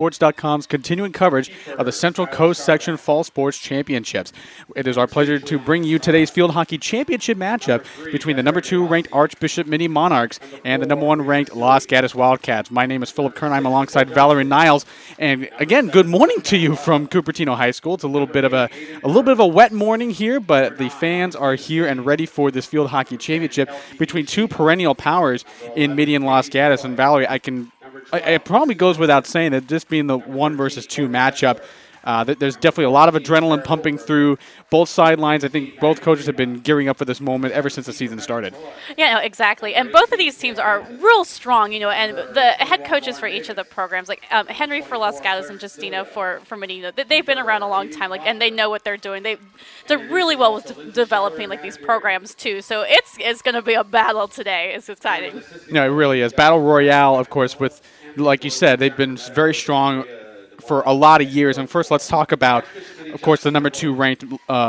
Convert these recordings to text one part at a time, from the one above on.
Sports.com's continuing coverage of the Central Coast Section Fall Sports Championships. It is our pleasure to bring you today's field hockey championship matchup between the number 2 ranked Archbishop Mitty Monarchs and the number 1 ranked Los Gatos Wildcats. My name is Philip Kern. I'm alongside Valerie Niles. And again, good morning to you from Cupertino High School. It's a little bit of a wet morning here, but the fans are here and ready for this field hockey championship between two perennial powers in Mitty and Los Gatos. And Valerie, it probably goes without saying that this being the 1 versus 2 matchup, there's definitely a lot of adrenaline pumping through both sidelines. I think both coaches have been gearing up for this moment ever since the season started. Yeah, no, exactly. And both of these teams are real strong, and the head coaches for each of the programs, like Henry for Los Gatos and Justino for Mitty, they've been around a long time, and they know what they're doing. They're really well with developing these programs too. So it's going to be a battle today. It's exciting. No, it really is. Battle Royale, of course, with, like you said, they've been very strong for a lot of years. And first, let's talk about, of course, the number 2 ranked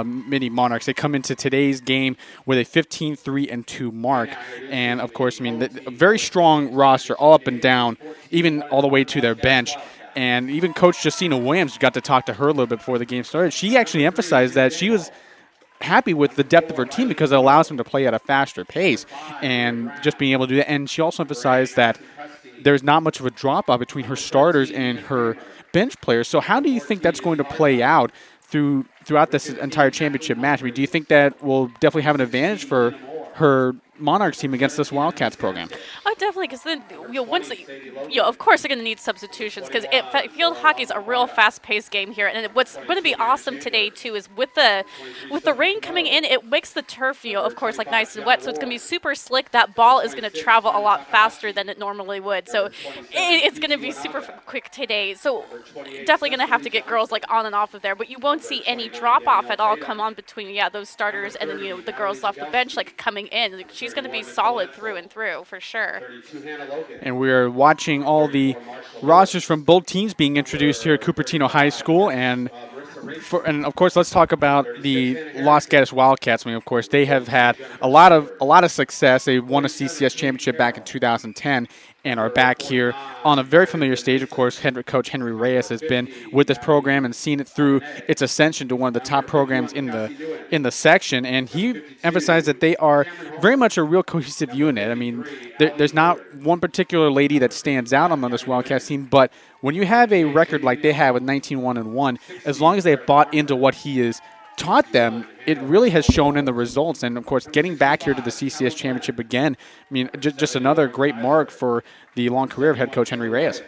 Mitty Monarchs. They come into today's game with a 15-3-2 mark. And, of course, a very strong roster all up and down, even all the way to their bench. And even Coach Justina Williams, got to talk to her a little bit before the game started. She actually emphasized that she was happy with the depth of her team because it allows them to play at a faster pace and just being able to do that. And she also emphasized that there's not much of a drop-off between her starters and her bench players. So how do you think that's going to play out throughout this entire championship match? Do you think that will definitely have an advantage for her Monarchs team against this Wildcats program? Oh, definitely, because then of course they're going to need substitutions because field hockey is a real fast-paced game here. And what's going to be awesome today too is with the rain coming in, it makes the turf, of course, nice and wet. So it's going to be super slick. That ball is going to travel a lot faster than it normally would. So it's going to be super quick today. So definitely going to have to get girls on and off of there, but you won't see any drop-off at all come on between those starters and then the girls off the bench coming in. She's going to be solid through and through for sure. And we're watching all the rosters from both teams being introduced here at Cupertino High School. And of course, let's talk about the Los Gatos Wildcats. Of course, they have had a lot of success. They won a CCS championship back in 2010 and are back here on a very familiar stage. Of course, Coach Henry Reyes has been with this program and seen it through its ascension to one of the top programs in the section. And he emphasized that they are very much a real cohesive unit. There's not one particular lady that stands out on this Wildcats team, but when you have a record like they have with 19-1-1, as long as they've bought into what he has taught them, it really has shown in the results. And, of course, getting back here to the CCS championship again, just another great mark for the long career of head coach Henry Reyes.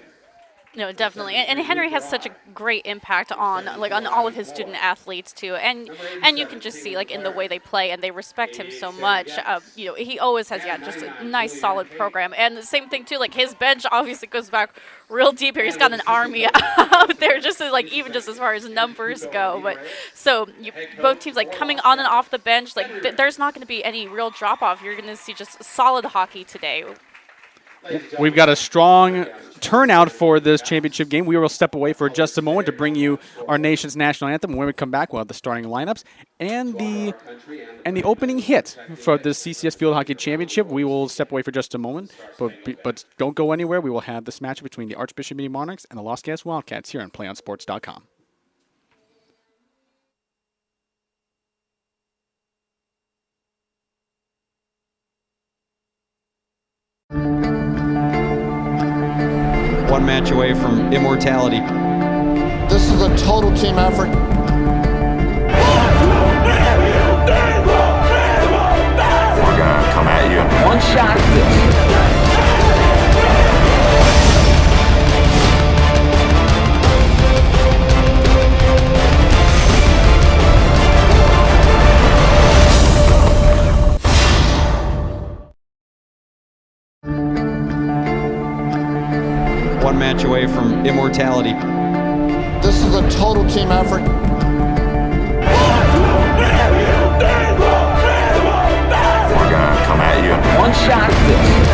No, definitely, and Henry has such a great impact on all of his student athletes too, and you can just see in the way they play, and they respect him so much. He always has just a nice solid program, and the same thing too. His bench obviously goes back real deep here. He's got an army out there, just even just as far as numbers go. But so both teams coming on and off the bench, there's not going to be any real drop off. You're going to see just solid hockey today. We've got a strong turnout for this championship game. We will step away for just a moment to bring you our nation's national anthem. When we come back, we'll have the starting lineups and the opening hit for the CCS Field Hockey Championship. We will step away for just a moment, but don't go anywhere. We will have this match between the Archbishop Mitty Monarchs and the Los Gatos Wildcats here on PlayOnSports.com. One match away from immortality. This is a total team effort. We're gonna come at you. One shot at this. One match away from immortality. This is a total team effort. We're gonna come at you. One shot at this.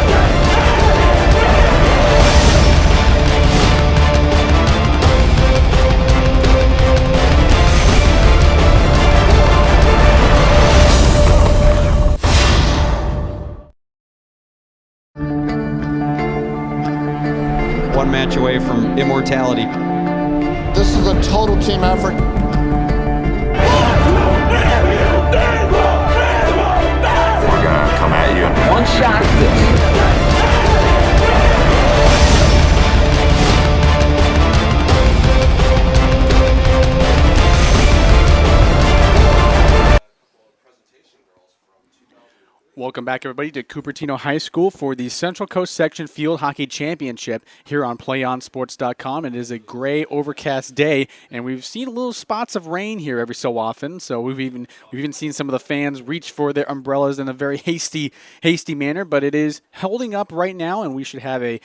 One match away from immortality. immortality. This is a total team effort. We're gonna come at you. One shot. This. Welcome back, everybody, to Cupertino High School for the Central Coast Section Field Hockey Championship here on PlayOnSports.com. It is a gray, overcast day, and we've seen little spots of rain here every so often. So we've even seen some of the fans reach for their umbrellas in a very hasty manner. But it is holding up right now, and we should have a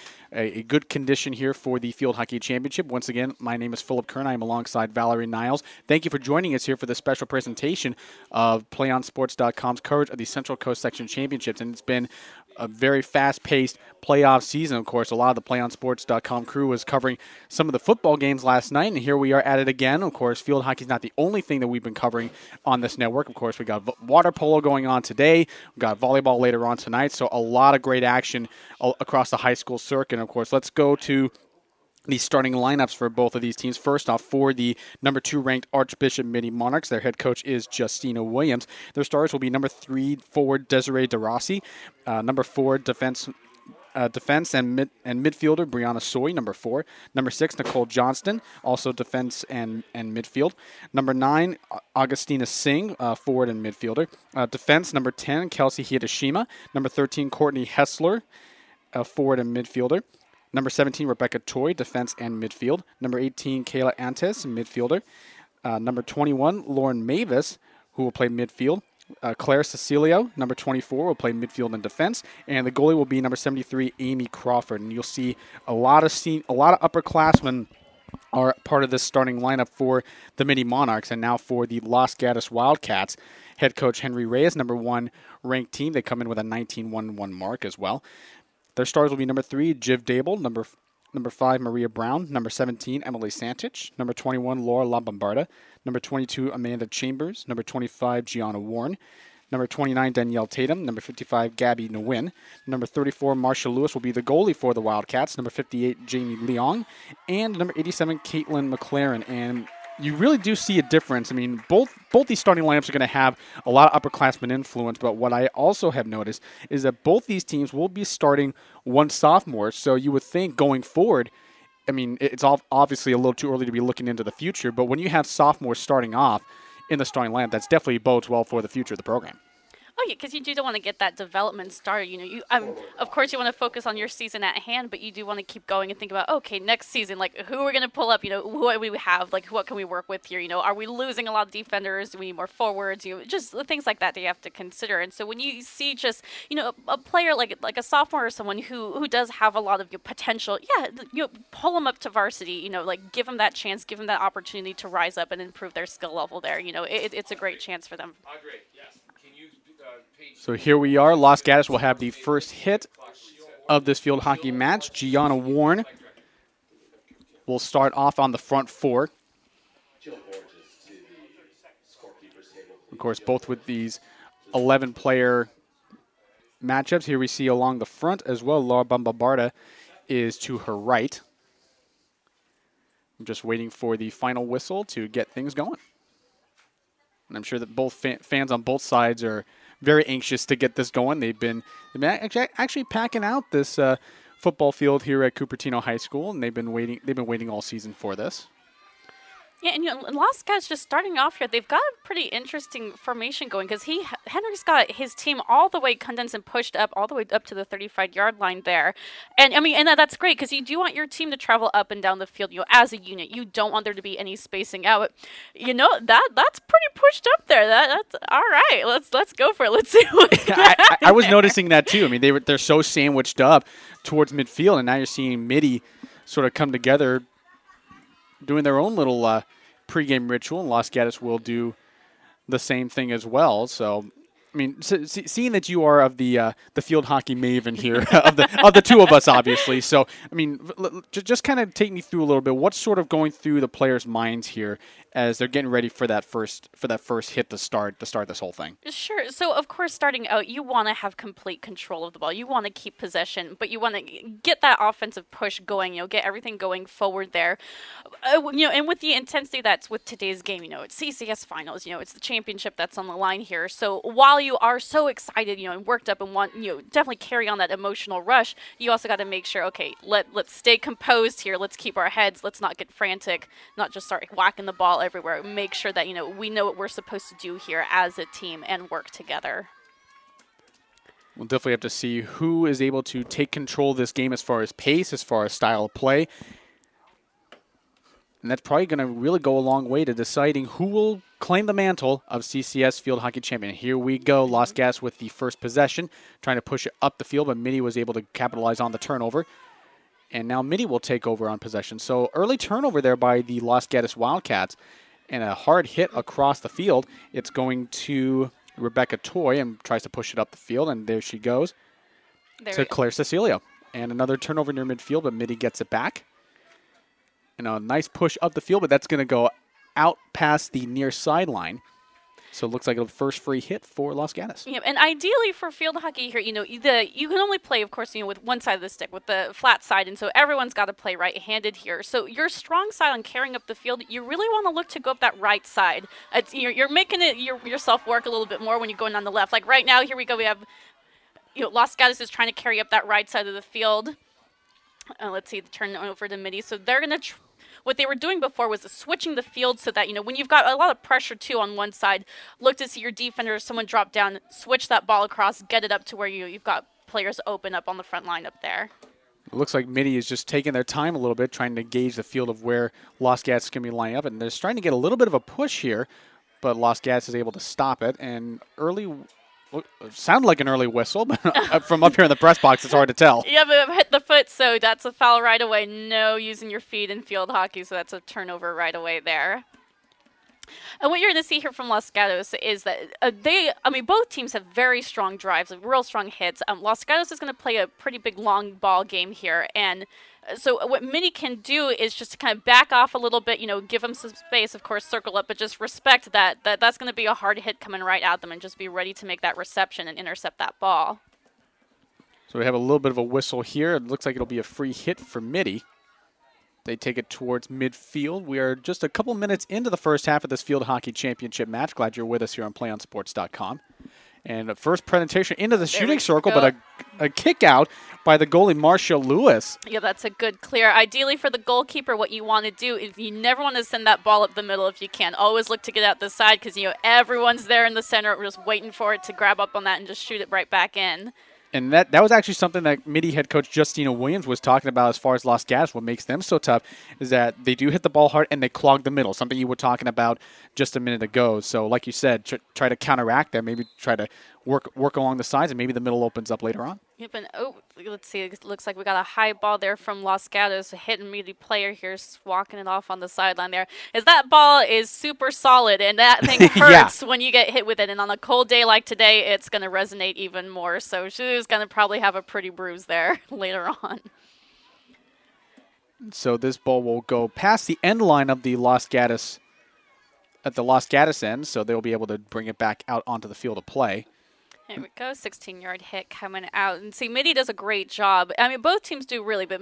good condition here for the Field Hockey Championship. Once again, my name is Philip Kern. I am alongside Valerie Niles. Thank you for joining us here for the special presentation of PlayOnSports.com's coverage of the Central Coast Section Championships. And it's been a very fast-paced playoff season. Of course, a lot of the PlayOnSports.com crew was covering some of the football games last night, and here we are at it again. Of course, field hockey is not the only thing that we've been covering on this network. Of course, we got water polo going on today. We've got volleyball later on tonight, so a lot of great action across the high school circuit. And of course, let's go to the starting lineups for both of these teams. First off, for the number 2 ranked Archbishop Mitty Monarchs, their head coach is Justina Williams. Their starters will be number 3 forward Desiree DeRossi, number 4 defense and midfielder Brianna Soy, number 4. Number 6, Nicole Johnston, also defense and midfield. Number 9, Augustina Singh, forward and midfielder. Defense, number 10, Kelsey Hidashima. Number 13, Courtney Hessler, forward and midfielder. Number 17, Rebecca Toy, defense and midfield. Number 18, Kayla Antes, midfielder. Number 21, Lauren Mavis, who will play midfield. Claire Cecilio, number 24, will play midfield and defense. And the goalie will be number 73, Amy Crawford. And you'll see a lot of upperclassmen are part of this starting lineup for the Mitty Monarchs. And now for the Los Gatos Wildcats, head coach Henry Reyes, number 1 ranked team. They come in with a 19-1-1 mark as well. Their stars will be number 3, Jiv Dable, number 5, Maria Brown, number 17, Emily Santich, number 21, Laura LaBombarda, number 22, Amanda Chambers, number 25, Gianna Warren, number 29, Danielle Tatum, number 55, Gabby Nguyen, number 34, Marsha Lewis will be the goalie for the Wildcats, number 58, Jamie Leong, and number 87, Caitlin McLaren. And you really do see a difference. I mean, both these starting lineups are going to have a lot of upperclassmen influence, but what I also have noticed is that both these teams will be starting one sophomore, so you would think going forward, I mean, it's obviously a little too early to be looking into the future, but when you have sophomores starting off in the starting lineup, that's definitely bodes well for the future of the program. Oh, yeah, because you do want to get that development started. You know, of course you want to focus on your season at hand, but you do want to keep going and think about, okay, next season, like who are we going to pull up? You know, who do we have? Like, what can we work with here? You know, are we losing a lot of defenders? Do we need more forwards? You know, just things like that you have to consider. And so when you see just, you know, a player like a sophomore or someone who does have a lot of potential, yeah, you know, pull them up to varsity. You know, like give them that chance, give them that opportunity to rise up and improve their skill level there. You know, it's a great chance for them. So here we are. Los Gatos will have the first hit of this field hockey match. Gianna Warren will start off on the front 4. Of course, both with these 11-player matchups. Here we see along the front as well, Laura Bombarda is to her right. I'm just waiting for the final whistle to get things going. And I'm sure that both fans on both sides are very anxious to get this going. They've been actually packing out this football field here at Cupertino High School, and they've been waiting all season for this. Yeah, and you know, Los Gatos just starting off here, they've got a pretty interesting formation going because Henry's got his team all the way condensed and pushed up all the way up to the 35-yard line there. And I mean, and that's great because you do want your team to travel up and down the field, you know, as a unit. You don't want there to be any spacing out. But, you know, that's pretty pushed up there. That's all right. Let's go for it. Let's see what's I was noticing that too. I mean, they're so sandwiched up towards midfield, and now you're seeing Mitty sort of come together, doing their own little pregame ritual, and Los Gatos will do the same thing as well. So I mean, seeing that you are of the field hockey maven here, of the two of us, obviously. So, I mean, just kind of take me through a little bit. What's sort of going through the players' minds here as they're getting ready for that first hit to start this whole thing? Sure. So, of course, starting out, you want to have complete control of the ball. You want to keep possession, but you want to get that offensive push going. Get everything going forward there. And with the intensity that's with today's game, it's CCS finals. It's the championship that's on the line here. So while you are so excited, and worked up and want, definitely carry on that emotional rush, you also got to make sure, okay, let's stay composed here. Let's keep our heads. Let's not get frantic. Not just start whacking the ball everywhere. Make sure that we know what we're supposed to do here as a team and work together. We'll definitely have to see who is able to take control of this game as far as pace, as far as style of play. And that's probably going to really go a long way to deciding who will claim the mantle of CCS Field Hockey Champion. Here we go. Los Gatos with the first possession, trying to push it up the field, but Mitty was able to capitalize on the turnover. And now Mitty will take over on possession. So early turnover there by the Los Gatos Wildcats. And a hard hit across the field. It's going to Rebecca Toy and tries to push it up the field. And there she goes to Claire Cecilio. And another turnover near midfield, but Mitty gets it back. And a nice push up the field, but that's going to go out past the near sideline. So it looks like a first free hit for Los Gatos. Yeah, and ideally for field hockey here, you can only play, of course, with one side of the stick, with the flat side, and so everyone's got to play right-handed here. So your strong side on carrying up the field, you really want to look to go up that right side. You're making it yourself work a little bit more when you're going on the left. Like right now, here we go. We have Los Gatos is trying to carry up that right side of the field. Let's see, turn over to Mitty. So they're going to what they were doing before was switching the field so that, when you've got a lot of pressure, too, on one side, look to see your defender, someone drop down, switch that ball across, get it up to where you've got players open up on the front line up there. It looks like Mitty is just taking their time a little bit, trying to gauge the field of where Los Gatos is going to be lining up. And they're trying to get a little bit of a push here, but Los Gatos is able to stop it. And sounded like an early whistle, but from up here in the press box, it's hard to tell. Yeah, but hit the foot, so that's a foul right away. No using your feet in field hockey, so that's a turnover right away there. And what you're going to see here from Los Gatos is that both teams have very strong drives, real strong hits. Los Gatos is going to play a pretty big long ball game here, and so what Mitty can do is just to kind of back off a little bit, give them some space, of course, circle up, but just respect that's going to be a hard hit coming right at them and just be ready to make that reception and intercept that ball. So we have a little bit of a whistle here. It looks like it'll be a free hit for Mitty. They take it towards midfield. We are just a couple minutes into the first half of this Field Hockey Championship match. Glad you're with us here on PlayOnSports.com. And a first presentation into the shooting circle, but a kick out by the goalie, Marcia Lewis. Yeah, that's a good clear. Ideally for the goalkeeper, what you want to do is you never want to send that ball up the middle if you can. Always look to get out the side because, everyone's there in the center just waiting for it to grab up on that and just shoot it right back in. And that was actually something that Mitty head coach Justina Williams was talking about as far as Los Gatos. What makes them so tough is that they do hit the ball hard and they clog the middle, something you were talking about just a minute ago. So like you said, try to counteract that, maybe try to work along the sides, and maybe the middle opens up later on. Yep, and let's see. It looks like we got a high ball there from Los Gatos. A hit and meaty player here, walking it off on the sideline there. That ball is super solid, and that thing hurts when you get hit with it. And on a cold day like today, it's going to resonate even more. So she's going to probably have a pretty bruise there later on. So this ball will go past the end line of the Los Gatos at the Los Gatos end, so they'll be able to bring it back out onto the field of play. There we go, 16-yard hit coming out. And see, Mitty does a great job. Both teams do really, but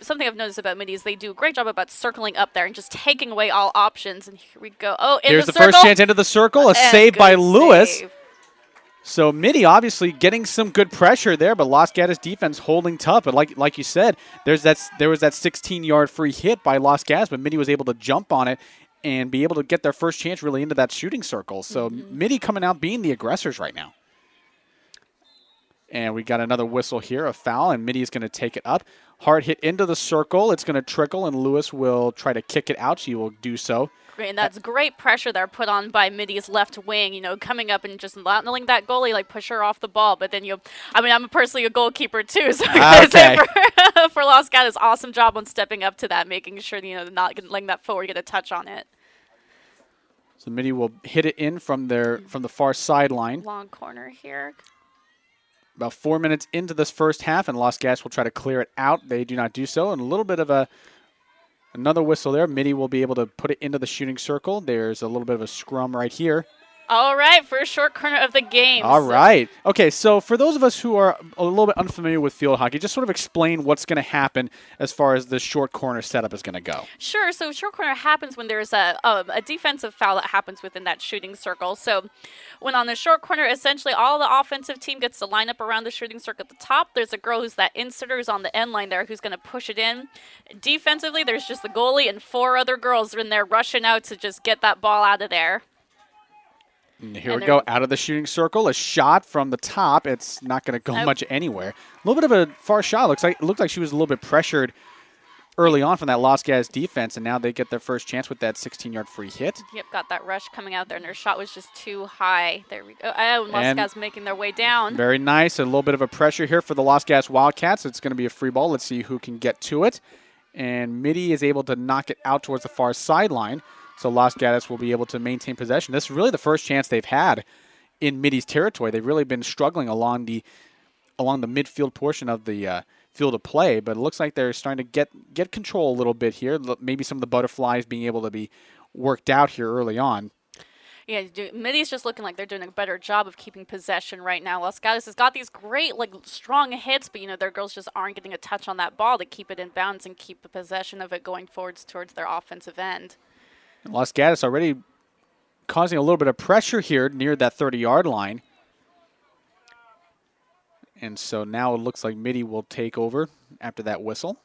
something I've noticed about Mitty is they do a great job about circling up there and just taking away all options. And here we go. Oh, here's the first chance into the circle, a save by Lewis. So Mitty obviously getting some good pressure there, but Los Gatos defense holding tough. But like you said, there was that 16-yard free hit by Los Gatos, but Mitty was able to jump on it and be able to get their first chance really into that shooting circle. So Mitty coming out being the aggressors right now. And we got another whistle here, a foul, and Mitty is going to take it up. Hard hit into the circle. It's going to trickle, and Lewis will try to kick it out. She will do so. Great, and that's great pressure there put on by Mitty's left wing, coming up and just not letting that goalie, push her off the ball. But then I'm personally a goalkeeper, too, so I'm going to say for Los Gatos, awesome job on stepping up to that, making sure, not letting that forward get a touch on it. So Mitty will hit it in from the far sideline. Long corner here. About 4 minutes into this first half, and Los Gatos will try to clear it out. They do not do so, and a little bit of another whistle there. Mitty will be able to put it into the shooting circle. There's a little bit of a scrum right here. All right, first short corner of the game. All right. Okay, so for those of us who are a little bit unfamiliar with field hockey, just sort of explain what's going to happen as far as the short corner setup is going to go. Sure. So short corner happens when there's a defensive foul that happens within that shooting circle. So when on the short corner, essentially all the offensive team gets to line up around the shooting circle at the top. There's a girl who's that inserter who's on the end line there who's going to push it in. Defensively, there's just the goalie and 4 other girls in there rushing out to just get that ball out of there. And here we go, out of the shooting circle, a shot from the top. It's not going to go much anywhere. A little bit of a far shot. It looked like she was a little bit pressured early on from that Los Gatos defense, and now they get their first chance with that 16-yard free hit. Yep, got that rush coming out there, and her shot was just too high. There we go. Oh, Los Gatos making their way down. Very nice. A little bit of a pressure here for the Los Gatos Wildcats. It's going to be a free ball. Let's see who can get to it. And Mitty is able to knock it out towards the far sideline. So Los Gatos will be able to maintain possession. This is really the first chance they've had in Mitty's territory. They've really been struggling along the midfield portion of the field of play, but it looks like they're starting to get control a little bit here. Maybe some of the butterflies being able to be worked out here early on. Yeah, Mitty's just looking like they're doing a better job of keeping possession right now. Los Gatos has got these great, strong hits, but, their girls just aren't getting a touch on that ball to keep it in bounds and keep the possession of it going forwards towards their offensive end. Los Gatos already causing a little bit of pressure here near that 30-yard line. And so now it looks like Mitty will take over after that whistle.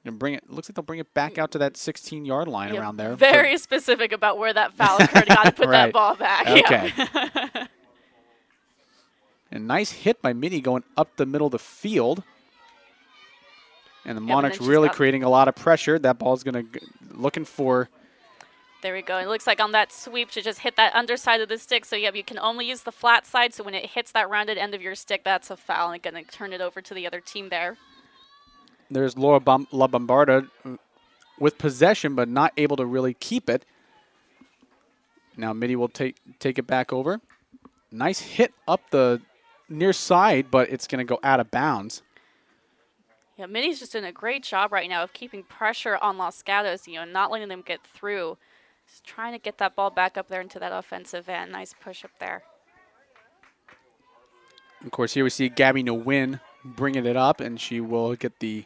And looks like they'll bring it back out to that 16-yard line around there. Very specific about where that foul occurred. Got to put that ball back. Okay. Yeah. A nice hit by Mitty going up the middle of the field. And the Monarchs really creating a lot of pressure. That ball's going to looking for... There we go. It looks like on that sweep to just hit that underside of the stick. So, you can only use the flat side. So when it hits that rounded end of your stick, that's a foul. And going to turn it over to the other team there. There's Laura La Bombarda with possession, but not able to really keep it. Now Mitty will take it back over. Nice hit up the near side, but it's going to go out of bounds. Yeah, Mitty's just doing a great job right now of keeping pressure on Los Gatos, not letting them get through. Just trying to get that ball back up there into that offensive end. Nice push up there. Of course, here we see Gabby Nguyen bringing it up, and she will get the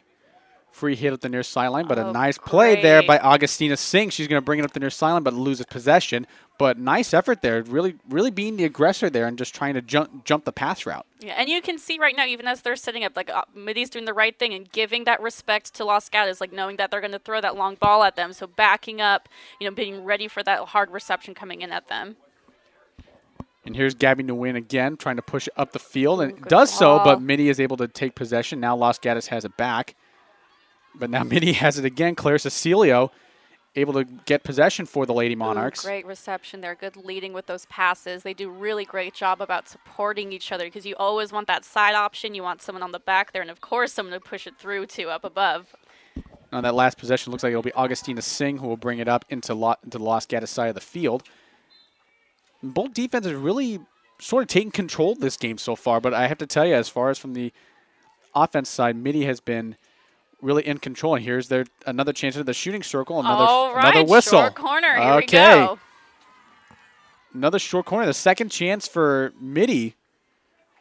free hit at the near sideline. But a nice play there by Augustina Singh. She's going to bring it up the near sideline, but loses possession. But nice effort there, really being the aggressor there and just trying to jump the pass route. Yeah, and you can see right now, even as they're setting up, Mitty's doing the right thing and giving that respect to Los Gatos, knowing that they're going to throw that long ball at them. So backing up, being ready for that hard reception coming in at them. And here's Gabby Nguyen again, trying to push it up the field, and it does so, but Mitty is able to take possession. Now Los Gatos has it back. But now Mitty has it again. Claire Cecilio able to get possession for the Lady Monarchs. Great reception there. Good leading with those passes. They do really great job about supporting each other because you always want that side option. You want someone on the back there, and, of course, someone to push it through to up above. On that last possession, looks like it'll be Augustina Singh who will bring it up into the Los Gatos side of the field. And both defenses really sort of taking control of this game so far, but I have to tell you, as far as from the offense side, Mitty has been really in control. And here's another chance into the shooting circle. Another whistle. Short corner. Here we go. Another short corner. The second chance for Mitty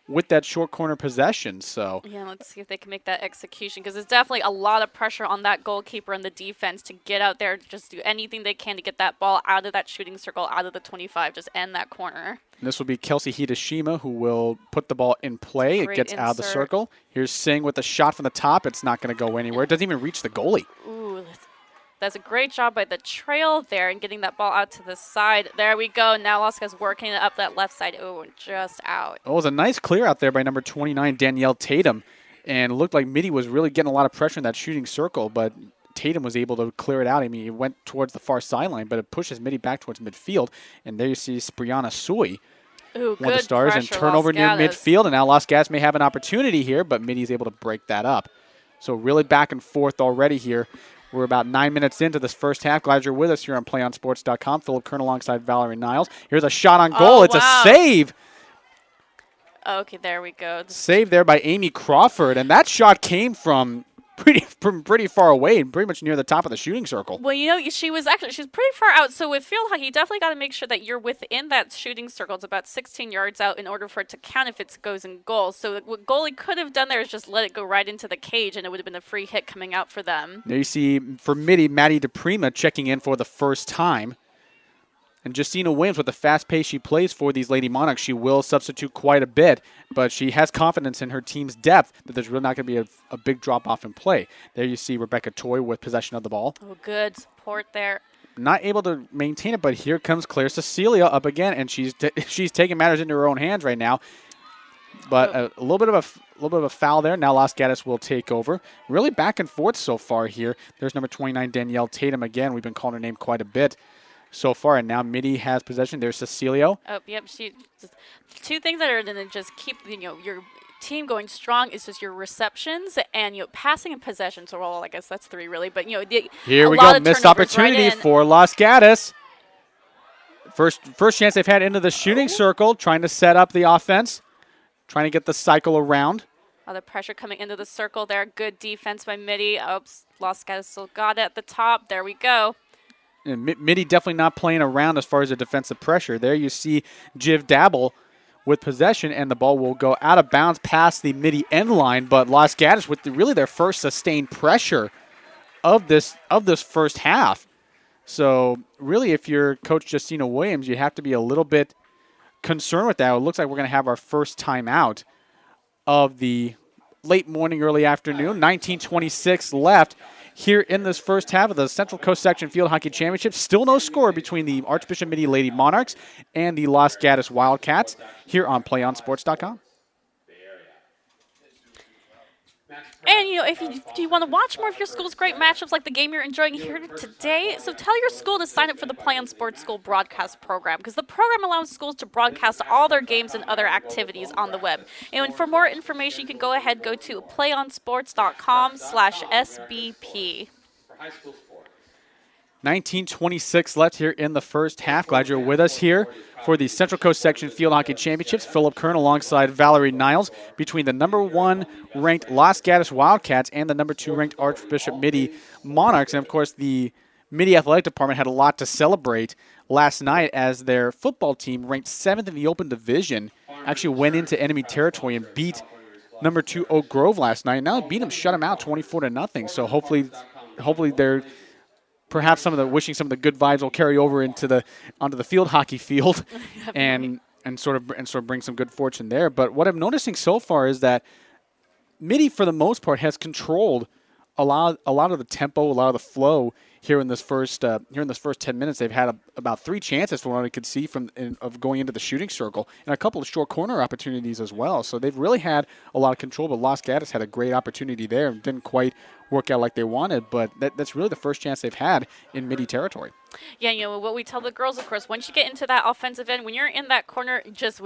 with that short corner possession. So yeah, let's see if they can make that execution because there's definitely a lot of pressure on that goalkeeper and the defense to get out there, just do anything they can to get that ball out of that shooting circle, out of the 25, just end that corner. And this will be Kelsey Hidashima who will put the ball in play. It gets out of the circle. Here's Singh with a shot from the top. It's not going to go anywhere. It doesn't even reach the goalie. Ooh, that's a great job by the trail there and getting that ball out to the side. There we go. Now Laska's working it up that left side. Ooh, just out. It was a nice clear out there by number 29, Danielle Tatum. And it looked like Mitty was really getting a lot of pressure in that shooting circle, but Tatum was able to clear it out. I mean, he went towards the far sideline, but it pushes Mitty back towards midfield. And there you see Spriana Sui, one of the stars, and turnover near midfield. And now Los Gatos may have an opportunity here, but Mitty's able to break that up. So really back and forth already here We're about 9 minutes into this first half. Glad you're with us here on PlayOnSports.com. Philip Kern alongside Valerie Niles. Here's a shot on goal. It's wow. a save. Okay, there we go. Save there by Amy Crawford, and that shot came from pretty far away and pretty much near the top of the shooting circle. Well, she was pretty far out. So with field hockey, you definitely got to make sure that you're within that shooting circle. It's about 16 yards out in order for it to count if it goes in goal. So what goalie could have done there is just let it go right into the cage, and it would have been a free hit coming out for them. There you see, for Mitty, Maddie DePrima checking in for the first time. And Justina Williams, with the fast pace she plays for these Lady Monarchs, she will substitute quite a bit, but she has confidence in her team's depth that there's really not going to be a big drop-off in play. There you see Rebecca Toy with possession of the ball. Oh, good support there. Not able to maintain it, but here comes Claire Cecilia up again, and she's taking matters into her own hands right now. But a little bit of a foul there. Now Los Gatos will take over. Really back and forth so far here. There's number 29, Danielle Tatum again. We've been calling her name quite a bit so far, and now Mitty has possession. There's Cecilio. Oh, yep. Two things that are going to just keep your team going strong is just your receptions and passing and possession. So, well, I guess that's three really, but here we go. Missed opportunity for Los Gatos. First chance they've had into the shooting circle, trying to set up the offense, trying to get the cycle around. The pressure coming into the circle there. Good defense by Mitty. Oops, Los Gatos still got it at the top. There we go. Mitty definitely not playing around as far as the defensive pressure. There you see Jiv Dabble with possession, and the ball will go out of bounds past the Mitty end line. But Los Gatos with really their first sustained pressure of this first half. So really, if you're Coach Justina Williams, you have to be a little bit concerned with that. It looks like we're going to have our first timeout of the late morning, early afternoon. 19:26 left here in this first half of the Central Coast Section Field Hockey Championship. Still no score between the Archbishop Mitty Lady Monarchs and the Los Gatos Wildcats here on PlayOnSports.com. And, if you want to watch more of your school's great matchups like the game you're enjoying here today, so tell your school to sign up for the Play on Sports School broadcast program, because the program allows schools to broadcast all their games and other activities on the web. And for more information, you can go to playonsports.com/SBP. 19:26 left here in the first half. Glad you're with us here for the Central Coast Section Field Hockey Championships. Philip Kern alongside Valerie Niles between the number 1 ranked Los Gatos Wildcats and the number 2 ranked Archbishop Mitty Monarchs. And, of course, the Mitty Athletic Department had a lot to celebrate last night as their football team, ranked 7th in the Open Division, actually went into enemy territory and beat number 2 Oak Grove last night. Now beat them, shut them out 24-0. So hopefully they're perhaps wishing some of the good vibes will carry over onto the field hockey field, and sort of bring some good fortune there. But what I'm noticing so far is that Mitty, for the most part, has controlled a lot of the tempo, a lot of the flow here in this first 10 minutes. They've had about 3 chances, from what I could see of going into the shooting circle, and a couple of short corner opportunities as well. So they've really had a lot of control. But Los Gatos had a great opportunity there and didn't quite work out like they wanted. But that's really the first chance they've had in Mitty territory. Yeah, what we tell the girls, of course, once you get into that offensive end, when you're in that corner, just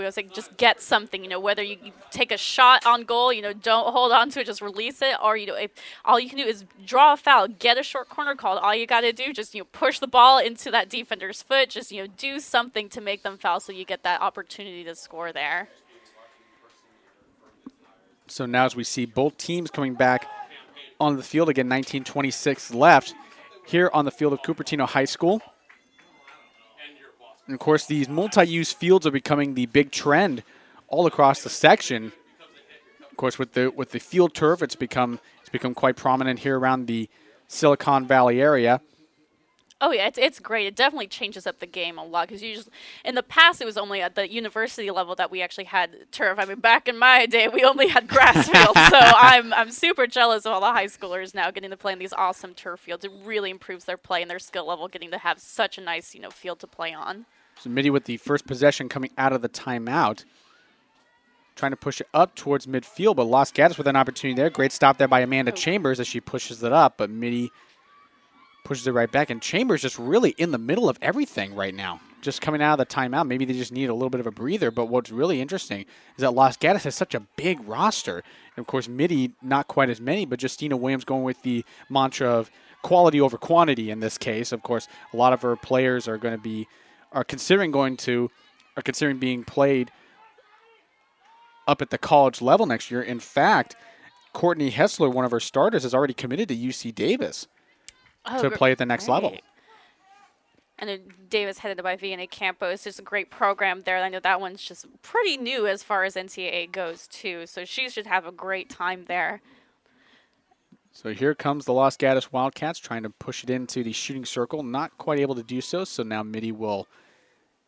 get something. Whether you take a shot on goal, don't hold on to it, just release it, or if all you can do is draw a foul, get a short corner called. All you got to do, just push the ball into that defender's foot, just do something to make them foul, so you get that opportunity to score there. So now, as we see both teams coming back on the field again, 19:26 left here on the field of Cupertino High School. And of course, these multi-use fields are becoming the big trend all across the section. Of course, with the field turf, it's become quite prominent here around the Silicon Valley area. Oh yeah, it's great. It definitely changes up the game a lot, because in the past it was only at the university level that we actually had turf. I mean, back in my day, we only had grass fields. So I'm super jealous of all the high schoolers now getting to play in these awesome turf fields. It really improves their play and their skill level, getting to have such a nice field to play on. So Mitty with the first possession coming out of the timeout, trying to push it up towards midfield, but Los Gatos with an opportunity there. Great stop there by Amanda Chambers as she pushes it up, but Mitty pushes it right back, and Chambers just really in the middle of everything right now. Just coming out of the timeout, maybe they just need a little bit of a breather, but what's really interesting is that Los Gatos has such a big roster. And of course, Mitty, not quite as many, but Justina Williams going with the mantra of quality over quantity in this case. Of course, a lot of her players are going to be are considering being played up at the college level next year. In fact, Courtney Hessler, one of her starters, has already committed to UC Davis to play at the next level. And then Davis headed by Vianney Campo. It's just a great program there. I know that one's just pretty new as far as NCAA goes, too. So she should have a great time there. So here comes the Los Gatos Wildcats trying to push it into the shooting circle. Not quite able to do so. So now Mitty will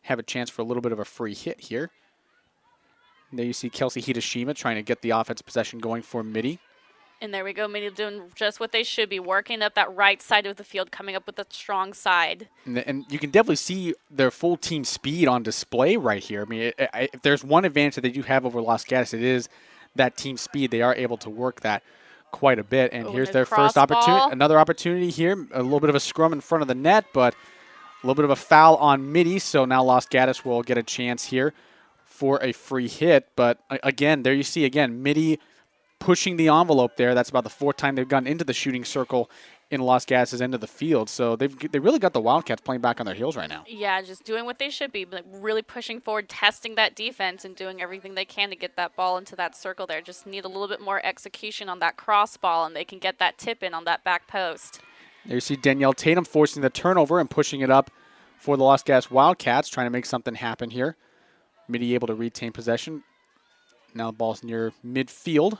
have a chance for a little bit of a free hit here. And there you see Kelsey Hidashima trying to get the offensive possession going for Mitty. And there we go. Mitty doing just what they should be, working up that right side of the field, coming up with a strong side. And you can definitely see their full team speed on display right here. I mean, if there's one advantage that they do have over Los Gatos, it is that team speed. They are able to work that quite a bit. And here's their first opportunity. Another opportunity here. A little bit of a scrum in front of the net, but a little bit of a foul on Mitty. So now Los Gatos will get a chance here for a free hit. But again, there you see, again, Mitty pushing the envelope there. That's about the fourth time they've gotten into the shooting circle in Los Gatos' end of the field. So they really got the Wildcats playing back on their heels right now. Yeah, just doing what they should be, but really pushing forward, testing that defense, and doing everything they can to get that ball into that circle there. Just need a little bit more execution on that cross ball, and they can get that tip in on that back post. There you see Danielle Tatum forcing the turnover and pushing it up for the Los Gatos Wildcats, trying to make something happen here. Mitty able to retain possession. Now the ball's near midfield.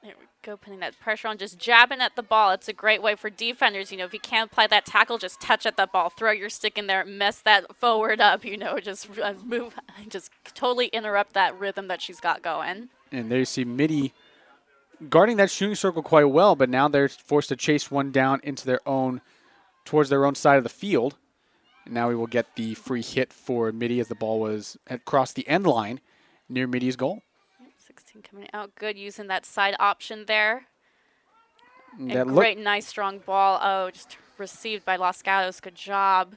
There we go, putting that pressure on, just jabbing at the ball. It's a great way for defenders, if you can't apply that tackle, just touch at that ball, throw your stick in there, mess that forward up, just move, just totally interrupt that rhythm that she's got going. And there you see Mitty guarding that shooting circle quite well, but now they're forced to chase one down towards their own side of the field. And now we will get the free hit for Mitty as the ball had crossed the end line near Mitty's goal. 16 coming out good, using that side option there. And great, nice, strong ball. Oh, just received by Los Gatos. Good job.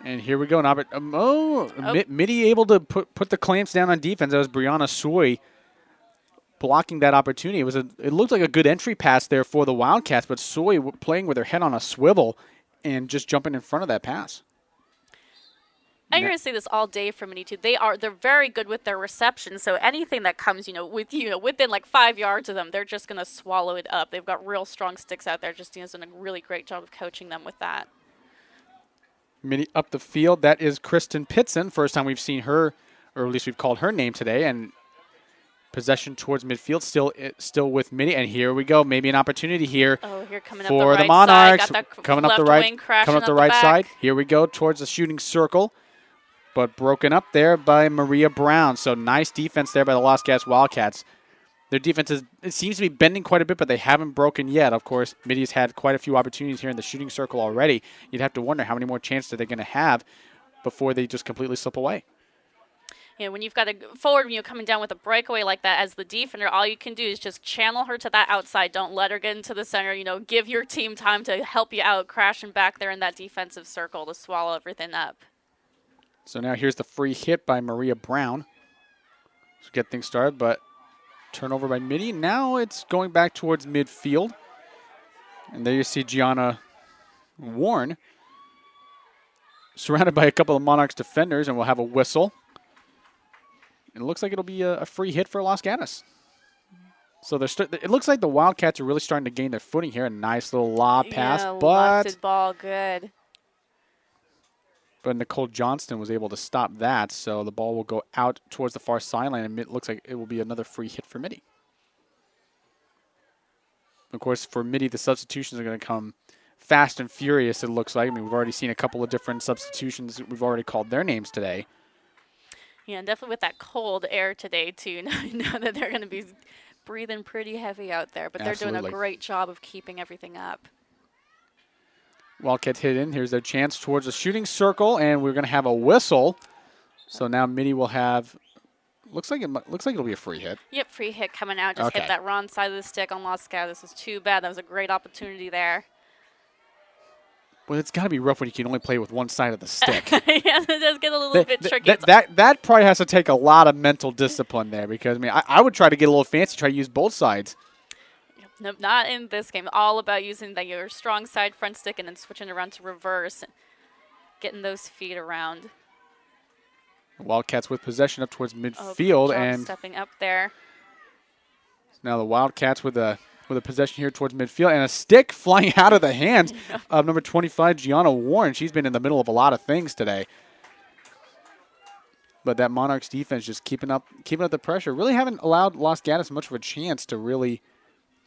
And here we go. Mitty able to put the clamps down on defense. That was Brianna Soy blocking that opportunity. It looked like a good entry pass there for the Wildcats, but Soy playing with her head on a swivel and just jumping in front of that pass. And you're going to see this all day from Mitty too. They're very good with their reception. So anything that comes, within like 5 yards of them, they're just going to swallow it up. They've got real strong sticks out there. Just doing a really great job of coaching them with that. Mitty up the field. That is Kristen Pitson. First time we've seen her, or at least we've called her name today. And possession towards midfield, still with Mitty. And here we go. Maybe an opportunity here. Oh, here coming for up the the right Monarchs. Side. Coming up the right side. Here we go towards the shooting circle. But broken up there by Maria Brown. So nice defense there by the Los Gatos Wildcats. Their defense it seems to be bending quite a bit, but they haven't broken yet. Of course, Mitty's had quite a few opportunities here in the shooting circle already. You'd have to wonder how many more chances are they going to have before they just completely slip away. When you've got a forward, coming down with a breakaway like that as the defender, all you can do is just channel her to that outside. Don't let her get into the center. Give your team time to help you out, crashing back there in that defensive circle to swallow everything up. So now here's the free hit by Maria Brown to get things started, but turnover by Mitty. Now it's going back towards midfield. And there you see Gianna Warren surrounded by a couple of Monarchs defenders, and we'll have a whistle. And it looks like it'll be a free hit for Los Gatos. So it looks like the Wildcats are really starting to gain their footing here. A nice little lob pass, but lofted ball, good. But Nicole Johnston was able to stop that, so the ball will go out towards the far sideline, and it looks like it will be another free hit for Mitty. Of course, for Mitty, the substitutions are going to come fast and furious, it looks like. I mean, we've already seen a couple of different substitutions. We've already called their names today. Yeah, and definitely with that cold air today, too. Know that they're going to be breathing pretty heavy out there, but they're doing a great job of keeping everything up. Wildcats hit in. Here's their chance towards the shooting circle, and we're going to have a whistle. So now Mitty will have. Looks like it'll be a free hit. Yep, free hit coming out. Just hit that wrong side of the stick on Los Gatos. This is too bad. That was a great opportunity there. Well, it's got to be rough when you can only play with one side of the stick. Yeah, it does get a little bit tricky. That probably has to take a lot of mental discipline there, because I would try to get a little fancy, try to use both sides. Nope, not in this game. All about using your strong side front stick and then switching around to reverse, getting those feet around. Wildcats with possession up towards Oh, midfield, good job and stepping up there. now the Wildcats with a possession here towards midfield, and a stick flying out of the hands of number 25, Gianna Warren. She's been in the middle of a lot of things today. But that Monarchs defense just keeping up the pressure. Really haven't allowed Los Gatos much of a chance to really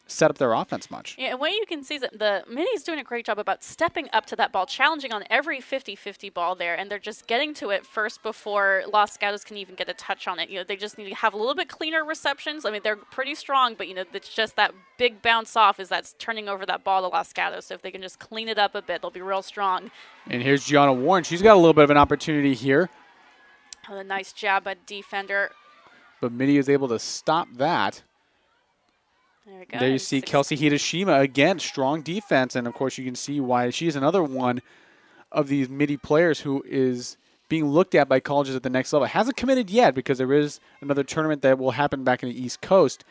set up their offense much. Yeah, and what you can see is that the Mitty's doing a great job about stepping up to that ball, challenging on every 50-50 ball there, and they're just getting to it first before Los Gatos can even get a touch on it. They just need to have a little bit cleaner receptions. I mean, they're pretty strong, but it's just that big bounce off that's turning over that ball to Los Gatos. So if they can just clean it up a bit, they'll be real strong. And here's Gianna Warren. She's got a little bit of an opportunity here. Oh, a nice jab at defender. But Mitty is able to stop that. There we go. There you see Kelsey Hidashima again, strong defense, and of course you can see why she's another one of these Mitty players who is being looked at by colleges at the next level. Hasn't committed yet because there is another tournament that will happen back in the East Coast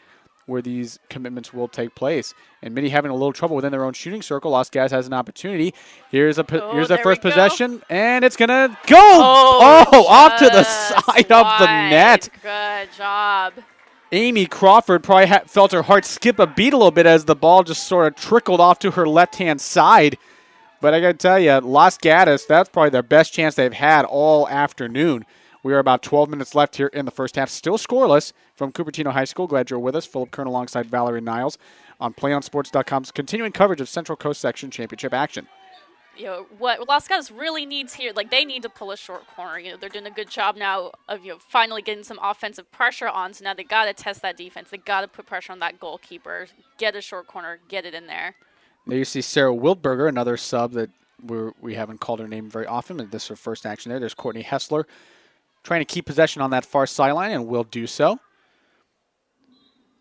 where these commitments will take place. And Mitty having a little trouble within their own shooting circle. Los Gatos has an opportunity. Here's their first possession, and it's going to go! Off to the side of the net. Good job. Amy Crawford probably felt her heart skip a beat a little bit as the ball just sort of trickled off to her left-hand side. But I got to tell you, Los Gatos, that's probably their best chance they've had all afternoon. We are about 12 minutes left here in the first half. Still scoreless from Cupertino High School. Glad you're with us. Philip Kern alongside Valerie Niles on PlayOnSports.com's continuing coverage of Central Coast Section Championship action. What Los Gatos really needs here, they need to pull a short corner. They're doing a good job now of finally getting some offensive pressure on. So now they got to test that defense. They got to put pressure on that goalkeeper. Get a short corner. Get it in there. There you see Sarah Wildberger, another sub that we haven't called her name very often. But this is her first action there. There's Courtney Hessler trying to keep possession on that far sideline, and will do so.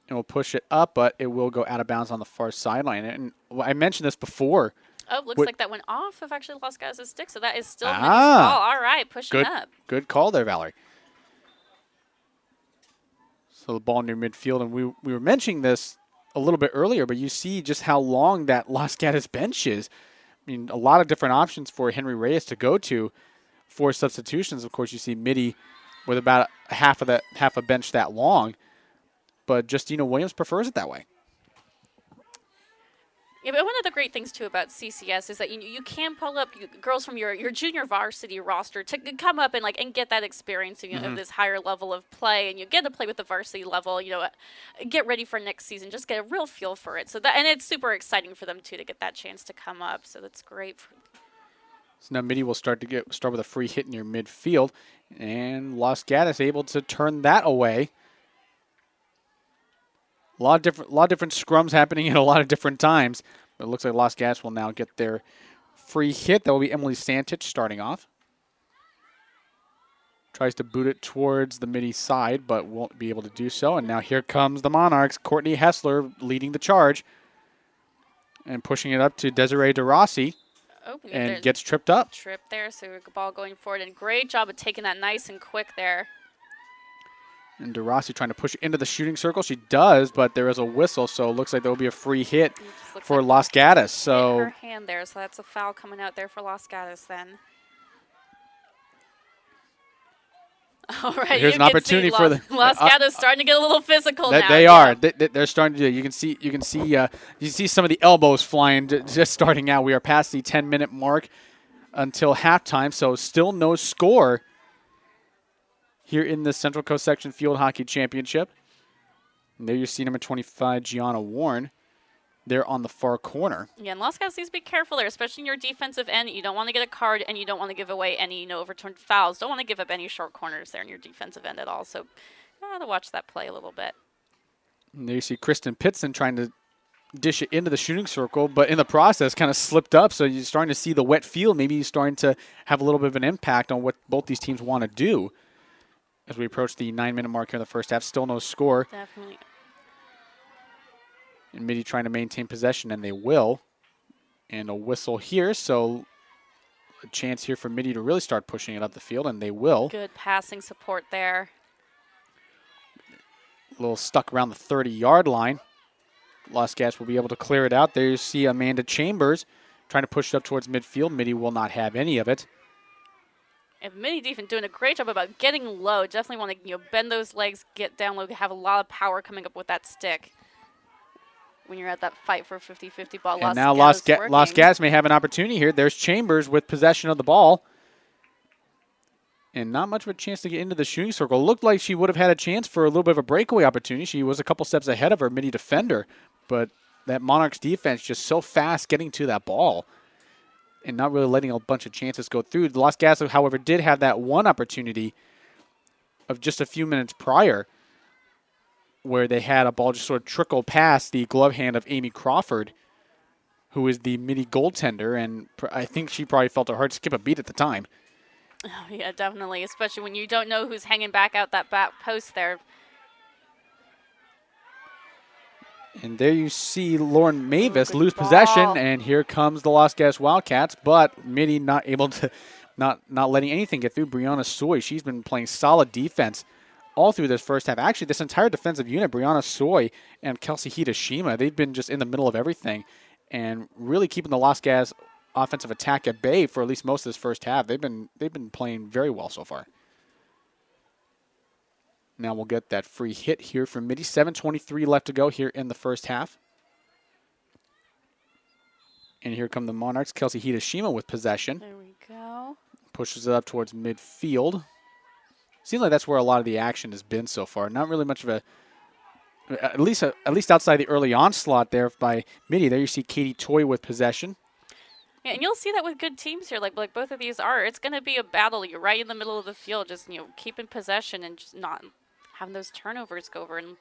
And we'll push it up, but it will go out of bounds on the far sideline. And I mentioned this before. Oh, looks like that went off of actually Los Gatos' stick, so that is still Mitty's ball. All right, pushing up. Good call there, Valerie. So the ball near midfield, and we were mentioning this a little bit earlier, but you see just how long that Los Gatos bench is. I mean, a lot of different options for Henry Reyes to go to for substitutions. Of course, you see Mitty with about half a bench that long, but Justina Williams prefers it that way. Yeah, but one of the great things, too, about CCS is that you can pull up girls from your junior varsity roster to come up and get that experience of this higher level of play, and you get to play with the varsity level, get ready for next season, just get a real feel for it. And it's super exciting for them, too, to get that chance to come up, so that's great. So now Mitty will start with a free hit near midfield, and Los Gatos able to turn that away. A lot of different scrums happening at a lot of different times. But it looks like Los Gatos will now get their free hit. That will be Emily Santich starting off. Tries to boot it towards the Mitty side, but won't be able to do so. And now here comes the Monarchs. Courtney Hessler leading the charge. And pushing it up to Desiree DeRossi. And gets tripped up. Tripped there, so the ball going forward. And great job of taking that nice and quick there. And DeRossi trying to push into the shooting circle. She does, but there is a whistle, so it looks like there will be a free hit for Los Gatos. So her hand there, so that's a foul coming out there for Los Gatos then. All right, here's an opportunity for the Los Gatos starting to get a little physical now. They are. They're starting to do. You can see some of the elbows flying just starting out. We are past the 10-minute mark until halftime, so still no score here in the Central Coast Section Field Hockey Championship. And there you see number 25, Gianna Warren, there on the far corner. Yeah, and Los Gatos needs to be careful there, especially in your defensive end. You don't want to get a card, and you don't want to give away any overturned fouls. Don't want to give up any short corners there in your defensive end at all. So you have to watch that play a little bit. And there you see Kristen Pitson trying to dish it into the shooting circle, but in the process kind of slipped up. So you're starting to see the wet field. Maybe you're starting to have a little bit of an impact on what both these teams want to do. As we approach the 9-minute mark here in the first half, still no score. Definitely. And Mitty trying to maintain possession, and they will. And a whistle here, so a chance here for Mitty to really start pushing it up the field, and they will. Good passing support there. A little stuck around the 30-yard line. Los Gatos will be able to clear it out. There you see Amanda Chambers trying to push it up towards midfield. Mitty will not have any of it. And Mitty defense doing a great job about getting low. Definitely want to bend those legs, get down low, have a lot of power coming up with that stick. When you're at that fight for 50-50 ball, And now Los Gatos may have an opportunity here. There's Chambers with possession of the ball. And not much of a chance to get into the shooting circle. Looked like she would have had a chance for a little bit of a breakaway opportunity. She was a couple steps ahead of her Mitty defender. But that Monarchs defense just so fast getting to that ball and not really letting a bunch of chances go through. Los Gatos, however, did have that one opportunity of just a few minutes prior where they had a ball just sort of trickle past the glove hand of Amy Crawford, who is the Mitty goaltender, and I think she probably felt her heart skip a beat at the time. Oh, yeah, definitely, especially when you don't know who's hanging back out that back post there. And there you see Lauren Mavis lose possession, and here comes the Los Gatos Wildcats, but Mitty not able to, not letting anything get through. Brianna Soy, she's been playing solid defense all through this first half. Actually, this entire defensive unit, Brianna Soy and Kelsey Hidashima, they've been just in the middle of everything and really keeping the Los Gatos offensive attack at bay for at least most of this first half. They've been playing very well so far. Now we'll get that free hit here from Mitty. 7:23 left to go here in the first half. And here come the Monarchs. Kelsey Hidashima with possession. There we go. Pushes it up towards midfield. Seems like that's where a lot of the action has been so far. Not really much of a, at least outside the early onslaught there by Mitty. There you see Katie Toy with possession. Yeah, and you'll see that with good teams here, like both of these are. It's going to be a battle. You're right in the middle of the field, just keeping possession and just not having those turnovers go over. And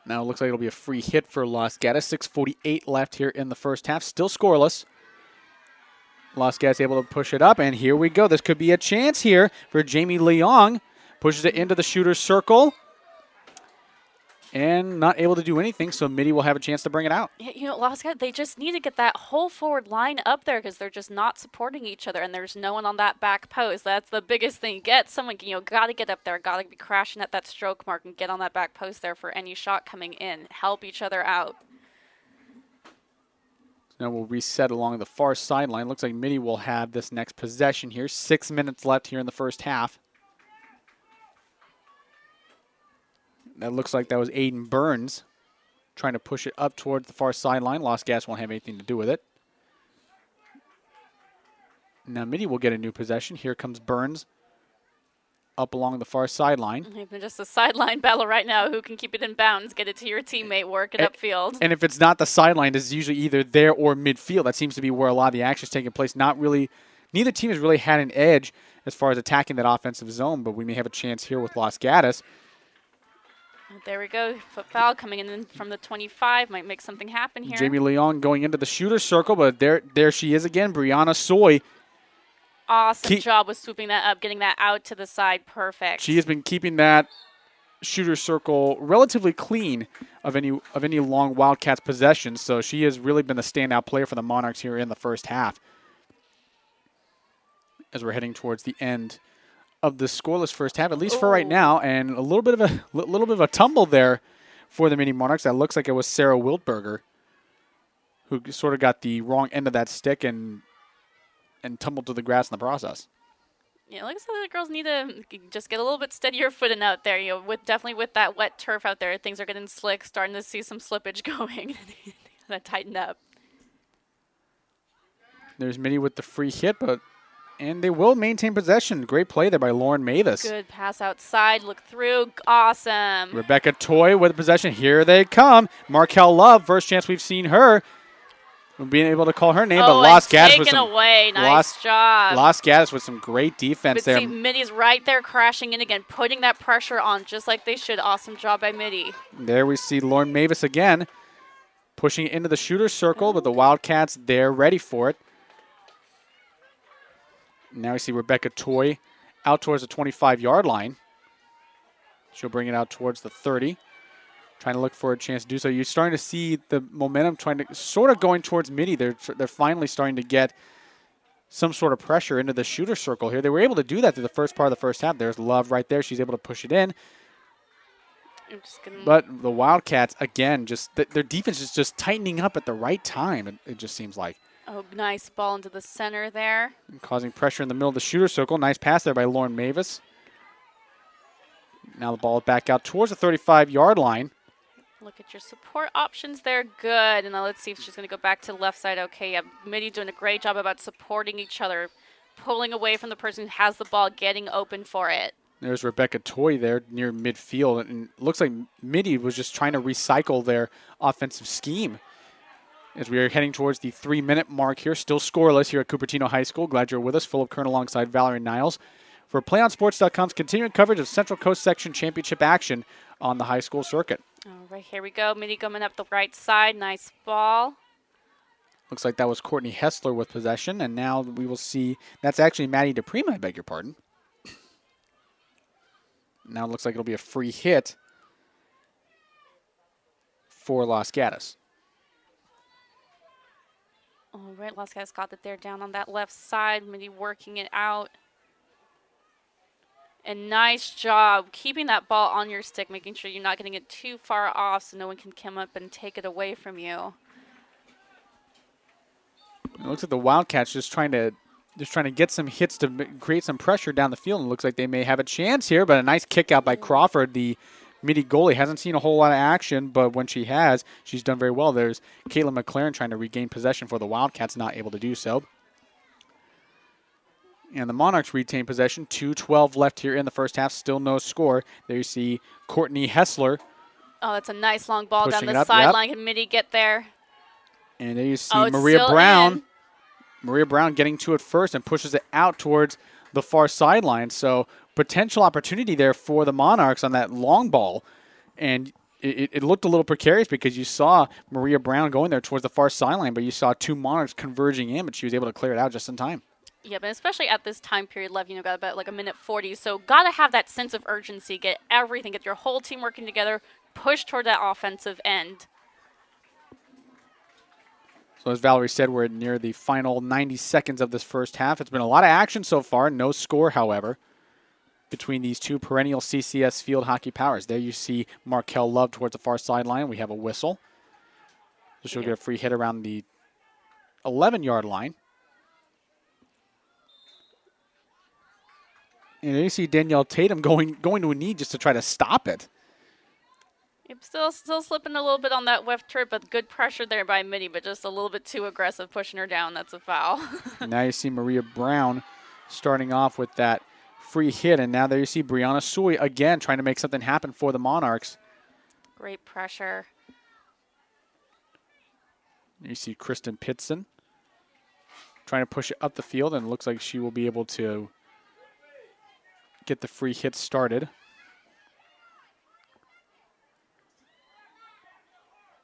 now it looks like it'll be a free hit for Los Gatos. 6:48 left here in the first half. Still scoreless. Los Gatos able to push it up, and here we go. This could be a chance here for Jamie Leong. Pushes it into the shooter's circle. And not able to do anything, so Mitty will have a chance to bring it out. Yeah, Los Gatos, they just need to get that whole forward line up there because they're just not supporting each other, and there's no one on that back post. That's the biggest thing. Get someone, got to get up there, got to be crashing at that stroke mark and get on that back post there for any shot coming in. Help each other out. Now we'll reset along the far sideline. Looks like Mitty will have this next possession here. 6 minutes left here in the first half. That looks like that was Aiden Burns trying to push it up towards the far sideline. Los Gatos won't have anything to do with it. Now Mitty will get a new possession. Here comes Burns up along the far sideline. Just a sideline battle right now. Who can keep it in bounds, get it to your teammate, work it upfield. And if it's not the sideline, it's usually either there or midfield. That seems to be where a lot of the action is taking place. Neither team has really had an edge as far as attacking that offensive zone, but we may have a chance here with Los Gatos. There we go. Foot foul coming in from the 25. Might make something happen here. Jamie Leong going into the shooter's circle, but there she is again. Brianna Soy. Awesome job with swooping that up, getting that out to the side. Perfect. She has been keeping that shooter circle relatively clean of any long Wildcats possessions, so she has really been the standout player for the Monarchs here in the first half. As we're heading towards the end of the scoreless first half, at least for right now, and a little bit of a tumble there for the Mitty Monarchs. That looks like it was Sarah Wildberger who sort of got the wrong end of that stick and tumbled to the grass in the process. Yeah, like I said, the girls need to just get a little bit steadier footing out there. Definitely with that wet turf out there, things are getting slick, starting to see some slippage going. That tighten up. There's Mitty with the free hit, and they will maintain possession. Great play there by Lauren Mavis. Good pass outside. Look through. Awesome. Rebecca Toy with the possession. Here they come. Markel Love, first chance we've seen her. Being able to call her name, but Los Gatos with some away. Nice job. Los Gatos with some great defense there. See, Mitty's right there crashing in again, putting that pressure on just like they should. Awesome job by Mitty. There we see Lauren Mavis again, pushing it into the shooter's circle, but the Wildcats, they're ready for it. Now we see Rebecca Toy out towards the 25-yard line. She'll bring it out towards the 30. Trying to look for a chance to do so. You're starting to see the momentum sort of going towards Mitty. They're finally starting to get some sort of pressure into the shooter circle here. They were able to do that through the first part of the first half. There's Love right there. She's able to push it in. I'm just gonna. But the Wildcats, again, just their defense is just tightening up at the right time, it just seems like. Oh, nice ball into the center there. Causing pressure in the middle of the shooter circle. Nice pass there by Lauren Mavis. Now the ball back out towards the 35-yard line. Look at your support options there. Good. And now let's see if she's going to go back to the left side. Okay, yeah, Mitty doing a great job about supporting each other, pulling away from the person who has the ball, getting open for it. There's Rebecca Toy there near midfield. And it looks like Mitty was just trying to recycle their offensive scheme. As we are heading towards the 3-minute mark here, still scoreless here at Cupertino High School. Glad you're with us. Philip Kern alongside Valerie Niles for PlayOnSports.com's continuing coverage of Central Coast Section Championship action on the high school circuit. All right, here we go. Mitty coming up the right side. Nice ball. Looks like that was Courtney Hessler with possession, and now we will see that's actually Maddie DePrima, I beg your pardon. Now it looks like it'll be a free hit for Los Gatos. All right, Los Gatos got it there down on that left side. Mitty working it out. And nice job keeping that ball on your stick, making sure you're not getting it too far off so no one can come up and take it away from you. It looks like the Wildcats just trying to get some hits to create some pressure down the field. And it looks like they may have a chance here, but a nice kick out by Crawford, the Mitty goalie. Hasn't seen a whole lot of action, but when she has, she's done very well. There's Caitlin McLaren trying to regain possession for the Wildcats, not able to do so. And the Monarchs retain possession. 2:12 left here in the first half. Still no score. There you see Courtney Hessler. Oh, that's a nice long ball down Pushing it the up, sideline. Can Mitty get there? And there you see Oh, it's Maria still Brown. in. Maria Brown getting to it first and pushes it out towards the far sideline. So potential opportunity there for the Monarchs on that long ball. And it looked a little precarious because you saw Maria Brown going there towards the far sideline, but you saw two Monarchs converging in, but she was able to clear it out just in time. Yeah, but especially at this time period left, got about like a minute 40. So got to have that sense of urgency, get everything, get your whole team working together, push toward that offensive end. So as Valerie said, we're near the final 90 seconds of this first half. It's been a lot of action so far. No score, however, between these two perennial CCS field hockey powers. There you see Markel Love towards the far sideline. We have a whistle. So she'll get a free hit around the 11-yard line. And there you see Danielle Tatum going to a knee just to try to stop it. Yep, still slipping a little bit on that left trip, but good pressure there by Mitty, but just a little bit too aggressive pushing her down. That's a foul. Now you see Maria Brown starting off with that free hit, and now there you see Brianna Sui again trying to make something happen for the Monarchs. Great pressure. You see Kristen Pitson trying to push it up the field, and it looks like she will be able to get the free hit started.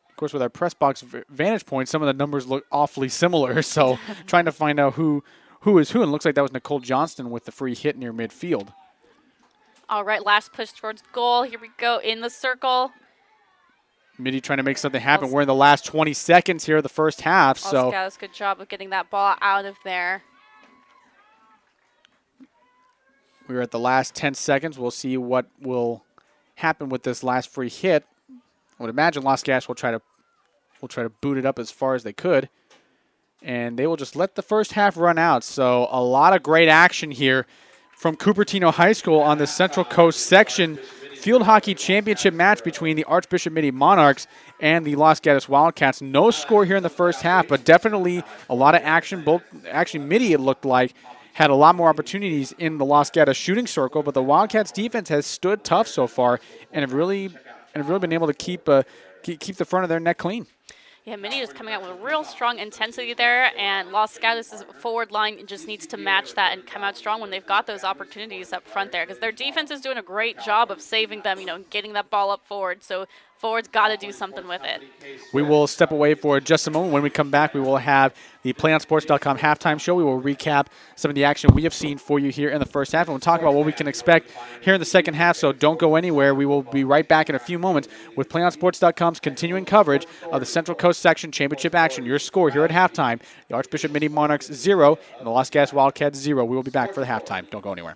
Of course, with our press box vantage point, some of the numbers look awfully similar, so trying to find out who is who, and it looks like that was Nicole Johnston with the free hit near midfield. All right, last push towards goal. Here we go in the circle. Mitty trying to make something happen. We're in the last 20 seconds here of the first half. So Gatos, good job of getting that ball out of there. we're at the last 10 seconds. We'll see what will happen with this last free hit. I would imagine Los Gatos will try to boot it up as far as they could. And they will just let the first half run out. So a lot of great action here from Cupertino High School on the Central Coast Section Field Hockey Championship match between the Archbishop Mitty Monarchs and the Los Gatos Wildcats. No score here in the first half, but definitely a lot of action. Actually, Mitty, it looked like, had a lot more opportunities in the Los Gatos shooting circle, but the Wildcats defense has stood tough so far and have really been able to keep the front of their net clean. Yeah, Mitty is coming out with a real strong intensity there, and Los Gatos' forward line just needs to match that and come out strong when they've got those opportunities up front there, because their defense is doing a great job of saving them, getting that ball up forward. So forward's got to do something with it. We will step away for just a moment. When we come back, we will have the PlayOnSports.com halftime show. We will recap some of the action we have seen for you here in the first half, and we'll talk about what we can expect here in the second half, so don't go anywhere. We will be right back in a few moments with PlayOnSports.com's continuing coverage of the Central Coast Section Championship action. Your score here at halftime, the Archbishop Mitty Monarchs 0 and the Los Gatos Wildcats 0. We will be back for the halftime. Don't go anywhere.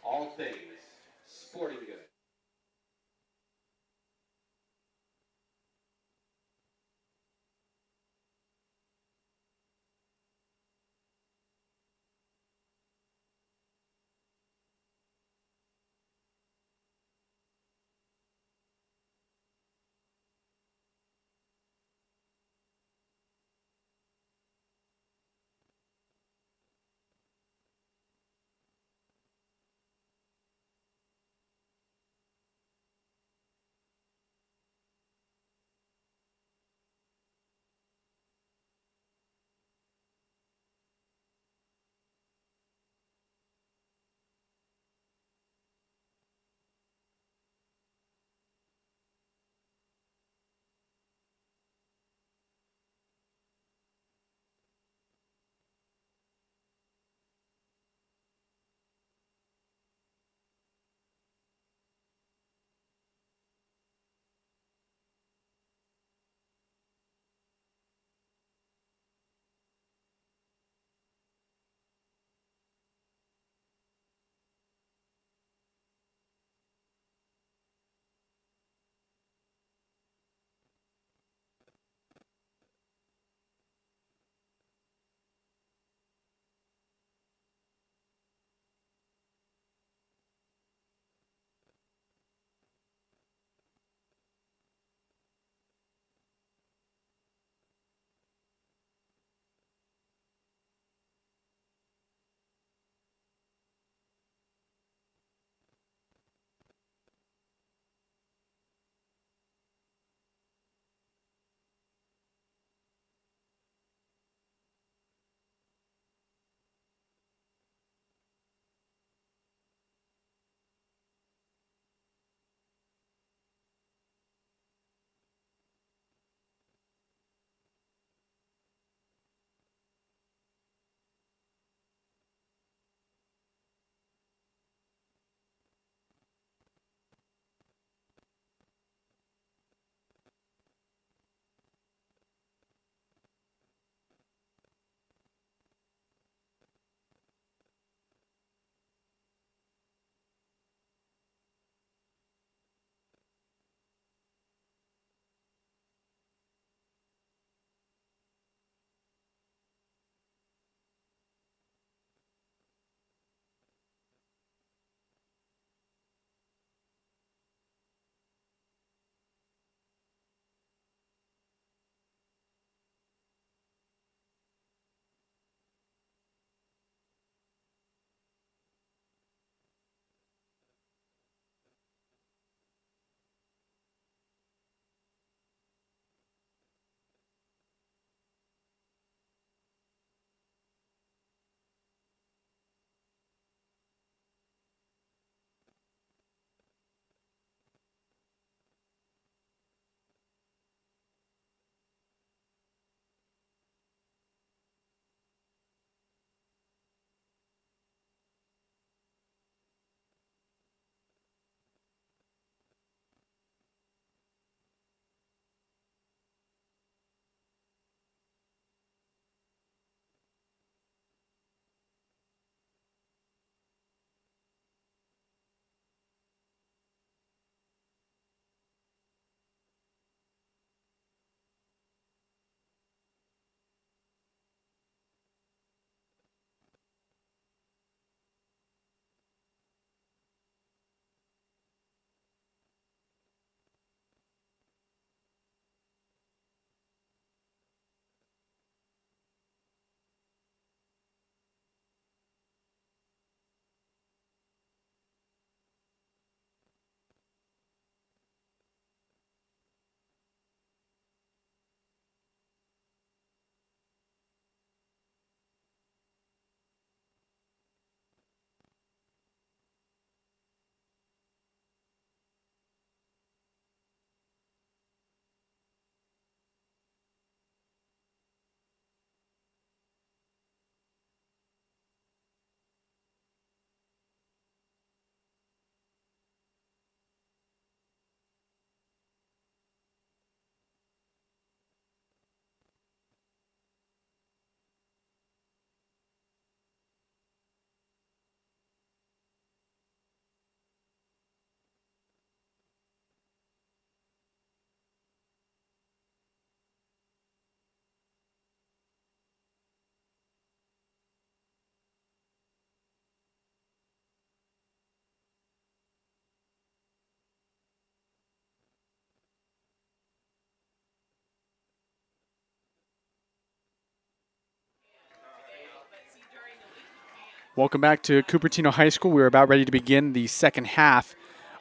Welcome back to Cupertino High School. We're about ready to begin the second half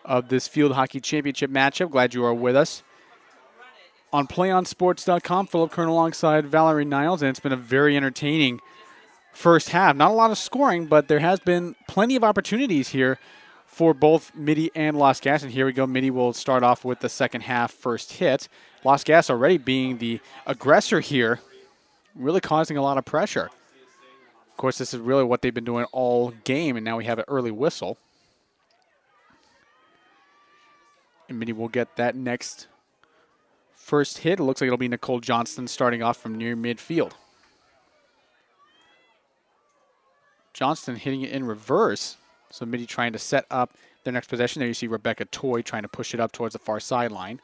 of this Field Hockey Championship matchup. Glad you are with us. On PlayOnSports.com, Philip Kern alongside Valerie Niles, and it's been a very entertaining first half. Not a lot of scoring, but there has been plenty of opportunities here for both Mitty and Las Gas. And here we go. Mitty will start off with the second half first hit. Las Gas already being the aggressor here, really causing a lot of pressure. Of course, this is really what they've been doing all game, and now we have an early whistle. And Mitty will get that next first hit. It looks like it'll be Nicole Johnston starting off from near midfield. Johnston hitting it in reverse. So Mitty trying to set up their next possession. There you see Rebecca Toy trying to push it up towards the far sideline.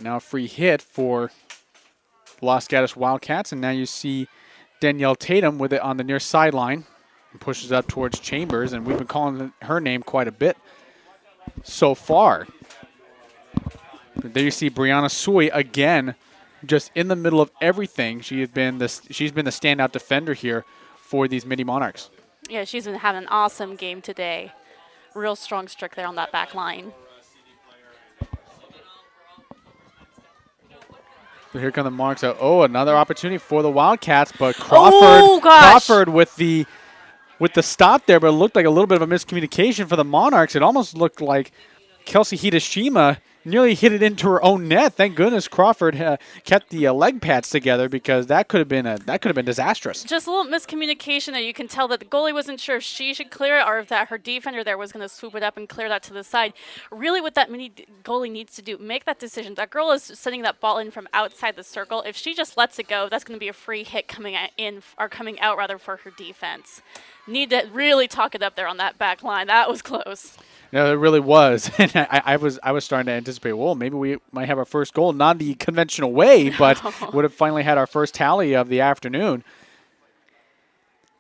Now a free hit for Los Gatos Wildcats, and now you see Danielle Tatum with it on the near sideline and pushes up towards Chambers, and we've been calling her name quite a bit so far. But there you see Brianna Sui again, just in the middle of everything. She's been the standout defender here for these Mitty Monarchs. Yeah, she's been having an awesome game today. Real strong streak there on that back line. So here come the Monarchs. Oh, another opportunity for the Wildcats, but Crawford with the stop there, but it looked like a little bit of a miscommunication for the Monarchs. It almost looked like Kelsey Hideshima nearly hit it into her own net. Thank goodness Crawford kept the leg pads together, because that could have been disastrous. Just a little miscommunication there. You can tell that the goalie wasn't sure if she should clear it or if that her defender there was going to swoop it up and clear that to the side. Really, what that mini goalie needs to do, make that decision. That girl is sending that ball in from outside the circle. If she just lets it go, that's going to be a free hit coming out rather for her defense. Need to really talk it up there on that back line. That was close. No, it really was. And I was starting to anticipate, well, maybe we might have our first goal, not the conventional way, but would have finally had our first tally of the afternoon.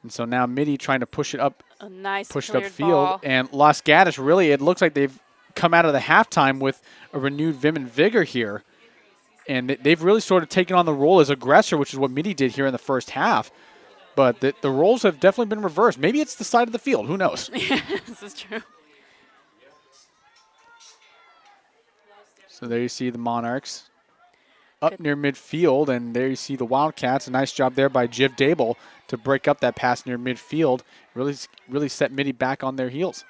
And so now Mitty trying to push it up, push it upfield. Ball. And Las Gatos, really, it looks like they've come out of the halftime with a renewed vim and vigor here. And they've really sort of taken on the role as aggressor, which is what Mitty did here in the first half. But the roles have definitely been reversed. Maybe it's the side of the field. Who knows? This is true. So there you see the Monarchs up near midfield, and there you see the Wildcats. A nice job there by Jiv Dable to break up that pass near midfield. Really set Mitty back on their heels.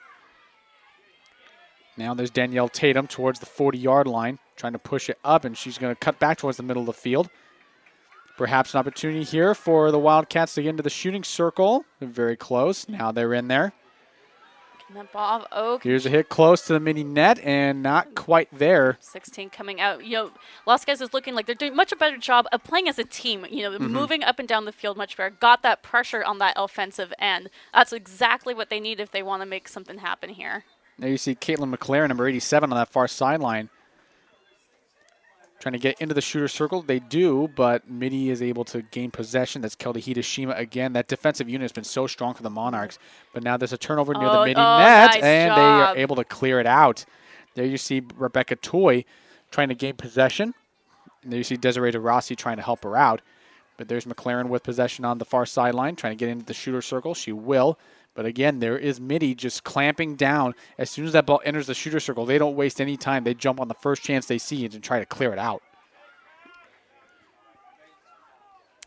Now there's Danielle Tatum towards the 40-yard line, trying to push it up, and she's going to cut back towards the middle of the field. Perhaps an opportunity here for the Wildcats to get into the shooting circle. They're very close. Now they're in there. That ball of Oak. Here's a hit close to the mini net, and not quite there. 16 coming out. Las Gatos is looking like they're doing much a better job of playing as a team. Moving up and down the field much better. Got that pressure on that offensive end. That's exactly what they need if they want to make something happen here. There you see Caitlin McLaren, number 87, on that far sideline. Trying to get into the shooter circle. They do, but Mitty is able to gain possession. That's Kelly Hideshima again. That defensive unit has been so strong for the Monarchs. But now there's a turnover near the Mitty net, nice and job. They are able to clear it out. There you see Rebecca Toy trying to gain possession. And there you see Desiree DeRossi trying to help her out. But there's McLaren with possession on the far sideline, trying to get into the shooter circle. She will. But again, there is Mitty just clamping down. As soon as that ball enters the shooter circle, they don't waste any time. They jump on the first chance they see and try to clear it out.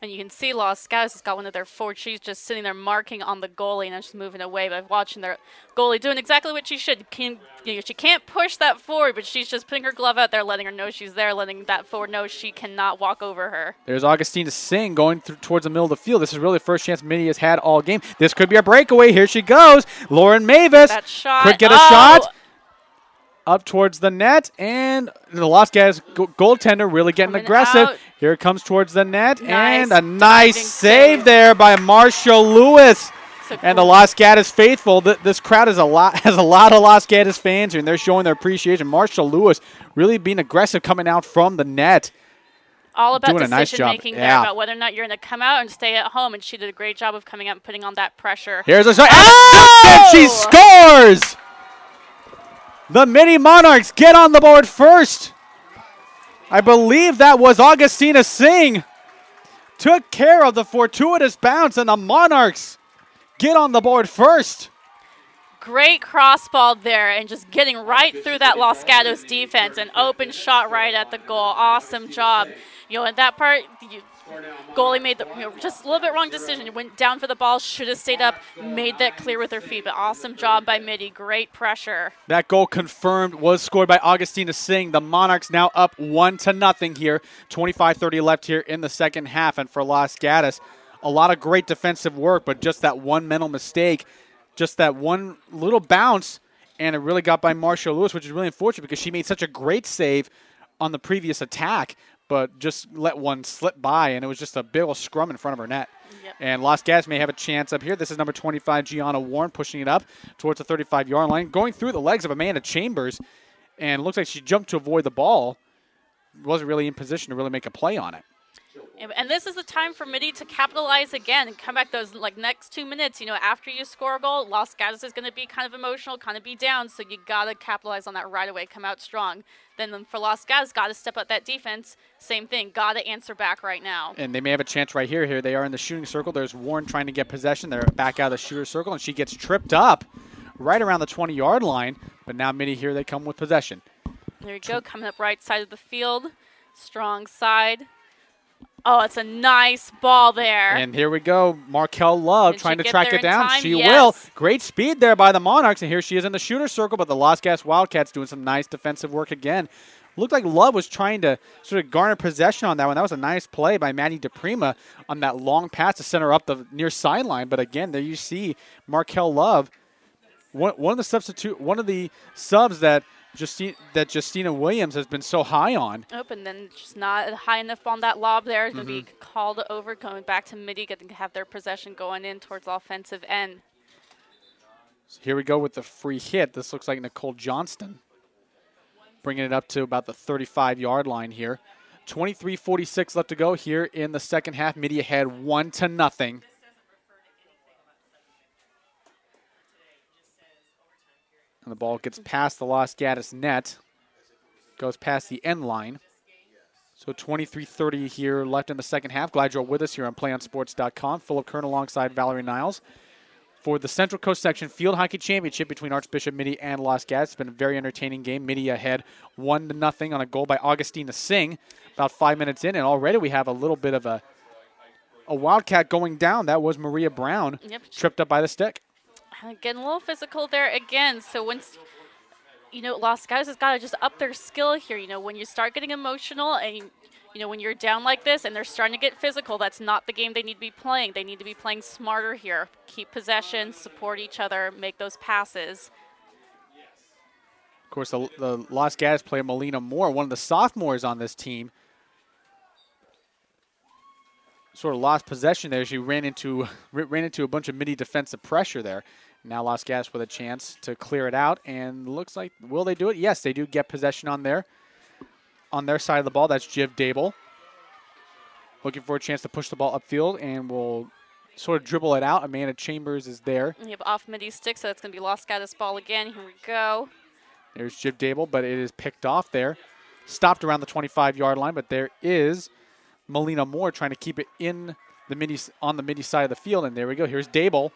And you can see Las Gatos has got one of their forwards. She's just sitting there marking on the goalie and just moving away. But watching their goalie doing exactly what she should. She can't push that forward, but she's just putting her glove out there, letting her know she's there, letting that forward know she cannot walk over her. There's Augustina Singh going towards the middle of the field. This is really the first chance Mitty has had all game. This could be a breakaway. Here she goes. Lauren Mavis that shot. could get a shot. Up towards the net, and the Las Gatos goaltender really getting aggressive. Out. Here it comes towards the net, Nice and a nice save there by Marshall Lewis. So and the Las Gatos faithful. This crowd has a lot of Las Gatos fans, and they're showing their appreciation. Marshall Lewis really being aggressive coming out from the net. All about doing a nice decision job. making there, Yeah. about whether or not you're going to come out and stay at home, and she did a great job of coming out and putting on that pressure. Here's a shot, and she scores! The Mitty Monarchs get on the board first. I believe that was Augustina Singh took care of the fortuitous bounce, and the Monarchs get on the board first. Great cross ball there and just getting right through that Los Gatos defense. An open shot right at the goal. Awesome job. In that part, goalie made just a little bit wrong decision. Went down for the ball, should have stayed up, made that clear with her feet. But awesome job by Mitty. Great pressure. That goal confirmed was scored by Augustina Singh. The Monarchs now up 1-0 here. 25:30 left here in the second half. And for Los Gatos, a lot of great defensive work, but just that one mental mistake. Just that one little bounce, and it really got by Marsha Lewis, which is really unfortunate because she made such a great save on the previous attack, but just let one slip by, and it was just a big old scrum in front of her net. Yep. And Los Gatos may have a chance up here. This is number 25, Gianna Warren, pushing it up towards the 35-yard line, going through the legs of Amanda Chambers, and it looks like she jumped to avoid the ball. Wasn't really in position to really make a play on it. And this is the time for Mitty to capitalize again and come back those next 2 minutes. After you score a goal, Los Gatos is going to be kind of emotional, kind of be down. So you got to capitalize on that right away, come out strong. Then for Los Gatos, got to step up that defense. Same thing, got to answer back right now. And they may have a chance right here. Here they are in the shooting circle. There's Warren trying to get possession. They're back out of the shooter circle, and she gets tripped up right around the 20-yard line. But now Mitty, here they come with possession. There you go, coming up right side of the field. Strong side. Oh, it's a nice ball there. And here we go. Markel Love trying to track it down. Time? She Yes. will. Great speed there by the Monarchs. And here she is in the shooter circle, but the Los Gatos Wildcats doing some nice defensive work again. Looked like Love was trying to sort of garner possession on that one. That was a nice play by Maddie DePrima on that long pass to send her up the near sideline. But again, there you see Markel Love, one of the subs that Justina Williams has been so high on. And then just not high enough on that lob there. It's going to be called over, going back to Mitty, getting to have their possession going in towards the offensive end. So here we go with the free hit. This looks like Nicole Johnston. Bringing it up to about the 35-yard line here. 23:46 left to go here in the second half. Mitty ahead 1-0. And the ball gets past the Los Gatos net. Goes past the end line. So 23:30 here left in the second half. Glad you're with us here on PlayOnSports.com. Philip Kern alongside Valerie Niles. For the Central Coast Section Field Hockey Championship between Archbishop, Mitty, and Los Gatos. It's been a very entertaining game. Mitty ahead 1-0 on a goal by Augustina Singh. About 5 minutes in, and already we have a little bit of a Wildcat going down. That was Maria Brown, tripped up by the stick. Getting a little physical there again. So once, Los Gatos has got to just up their skill here. When you start getting emotional and, when you're down like this and they're starting to get physical, that's not the game they need to be playing. They need to be playing smarter here. Keep possession, support each other, make those passes. Of course, the Los Gatos player Melina Moore, one of the sophomores on this team, sort of lost possession there. She ran into a bunch of Mitty defensive pressure there. Now Los Gatos with a chance to clear it out, and looks like, will they do it? Yes, they do get possession on their side of the ball. That's Jiv Dable. Looking for a chance to push the ball upfield, and will sort of dribble it out. Amanda Chambers is there. You have off Mitty's stick, so that's going to be Los Gatos ball again. Here we go. There's Jiv Dable, but it is picked off there. Stopped around the 25-yard line, but there is Melina Moore trying to keep it on the Mitty side of the field, and there we go. Here's Dable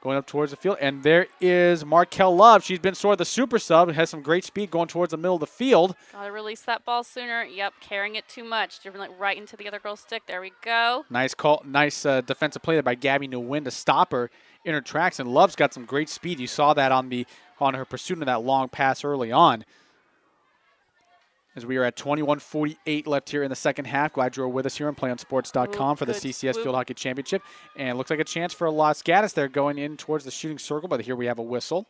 going up towards the field, and there is Markel Love. She's been sort of the super sub and has some great speed going towards the middle of the field. Got to release that ball sooner. Yep, carrying it too much. Dribbling it right into the other girl's stick. There we go. Nice call, nice defensive play there by Gabby Nguyen to stop her in her tracks, and Love's got some great speed. You saw that on her pursuit of that long pass early on. As we are at 21:48 left here in the second half. Glad you're with us here on PlayOnSports.com for the CCS Field Hockey Championship. And it looks like a chance for Los Gatos there going in towards the shooting circle, but here we have a whistle.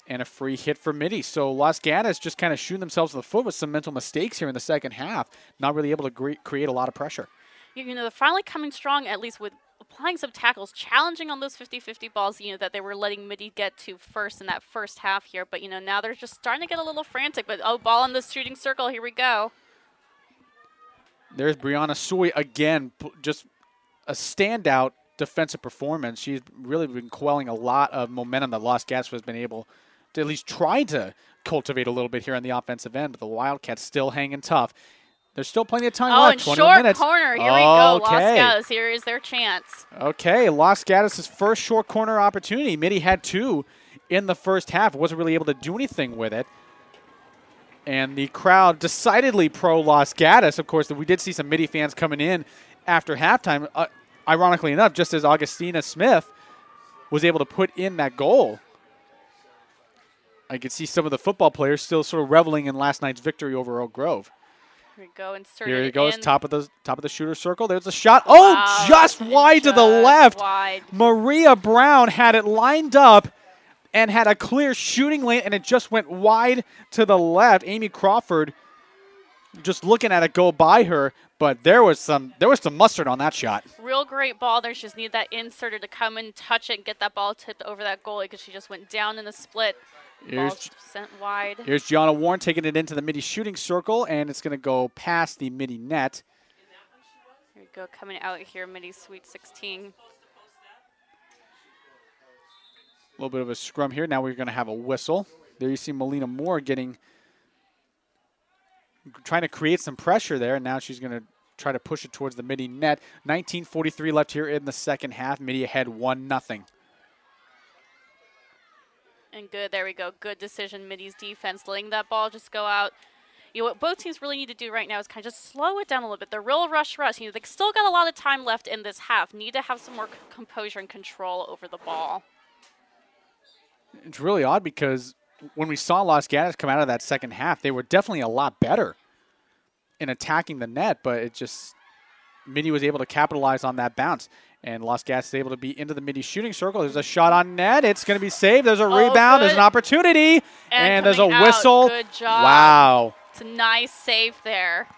And a free hit for Mitty. So Los Gatos just kind of shooting themselves in the foot with some mental mistakes here in the second half. Not really able to create a lot of pressure. They're finally coming strong, at least with applying some tackles, challenging on those 50-50 balls, that they were letting Mitty get to first in that first half here. But, now they're just starting to get a little frantic. But, ball in the shooting circle. Here we go. There's Brianna Sui again, just a standout defensive performance. She's really been quelling a lot of momentum that Los Gatos has been able to at least try to cultivate a little bit here on the offensive end. But the Wildcats still hanging tough. There's still plenty of time Oh, left. and 20 short minutes. corner. Here we go. Los Okay. Gatos. Here is their chance. Okay, Los Gatos' first short corner opportunity. Mitty had 2 in the first half. Wasn't really able to do anything with it. And the crowd decidedly pro Los Gatos. Of course, we did see some Mitty fans coming in after halftime. Ironically enough, just as Augustina Smith was able to put in that goal. I could see some of the football players still sort of reveling in last night's victory over Oak Grove. Here we go. Inserted Here he goes, in. top of the shooter circle. There's a shot. Oh, Wow, just wide to the just left. Wide. Maria Brown had it lined up and had a clear shooting lane, and it just went wide to the left. Amy Crawford just looking at it go by her, but there was some mustard on that shot. Real great ball there. She just needed that inserter to come and touch it and get that ball tipped over that goalie because she just went down in the split. Ball sent wide. Here's Gianna Warren taking it into the Mitty shooting circle, and it's going to go past the Mitty net. Here we go, coming out here, Mitty Sweet 16. A little bit of a scrum here. Now we're going to have a whistle. There you see Melina Moore trying to create some pressure there, and now she's going to try to push it towards the Mitty net. 19:43 left here in the second half. Mitty ahead 1-0. And good, there we go. Good decision, Mitty's defense, letting that ball just go out. You know, what both teams really need to do right now is kind of just slow it down a little bit. The real rush. You know, they still got a lot of time left in this half. Need to have some more composure and control over the ball. It's really odd because when we saw Los Gatos come out of that second half, they were definitely a lot better in attacking the net, but it just, Mitty was able to capitalize on that bounce. And Los Gatos is able to be into the Mitty shooting circle. There's a shot on net. It's going to be saved. There's a rebound. Good. There's an opportunity. And there's a coming out. whistle. Good job. Wow. It's a nice save there.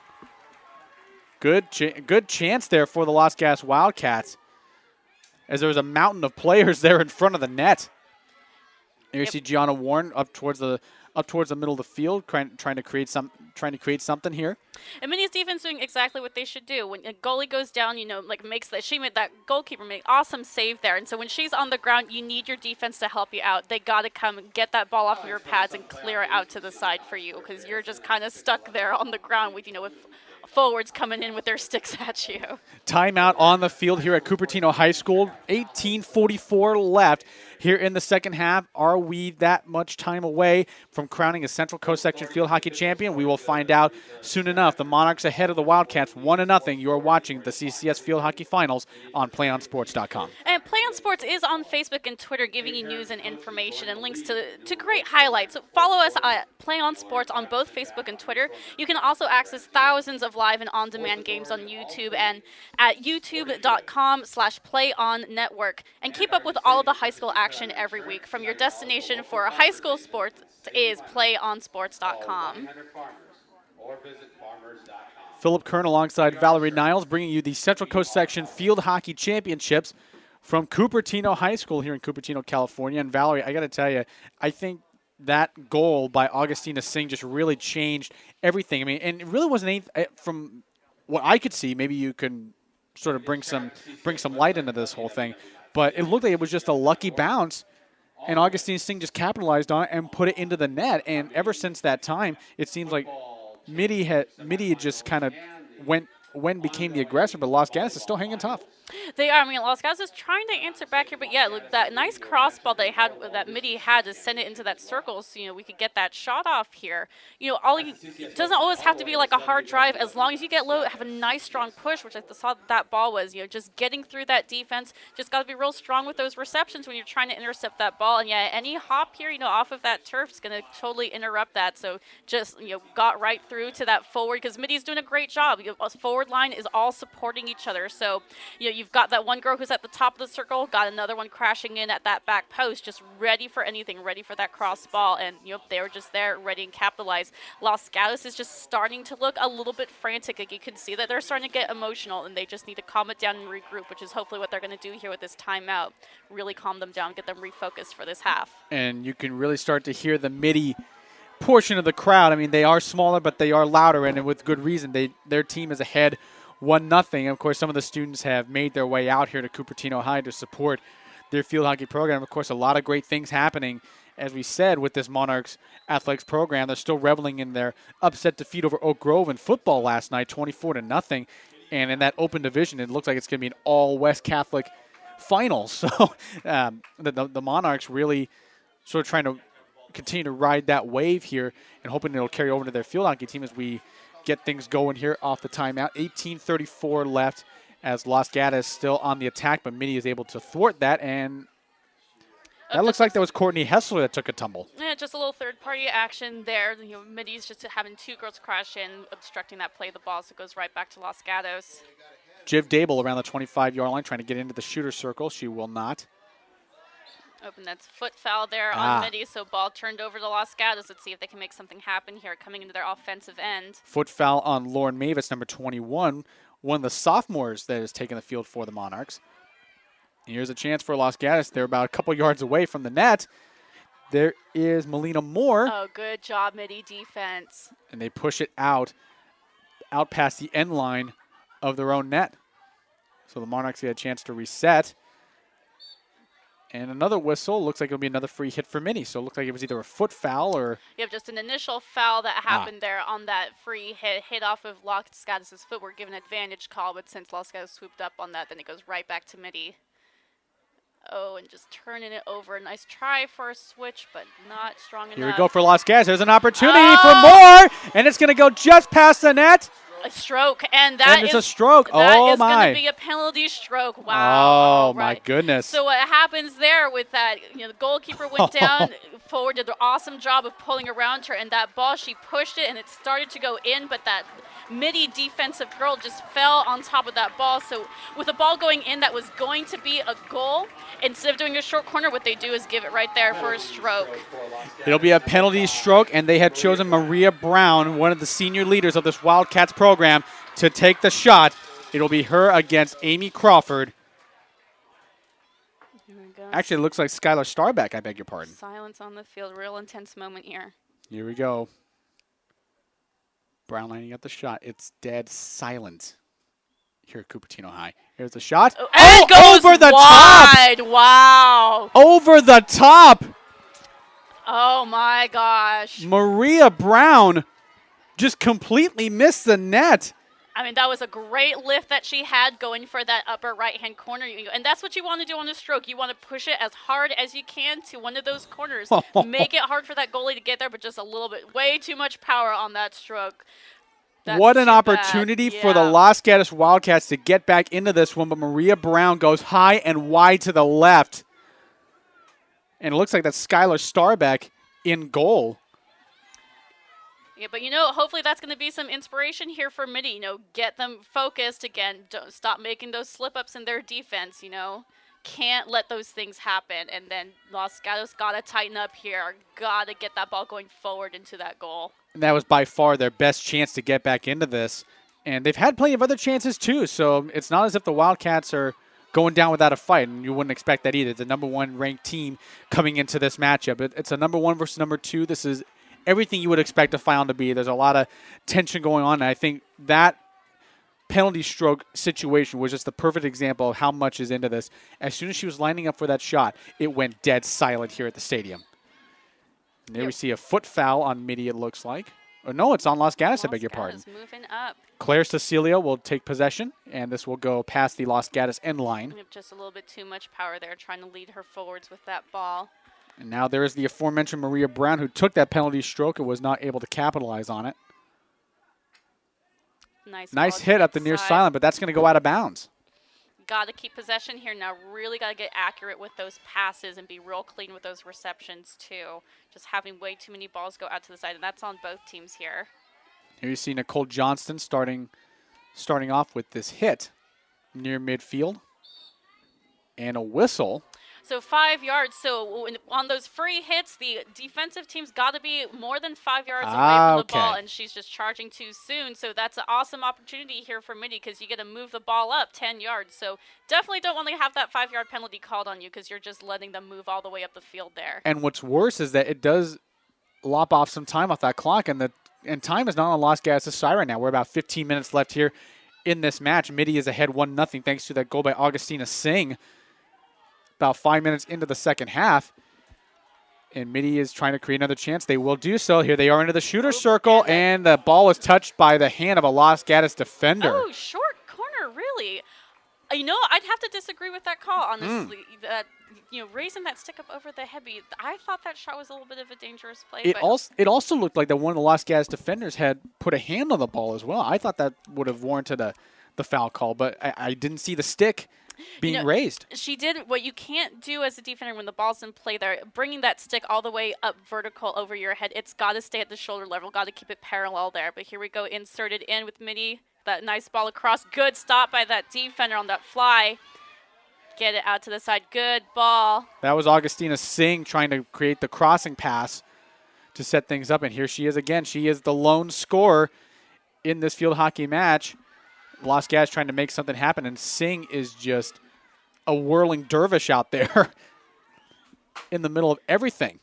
Good chance there for the Los Gatos Wildcats, as there was a mountain of players there in front of the net. Here you see Gianna Warren up towards the middle of the field, trying to create something here. And Minnie's defense doing exactly what they should do. When a goalie goes down, you know, like she made that goalkeeper make awesome save there. And so when she's on the ground, you need your defense to help you out. They got to come and get that ball off of your pads and clear it out to the side for you, because you're just kind of stuck there on the ground with, you know, with forwards coming in with their sticks at you. Timeout on the field here at Cupertino High School. 18:44 left here in the second half. Are we that much time away from crowning a Central Coast Section Field Hockey champion? We will find out soon enough. The Monarchs ahead of the Wildcats 1-0. You are watching the CCS Field Hockey Finals on PlayOnSports.com. And PlayOn Sports is on Facebook and Twitter, giving you news and information and links to great highlights. So follow us at PlayOn Sports on both Facebook and Twitter. You can also access thousands of live and on-demand games on YouTube and at youtube.com/PlayOnNetwork. And keep up with all of the high school action every week. From your destination for high school sports is PlayOnSports.com. Philip Kern alongside Valerie Niles bringing you the Central Coast Section Field Hockey Championships from Cupertino High School here in Cupertino, California. And Valerie, I got to tell you, I think that goal by Augustina Singh just really changed everything. I mean, and it really wasn't anything from what I could see. Maybe you can sort of bring some light into this whole thing. But it looked like it was just a lucky bounce, and Augustina Singh just capitalized on it and put it into the net. And ever since that time, it seems like Mitty had just kind of became the aggressor, but Los Gatos is still hanging tough. They are. I mean, Los Gatos is trying to answer back here, but yeah, look, that nice cross ball that Mitty had to send it into that circle, so, you know, we could get that shot off here. You know, it doesn't always have to be like a hard drive. As long as you get low, have a nice strong push, which I saw that ball was, you know, just getting through that defense. Just got to be real strong with those receptions when you're trying to intercept that ball. And yeah, any hop here, you know, off of that turf is going to totally interrupt that. So just, you know, got right through to that forward, because Mitty's doing a great job. You know, forward line is all supporting each other. So, you know, you've got that one girl who's at the top of the circle, got another one crashing in at that back post, just ready for anything, ready for that cross ball. And, you know, they were just there, ready and capitalize. Los Gatos is just starting to look a little bit frantic. Like, you can see that they're starting to get emotional, and they just need to calm it down and regroup, which is hopefully what they're going to do here with this timeout. Really calm them down, get them refocused for this half. And you can really start to hear the Mitty portion of the crowd. I mean, they are smaller, but they are louder, and with good reason. Their team is ahead 1-0. Of course, some of the students have made their way out here to Cupertino High to support their field hockey program. Of course, a lot of great things happening as we said, with this Monarchs athletics program, they're still reveling in their upset defeat over Oak Grove in football last night, 24-0. And in that open division, it looks like it's going to be an all-West Catholic final. So the Monarchs really sort of trying to continue to ride that wave here and hoping it'll carry over to their field hockey team as we get things going here off the timeout. 18:34 left as Los Gatos still on the attack, but Mitty is able to thwart that, and that looks like that was Courtney Hessler that took a tumble. Yeah, just a little third-party action there. Mitty's just having two girls crash in, obstructing that play of the ball, so it goes right back to Los Gatos. Jiv Dable around the 25-yard line trying to get into the shooter circle. She will not. Open, that's foot foul there on Mitty, so ball turned over to Los Gatos. Let's see if they can make something happen here coming into their offensive end. Foot foul on Lauren Mavis, number 21, one of the sophomores that has taken the field for the Monarchs. Here's a chance for Los Gatos. They're about a couple yards away from the net. There is Melina Moore. Oh, good job, Mitty defense. And they push it out past the end line of their own net. So the Monarchs get a chance to reset. And another whistle. Looks like it'll be another free hit for Mitty. So it looked like it was either a foot foul or... Yep, just an initial foul that happened there on that free hit off of Los Gatos' foot. We're given an advantage call, but since Los Gatos swooped up on that, then it goes right back to Mitty. Oh, and just turning it over. Nice try for a switch, but not strong enough. Here we go for Los Gatos. There's an opportunity for more, and it's going to go just past the net. A stroke, and that is a stroke. That oh is my! going to be a penalty stroke. Wow! Oh my goodness! So what happens there with that? The goalkeeper went down forward, did an awesome job of pulling around her, and that ball she pushed it, and it started to go in, but that Mitty defensive girl just fell on top of that ball. So with a ball going in that was going to be a goal, instead of doing a short corner, what they do is give it right there for a stroke. It'll be a penalty stroke, and they have chosen Maria Brown, one of the senior leaders of this Wildcats program, to take the shot. It'll be her against Amy Crawford. Here we go. Actually, it looks like Skylar Starbeck, I beg your pardon. Silence on the field. Real intense moment here. Here we go. Brown lining up the shot. It's dead silent here at Cupertino High. Here's the shot. And it goes over the wide. top. Wow. Over the top. Oh, my gosh. Maria Brown just completely missed the net. I mean, that was a great lift that she had going for that upper right-hand corner. And that's what you want to do on a stroke. You want to push it as hard as you can to one of those corners. Make it hard for that goalie to get there, but just a little bit, way too much power on that stroke. That's what an too opportunity bad. for the Los Gatos Wildcats to get back into this one, but Maria Brown goes high and wide to the left. And it looks like that's Skylar Starbeck in goal. Yeah, but hopefully that's going to be some inspiration here for Mitty. Get them focused again. Don't stop making those slip-ups in their defense, Can't let those things happen. And then Los Gatos got to tighten up here. Got to get that ball going forward into that goal. And that was by far their best chance to get back into this. And they've had plenty of other chances too, so it's not as if the Wildcats are going down without a fight, and you wouldn't expect that either. It's a number one ranked team coming into this matchup. It's a number one versus number two. This is everything you would expect a final to be. There's a lot of tension going on, and I think that penalty stroke situation was just the perfect example of how much is into this. As soon as she was lining up for that shot, it went dead silent here at the stadium. And there we see a foot foul on Mitty, it looks like. Oh, no, it's on Los Gatos, I beg your pardon. Moving up. Claire Cecilia will take possession, and this will go past the Los Gatos end line. Just a little bit too much power there, trying to lead her forwards with that ball. And now there is the aforementioned Maria Brown, who took that penalty stroke and was not able to capitalize on it. Nice hit up the near sideline, but that's going to go out of bounds. Got to keep possession here now. Really got to get accurate with those passes and be real clean with those receptions, too. Just having way too many balls go out to the side, and that's on both teams here. Here you see Nicole Johnston starting off with this hit near midfield. And a whistle. So 5 yards. So on those free hits, the defensive team's got to be more than 5 yards away from the ball, and she's just charging too soon. So that's an awesome opportunity here for Mitty because you get to move the ball up 10 yards. So definitely don't want to have that 5-yard penalty called on you because you're just letting them move all the way up the field there. And what's worse is that it does lop off some time off that clock, and time is not on Los Gatos' side right now. We're about 15 minutes left here in this match. Mitty is ahead 1-0 thanks to that goal by Augustina Singh. About 5 minutes into the second half. And Mitty is trying to create another chance. They will do so. Here they are into the shooter circle, and the ball is touched by the hand of a Los Gatos defender. Oh, short corner, really. I'd have to disagree with that call, honestly. That raising that stick up over the head. I thought that shot was a little bit of a dangerous play. It also looked like that one of the Los Gatos defenders had put a hand on the ball as well. I thought that would have warranted the foul call, but I didn't see the stick being raised. She did what you can't do as a defender when the ball's in play there. Bringing that stick all the way up vertical over your head. It's got to stay at the shoulder level. Got to keep it parallel there. But here we go, inserted in with Mitty. That nice ball across. Good stop by that defender on that fly. Get it out to the side. Good ball. That was Augustina Singh trying to create the crossing pass to set things up. And here she is again. She is the lone scorer in this field hockey match. Los Gatos trying to make something happen. And Singh is just a whirling dervish out there in the middle of everything.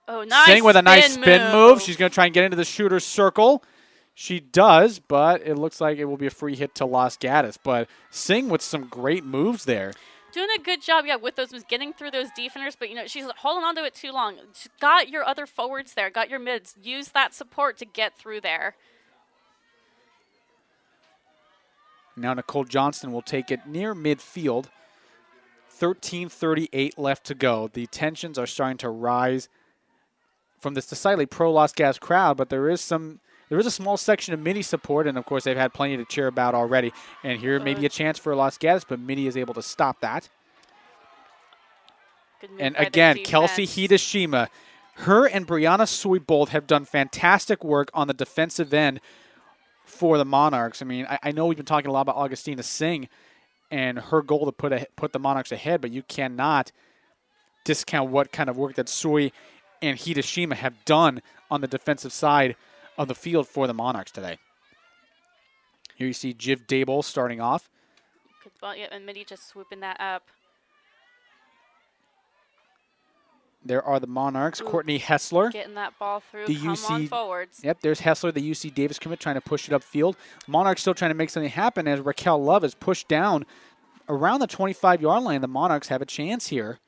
Oh, nice. Singh with a nice spin move. She's going to try and get into the shooter's circle. She does, but it looks like it will be a free hit to Los Gatos. But Singh with some great moves there. Doing a good job, with those moves, getting through those defenders. But, she's holding on to it too long. She's got your other forwards there, got your mids. Use that support to get through there. Now Nicole Johnston will take it near midfield. 13:38 left to go. The tensions are starting to rise from this decidedly pro-Los Gatos crowd, but there is a small section of Mitty support, and of course they've had plenty to cheer about already. And here may be a chance for Los Gatos, but Mitty is able to stop that. And again, Kelsey Hideshima, her and Brianna Sui both have done fantastic work on the defensive end for the Monarchs. I mean, I know we've been talking a lot about Augustina Singh and her goal to put the Monarchs ahead, but you cannot discount what kind of work that Sui and Hideshima have done on the defensive side of the field for the Monarchs today. Here you see Jiv Dable starting off. Good ball, and Mitty just swooping that up. There are the Monarchs. Courtney Hessler. Getting that ball through. The Come UC, on forwards. Yep, there's Hessler, the UC Davis commit, trying to push it upfield. Monarchs still trying to make something happen as Raquel Love is pushed down around the 25-yard line. The Monarchs have a chance here.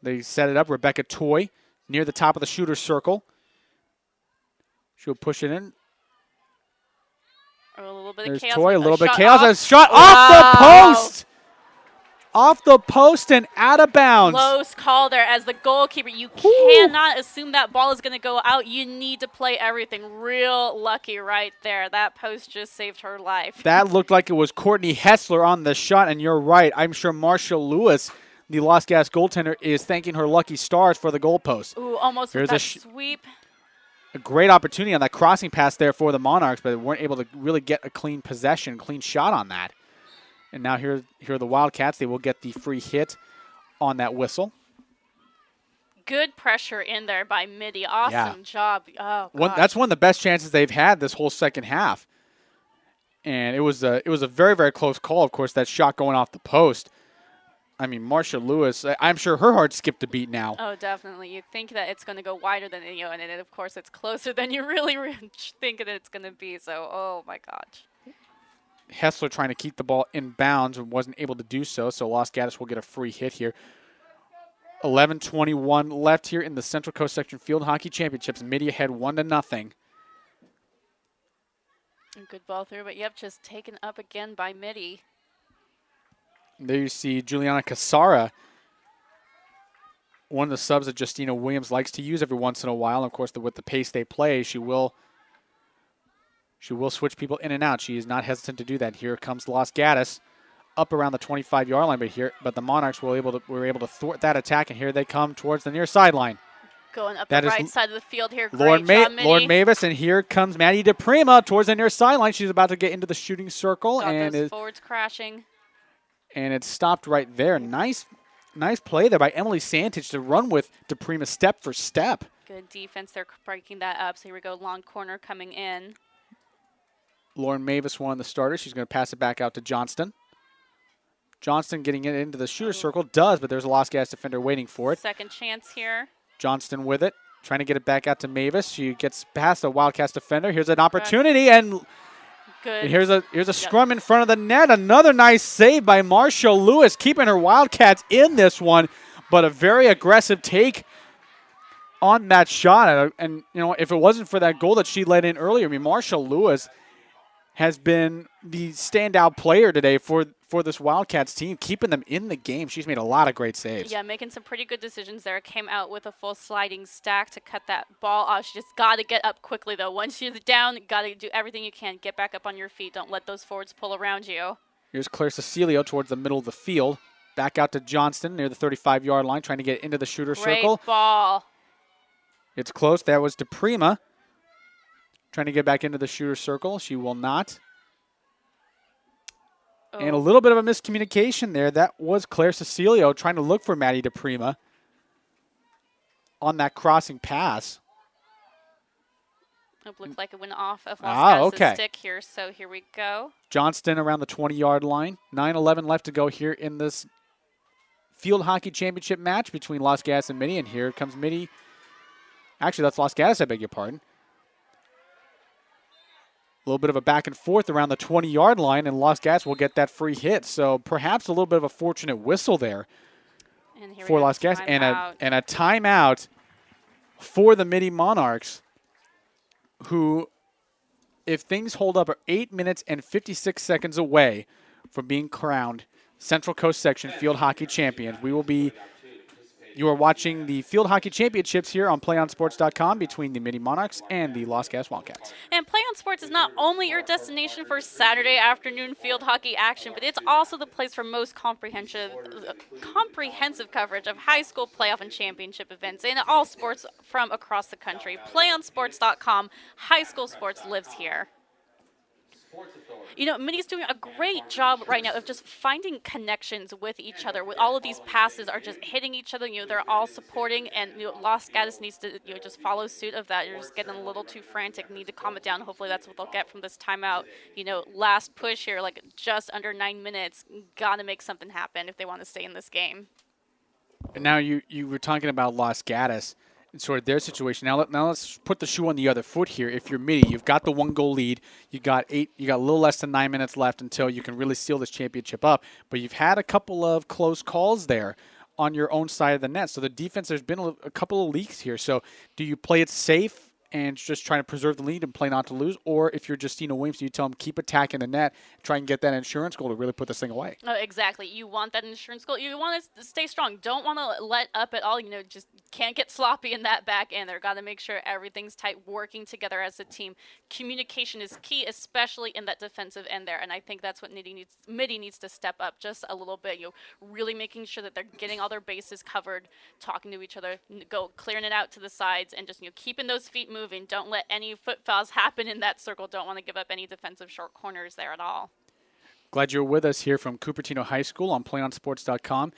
They set it up. Rebecca Toy near the top of the shooter's circle. She'll push it in. A little bit There's of chaos. Toy, a little bit of chaos. A shot off the post! Off the post and out of bounds. Close call there as the goalkeeper. You cannot assume that ball is going to go out. You need to play everything. Real lucky right there. That post just saved her life. That looked like it was Courtney Hessler on the shot, and you're right. I'm sure Marcia Lewis, the Los Gatos goaltender, is thanking her lucky stars for the goalpost. Ooh, almost with that sweep. A great opportunity on that crossing pass there for the Monarchs, but they weren't able to really get a clean possession, clean shot on that. And now here are the Wildcats. They will get the free hit on that whistle. Good pressure in there by Mitty. Awesome job. Oh, that's one of the best chances they've had this whole second half. And it was a very, very close call, of course, that shot going off the post. I mean, Marcia Lewis, I'm sure her heart skipped a beat now. Oh, definitely. You think that it's going to go wider than, and then, of course, it's closer than you really think that it's going to be. So, oh, my gosh. Hessler trying to keep the ball in bounds and wasn't able to do so, so Los Gatos will get a free hit here. 11:21 left here in the Central Coast Section Field Hockey Championships. Mitty ahead 1-0. Good ball through, but just taken up again by Mitty. There you see Juliana Casara, one of the subs that Justina Williams likes to use every once in a while. Of course, with the pace they play, she will switch people in and out. She is not hesitant to do that. Here comes Los Gatos up around the 25-yard line, but the Monarchs were able to thwart that attack, and here they come towards the near sideline. Going up the right side of the field here. Lauren Mavis, and here comes Maddie DePrima towards the near sideline. She's about to get into the shooting circle. Got those forwards crashing. And it's stopped right there. Nice play there by Emily Santich to run with DePrima step for step. Good defense. They're breaking that up. So here we go. Long corner coming in. Lauren Mavis, one of the starters. She's going to pass it back out to Johnston. Johnston getting it into the shooter circle. Does, but there's a Los Gatos defender waiting for it. Second chance here. Johnston with it. Trying to get it back out to Mavis. She gets past the Wildcats defender. Here's an opportunity, and here's a scrum in front of the net. Another nice save by Marcia Lewis, keeping her Wildcats in this one. but a very aggressive take on that shot. And, if it wasn't for that goal that she let in earlier, Marshall Lewis has been the standout player today for this Wildcats team, keeping them in the game. She's made a lot of great saves. Yeah, making some pretty good decisions there. Came out with a full sliding stack to cut that ball off. She just got to get up quickly, though. Once she's down, got to do everything you can. Get back up on your feet. Don't let those forwards pull around you. Here's Claire Cecilio towards the middle of the field. Back out to Johnston near the 35-yard line, trying to get into the shooter circle. Great ball. It's close. That was DePrima trying to get back into the shooter circle. She will not. Oh. And a little bit of a miscommunication there. That was Claire Cecilio trying to look for Maddie DePrima on that crossing pass. It looked like it went off of Las stick here, so here we go. Johnston around the 20-yard line. 9:11 left to go here in this field hockey championship match between Las Gatos and Mitty, and here comes Mitty. Actually, that's Las Gatos, I beg your pardon. A little bit of a back and forth around the 20-yard line, and Las Gatos will get that free hit. So perhaps a little bit of a fortunate whistle there for Las Gatos, and a timeout for the Mitty Monarchs, who, if things hold up, are 8 minutes and 56 seconds away from being crowned Central Coast Section Field Hockey Champions. You are watching the Field Hockey Championships here on PlayOnSports.com between the Mitty Monarchs and the Las Gatos Wildcats. And PlayOn Sports is not only your destination for Saturday afternoon field hockey action, but it's also the place for most comprehensive coverage of high school playoff and championship events in all sports from across the country. PlayOnSports.com, high school sports lives here. Mitty's doing a great job right now of just finding connections with each other. With all of these passes are just hitting each other. They're all supporting, and Las Gatos needs to just follow suit of that. You're just getting a little too frantic. Need to calm it down. Hopefully that's what they'll get from this timeout. Last push here, like just under 9 minutes. Got to make something happen if they want to stay in this game. And now you were talking about Las Gatos and sort of their situation. Now let's put the shoe on the other foot here. If you're Mitty, you've got the 1-goal lead. You got a little less than 9 minutes left until you can really seal this championship up. But you've had a couple of close calls there on your own side of the net. So the defense, there's been a couple of leaks here. So do you play it safe and just trying to preserve the lead and play not to lose? Or if you're Justina Williams, you tell them keep attacking the net, try and get that insurance goal to really put this thing away. Oh, exactly. You want that insurance goal. You want to stay strong. Don't want to let up at all. Just can't get sloppy in that back end. They've got to make sure everything's tight, working together as a team. Communication is key, especially in that defensive end there. And I think that's what Mitty needs to step up just a little bit. Really making sure that they're getting all their bases covered, talking to each other, clearing it out to the sides, and just keeping those feet moving. Don't let any foot fouls happen in that circle. Don't want to give up any defensive short corners there at all. Glad you're with us here from Cupertino High School on PlayOnSports.com.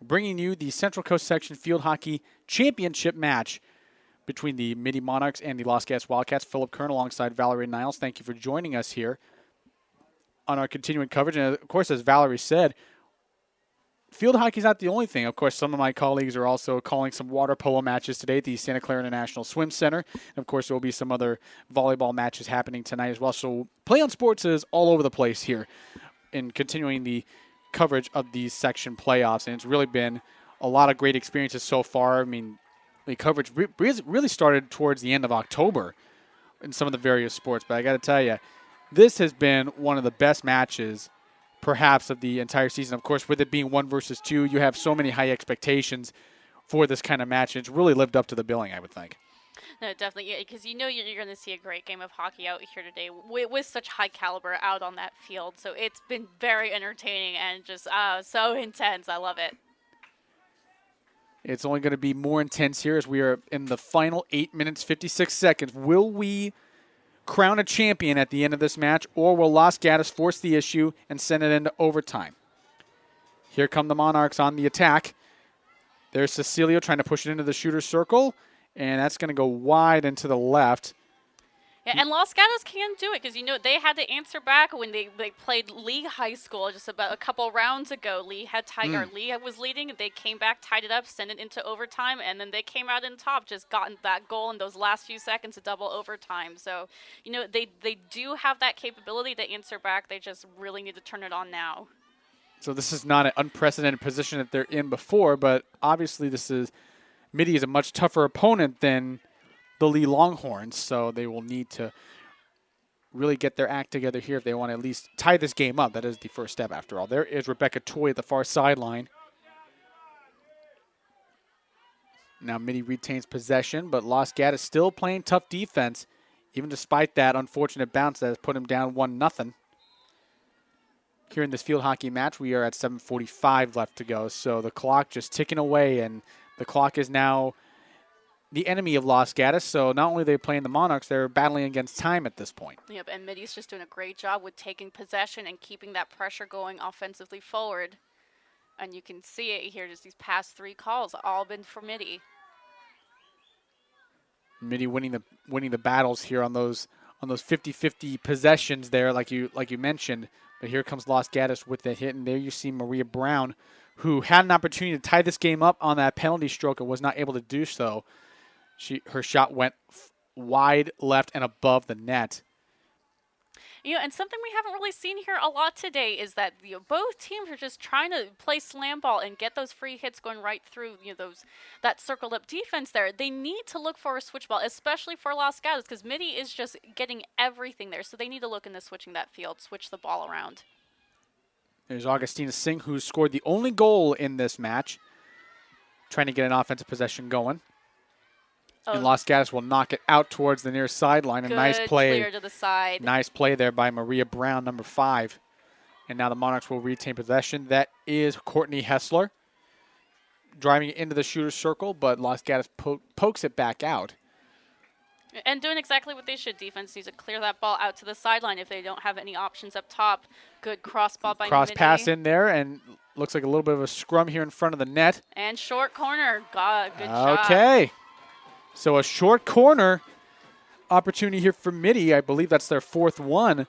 We're bringing you the Central Coast Section Field Hockey Championship match between the Mitty Monarchs and the Las Gatos Wildcats. Philip Kern alongside Valerie Niles. Thank you for joining us here on our continuing coverage. And, of course, as Valerie said, field hockey is not the only thing. Of course, some of my colleagues are also calling some water polo matches today at the Santa Clara International Swim Center. And, of course, there will be some other volleyball matches happening tonight as well. So Play on Sports is all over the place here in continuing the coverage of these section playoffs. And it's really been a lot of great experiences so far. I mean, the coverage really started towards the end of October in some of the various sports. But I got to tell you, this has been one of the best matches perhaps of the entire season. Of course, with it being 1 versus 2, you have so many high expectations for this kind of match. And it's really lived up to the billing, I would think. No, definitely, because you're going to see a great game of hockey out here today with such high caliber out on that field. So it's been very entertaining and just so intense. I love it. It's only going to be more intense here as we are in the final 8 minutes, 56 seconds. Will we crown a champion at the end of this match, or will Las Gatos force the issue and send it into overtime? Here come the Monarchs on the attack. There's Cecilio trying to push it into the shooter circle, and that's going to go wide and to the left. Yeah, and Las Gatos can do it because, they had to answer back when they played Lee High School just about a couple rounds ago. Lee was leading. They came back, tied it up, sent it into overtime, and then they came out in top, just gotten that goal in those last few seconds to double overtime. So, they do have that capability to answer back. They just really need to turn it on now. So this is not an unprecedented position that they're in before, but obviously Mitty is a much tougher opponent than the Lee Longhorns, so they will need to really get their act together here if they want to at least tie this game up. That is the first step, after all. There is Rebecca Toy at the far sideline. Now Mitty retains possession, but Los Gatos still playing tough defense, even despite that unfortunate bounce that has put him down 1-0. Here in this field hockey match, we are at 7:45 left to go, so the clock just ticking away, and the clock is now the enemy of Los Gatos, so not only are they playing the Monarchs, they're battling against time at this point. Yep, and Mitty's just doing a great job with taking possession and keeping that pressure going offensively forward. And you can see it here, just these past 3 calls, all been for Mitty. Mitty winning the battles here on those 50-50 possessions there, like you mentioned. But here comes Los Gatos with the hit, and there you see Maria Brown, who had an opportunity to tie this game up on that penalty stroke and was not able to do so. Her shot went wide left and above the net. And something we haven't really seen here a lot today is that both teams are just trying to play slam ball and get those free hits going right through that circled up defense there. They need to look for a switch ball, especially for Los Gatos, because Mitty is just getting everything there. So they need to look into switching that field, switch the ball around. There's Augustina Singh, who scored the only goal in this match, trying to get an offensive possession going. And Los Gatos will knock it out towards the near sideline. A nice play. Clear to the side. Nice play there by Maria Brown, number 5. And now the Monarchs will retain possession. That is Courtney Hessler driving it into the shooter's circle, but Los Gatos pokes it back out. And doing exactly what they should. Defense needs to clear that ball out to the sideline if they don't have any options up top. Good cross ball by Cross Mitty. pass in there, and looks like a little bit of a scrum here in front of the net. And short corner. Good shot. Okay. So a short corner opportunity here for Mitty. I believe that's their 4th one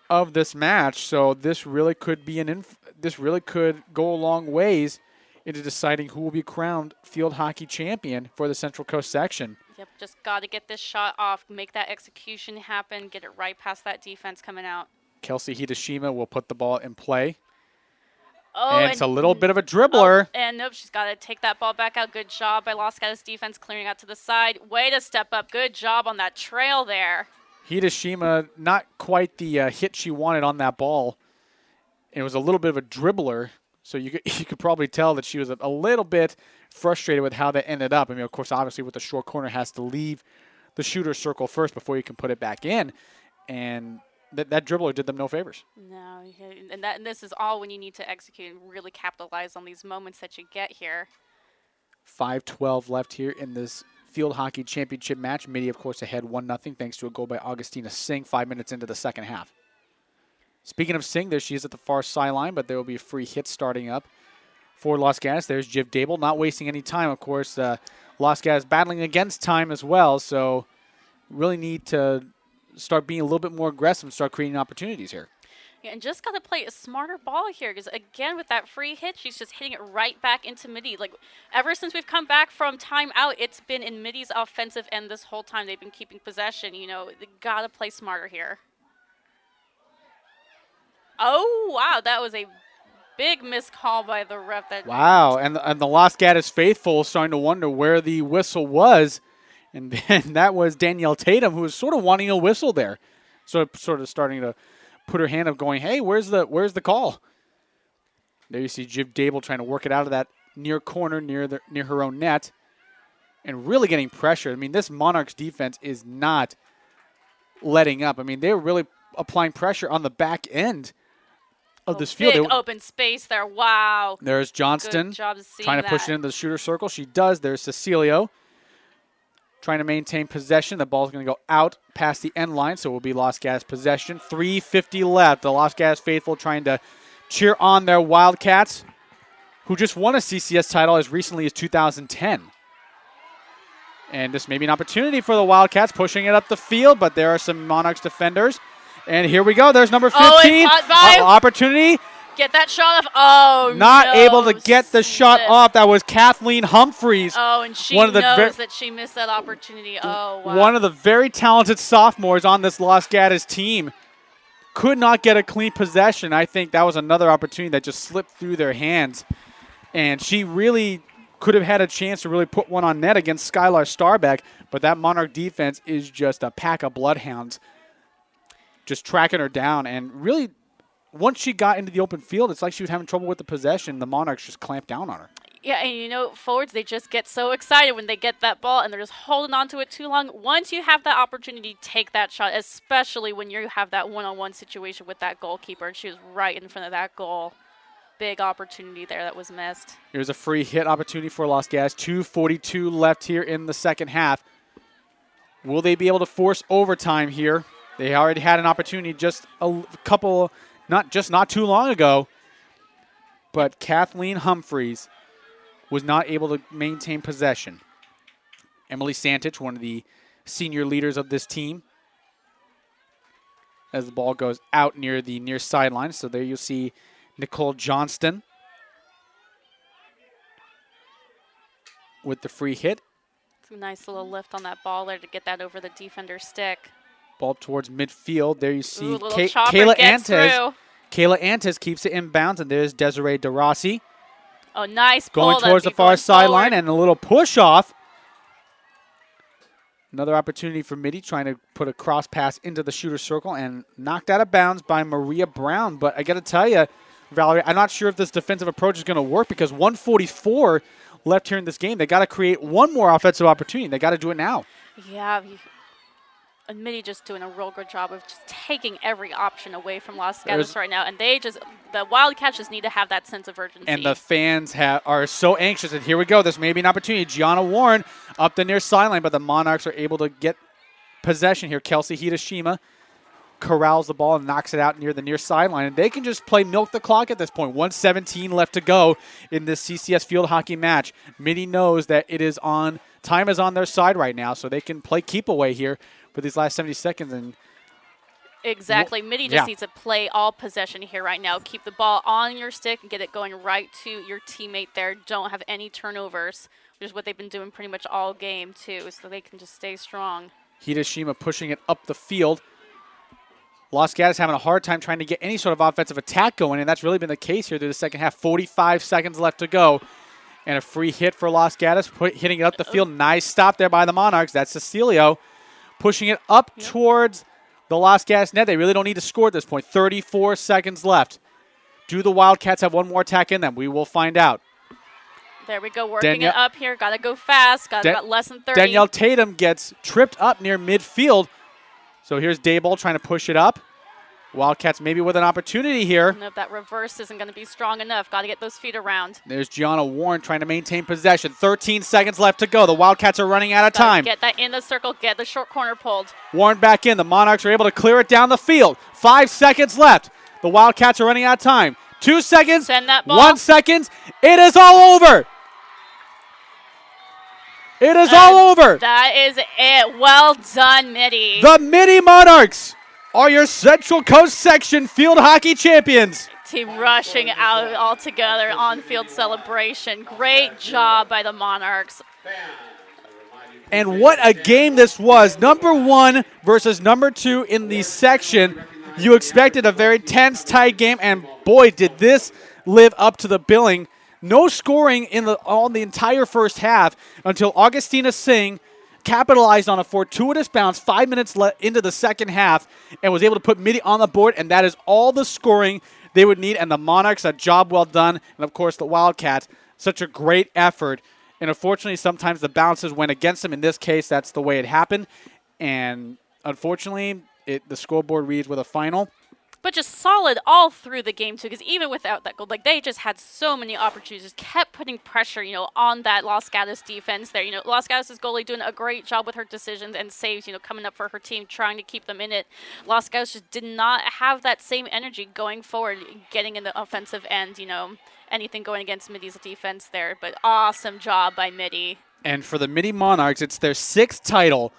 of this match. So this really could be this really could go a long ways into deciding who will be crowned field hockey champion for the Central Coast section. Yep, just got to get this shot off, make that execution happen, get it right past that defense coming out. Kelsey Hideshima will put the ball in play. Oh, and it's a little bit of a dribbler. And nope, she's got to take that ball back out. Good job by Los Gatos defense, clearing out to the side. Way to step up. Good job on that trail there. Hideshima, not quite the hit she wanted on that ball. It was a little bit of a dribbler, so you could probably tell that she was a little bit frustrated with how that ended up. I mean, of course, obviously with the short corner, has to leave the shooter's circle first before you can put it back in. And that dribbler did them no favors. No, and this is all when you need to execute and really capitalize on these moments that you get here. 5:12 left here in this field hockey championship match. Mitty, of course, ahead 1-0 thanks to a goal by Augustina Singh 5 minutes into the second half. Speaking of Singh, there she is at the far sideline, but there will be a free hit starting up for Los Gatos. There's Jiv Dable, not wasting any time, of course. Los Gatos battling against time as well, so really need to start being a little bit more aggressive and start creating opportunities here. Yeah, and just got to play a smarter ball here because, again, with that free hit, she's just hitting it right back into Mitty. Like, ever since we've come back from timeout, it's been in Mitty's offensive end this whole time. They've been keeping possession. They got to play smarter here. Oh, wow, that was a big missed call by the ref. Wow, and the Los Gatos faithful starting to wonder where the whistle was. And then that was Danielle Tatum, who was sort of wanting a whistle there. Sort of starting to put her hand up going, hey, where's the call? There you see Jiv Dable trying to work it out of that near corner near her own net and really getting pressure. I mean, this Monarchs defense is not letting up. I mean, they're really applying pressure on the back end of this field. Big open space there. Wow. There's Johnston trying to push it into the shooter circle. She does. There's Cecilio trying to maintain possession. The ball's going to go out past the end line, so it will be Los Gatos possession. 3:50 left. The Los Gatos faithful trying to cheer on their Wildcats, who just won a CCS title as recently as 2010. And this may be an opportunity for the Wildcats pushing it up the field, but there are some Monarchs defenders. And here we go. There's number 15. Opportunity. Get that shot off. Oh, not able to get the shot off. That was Kathleen Humphreys. Oh, and she knows that she missed that opportunity. Oh, wow. One of the very talented sophomores on this Los Gatos team. could not get a clean possession. I think that was another opportunity that just slipped through their hands. And she really could have had a chance to really put one on net against Skylar Starbeck, but that Monarch defense is just a pack of bloodhounds just tracking her down. And really, once she got into the open field, it's like she was having trouble with the possession. The Monarchs just clamped down on her. Yeah, and forwards, they just get so excited when they get that ball, and they're just holding on to it too long. Once you have that opportunity, take that shot, especially when you have that one-on-one situation with that goalkeeper, and she was right in front of that goal. Big opportunity there that was missed. Here's a free hit opportunity for Los Gatos. 2:42 left here in the second half. Will they be able to force overtime here? They already had an opportunity just a couple, not too long ago, but Kathleen Humphreys was not able to maintain possession. Emily Santich, one of the senior leaders of this team, as the ball goes out near the near sideline. So there you'll see Nicole Johnston with the free hit. It's a nice little lift on that ball there to get that over the defender's stick. Ball towards midfield. There you see Kayla Antes. Kayla Antes keeps it inbounds, and there's Desiree DeRossi. Oh, nice going towards the far sideline, and a little push off. Another opportunity for Mitty, trying to put a cross pass into the shooter circle and knocked out of bounds by Maria Brown. But I got to tell you, Valerie, I'm not sure if this defensive approach is going to work because 1:44 left here in this game. They got to create one more offensive opportunity. They got to do it now. Yeah, and Mitty just doing a real good job of just taking every option away from Los Gatos right now. And the Wildcats just need to have that sense of urgency. And the fans are so anxious. And here we go. This may be an opportunity. Gianna Warren up the near sideline, but the Monarchs are able to get possession here. Kelsey Hidashima corrals the ball and knocks it out near the near sideline. And they can just milk the clock at this point. 1:17 left to go in this CCS field hockey match. Mitty knows that time is on their side right now, so they can play keep away here for these last 70 seconds. And exactly. Mitty just needs to play all possession here right now. Keep the ball on your stick and get it going right to your teammate there. Don't have any turnovers, which is what they've been doing pretty much all game too, so they can just stay strong. Hidashima pushing it up the field. Los Gatos having a hard time trying to get any sort of offensive attack going, and that's really been the case here through the second half. 45 seconds left to go. And a free hit for Los Gatos, hitting it up the field. Nice stop there by the Monarchs. That's Cecilio pushing it up towards the Los Gatos net. They really don't need to score at this point. 34 seconds left. Do the Wildcats have one more attack in them? We will find out. There we go, working it up here. Got to go fast. Got less than 30. Danielle Tatum gets tripped up near midfield. So here's Dayball trying to push it up. Wildcats maybe with an opportunity here. Nope, that reverse isn't going to be strong enough. Got to get those feet around. There's Gianna Warren trying to maintain possession. 13 seconds left to go. The Wildcats are running out of time. Get that in the circle. Get the short corner pulled. Warren back in. The Monarchs are able to clear it down the field. 5 seconds left. The Wildcats are running out of time. 2 seconds. Send that ball. 1 second. It is all over. It is all over. That is it. Well done, Mitty. The Mitty Monarchs are your Central Coast Section field hockey champions. Team rushing out all together, on-field celebration. Great job by the Monarchs. And what a game this was. Number 1 versus number 2 in the section. You expected a very tense, tight game, and boy, did this live up to the billing. No scoring on the entire first half until Augustina Singh capitalized on a fortuitous bounce 5 minutes into the second half and was able to put Mitty on the board, and that is all the scoring they would need. And the Monarchs, a job well done. And, of course, the Wildcats, such a great effort. And, unfortunately, sometimes the bounces went against them. In this case, that's the way it happened. And, unfortunately, the scoreboard reads with a final. But just solid all through the game, too, because even without that goal, they just had so many opportunities, just kept putting pressure, on that Los Gatos defense there. Los Gatos' goalie doing a great job with her decisions and saves, coming up for her team, trying to keep them in it. Los Gatos just did not have that same energy going forward, getting in the offensive end, anything going against Mitty's defense there. But awesome job by Mitty. And for the Mitty Monarchs, it's their 6th title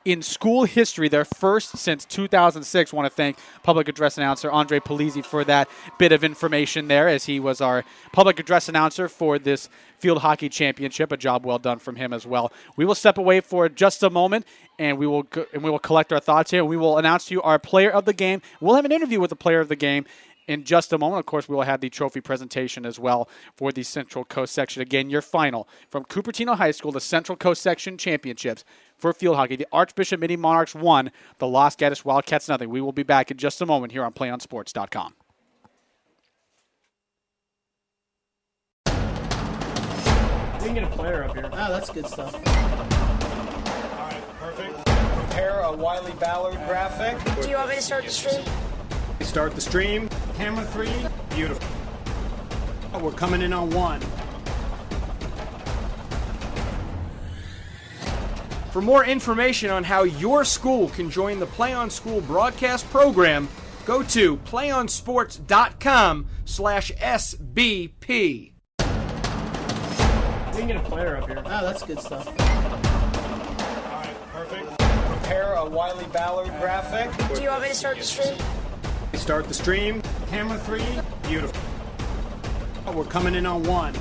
in school history, their first since 2006. I want to thank public address announcer Andre Polizzi for that bit of information there, as he was our public address announcer for this field hockey championship. A job well done from him as well. We will step away for just a moment, and we will collect our thoughts here. We will announce to you our player of the game. We'll have an interview with the player of the game in just a moment. Of course, we will have the trophy presentation as well for the Central Coast section. Again, your final from Cupertino High School, the Central Coast section championships for field hockey. The Archbishop Mitty Monarchs won, the Los Gatos Wildcats nothing. We will be back in just a moment here on PlayOnSports.com. We can get a player up here. Oh, that's good stuff. All right, perfect. Prepare a Wiley Ballard graphic. Do you want me to start the stream? Start the stream. Camera 3. Beautiful. Oh, we're coming in on 1. For more information on how your school can join the PlayOn School broadcast program, go to playonsports.com/SBP. We can get a player up here. Oh, that's good stuff. All right, perfect. Prepare a Wiley Ballard graphic. Do you want me to start the stream? Start the stream. Camera 3. Beautiful. Oh, we're coming in on 1.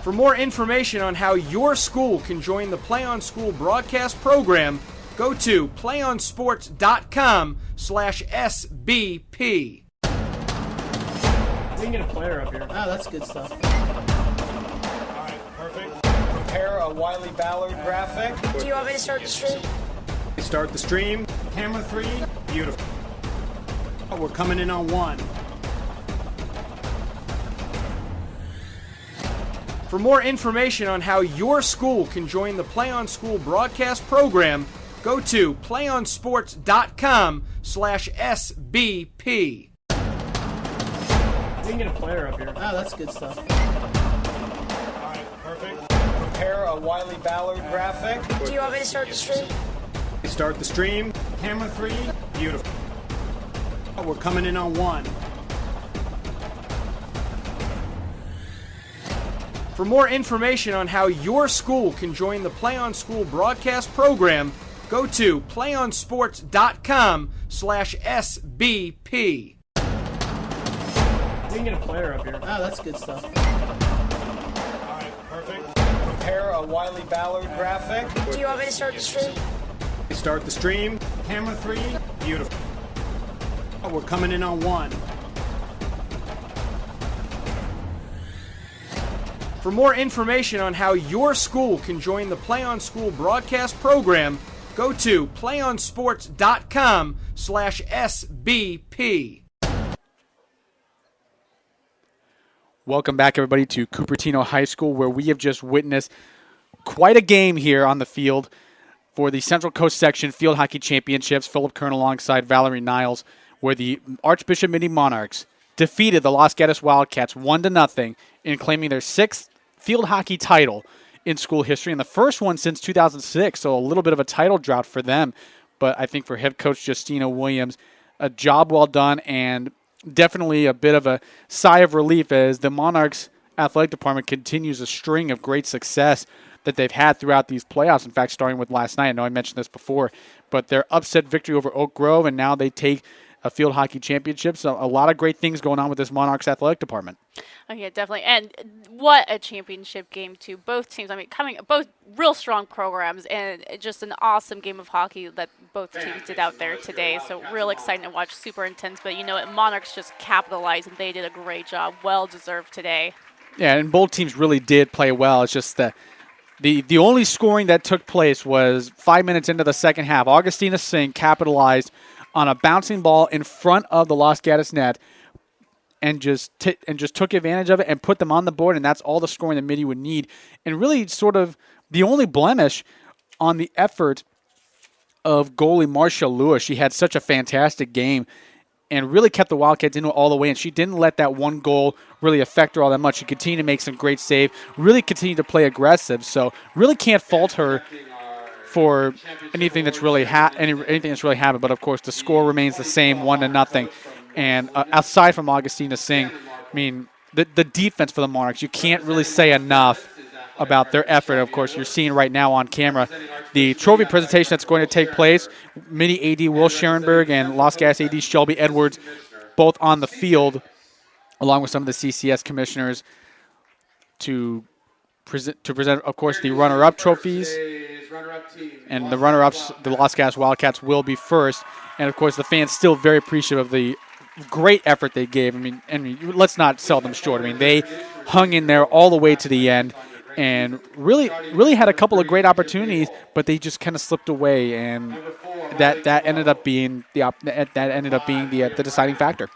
For more information on how your school can join the PlayOn School broadcast program, go to playonsports.com/SBP. We can get a player up here. Oh, that's good stuff. All right, perfect. Prepare a Wiley Ballard graphic. Do you want me to start the stream? Start the stream. Camera 3. Beautiful. Oh, we're coming in on 1. For more information on how your school can join the PlayOn School broadcast program, go to playonsports.com/SBP. We can get a player up here. Oh, that's good stuff. All right, perfect. Prepare a Wiley Ballard graphic. Do you want me to start the stream? Start the stream. Camera 3. Beautiful. Oh, we're coming in on 1. For more information on how your school can join the PlayOn School broadcast program, go to playonsports.com/SBP. We can get a player up here. Oh, that's good stuff. All right, perfect. Prepare a Wiley Ballard graphic. Do you want me to start the stream? Start the stream. Camera 3. Beautiful. Oh, we're coming in on 1. For more information on how your school can join the PlayOn School broadcast program, go to playonsports.com/SBP. Welcome back, everybody, to Cupertino High School, where we have just witnessed quite a game here on the field for the Central Coast Section Field Hockey Championships. Philip Kern alongside Valerie Niles, where the Archbishop Mitty Monarchs defeated the Los Gatos Wildcats 1-0 in claiming their 6th field hockey title in school history, and the first one since 2006, so a little bit of a title drought for them. But I think for head coach Justina Williams, a job well done, and definitely a bit of a sigh of relief as the Monarchs athletic department continues a string of great success that they've had throughout these playoffs. In fact, starting with last night, I know I mentioned this before, but their upset victory over Oak Grove, and now they take a field hockey championship. So a lot of great things going on with this Monarchs athletic department. Oh, yeah, definitely. And what a championship game, too. Both teams, I mean, both real strong programs, and just an awesome game of hockey that both teams did out there today. So real exciting to watch, super intense. But, you know what, Monarchs just capitalized, and they did a great job. Well-deserved today. Yeah, and both teams really did play well. It's just that the only scoring that took place was 5 minutes into the second half. Augustina Singh capitalized on a bouncing ball in front of the Los Gatos net, and just took advantage of it and put them on the board, and that's all the scoring that Mitty would need. And really sort of the only blemish on the effort of goalie Marcia Lewis. She had such a fantastic game and really kept the Wildcats into it all the way, and she didn't let that one goal really affect her all that much. She continued to make some great save, really continued to play aggressive, so really can't fault her for anything that's really happened. But of course, the score remains the same, 1-0. And aside from Augustina Singh, I mean, the defense for the Monarchs, you can't really say enough about their effort. Of course, you're seeing right now on camera the trophy presentation that's going to take place. Mitty AD Will Scherenberg and Los Gatos AD Shelby Edwards both on the field, along with some of the CCS commissioners to present, of course, the runner-up trophies. And the runner-ups, the Los Gatos Wildcats, will be first. And, of course, the fans still very appreciative of the great effort they gave. I mean, let's not sell them short. I mean, they hung in there all the way to the end and really had a couple of great opportunities, but they just kind of slipped away, and that ended up being the deciding factor.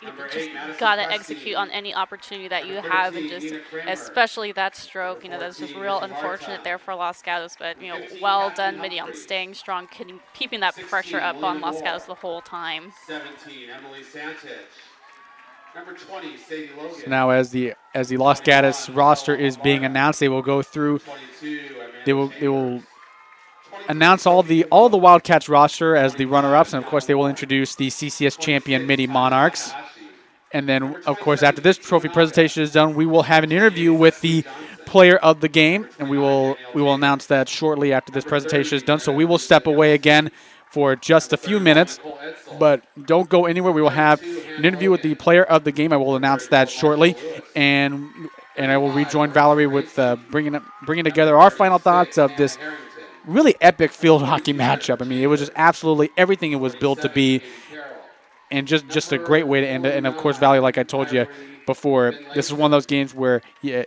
You just gotta execute on any opportunity that you have, and just especially that stroke. That's just real unfortunate there for Los Gatos. But well done, Mitty, on staying strong, keeping that pressure up on Los Gatos the whole time. 17, Emily Sanchez. Number 20, Sadie Logan. So now, as the Los Gatos roster is being announced, they will go through. They will announce all the Wildcats roster as the runner-ups, and of course they will introduce the CCS champion Mitty Monarchs. And then, of course, after this trophy presentation is done, we will have an interview with the player of the game, and we will announce that shortly after this presentation is done. So we will step away again for just a few minutes, but don't go anywhere. We will have an interview with the player of the game. I will announce that shortly, and I will rejoin Valerie with bringing together our final thoughts of this really epic field hockey matchup. I mean, it was just absolutely everything it was built to be. And just a great way to end it. And, of course, Valley, like I told you before, this is one of those games where you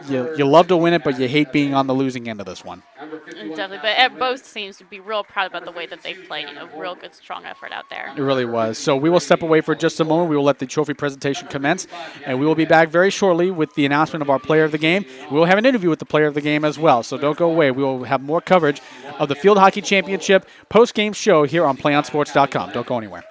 love to win it, but you hate being on the losing end of this one. Definitely. But both teams would be real proud about the way that they played. Real good, strong effort out there. It really was. So we will step away for just a moment. We will let the trophy presentation commence. And we will be back very shortly with the announcement of our player of the game. We will have an interview with the player of the game as well. So don't go away. We will have more coverage of the Field Hockey Championship post-game show here on PlayOnSports.com. Don't go anywhere.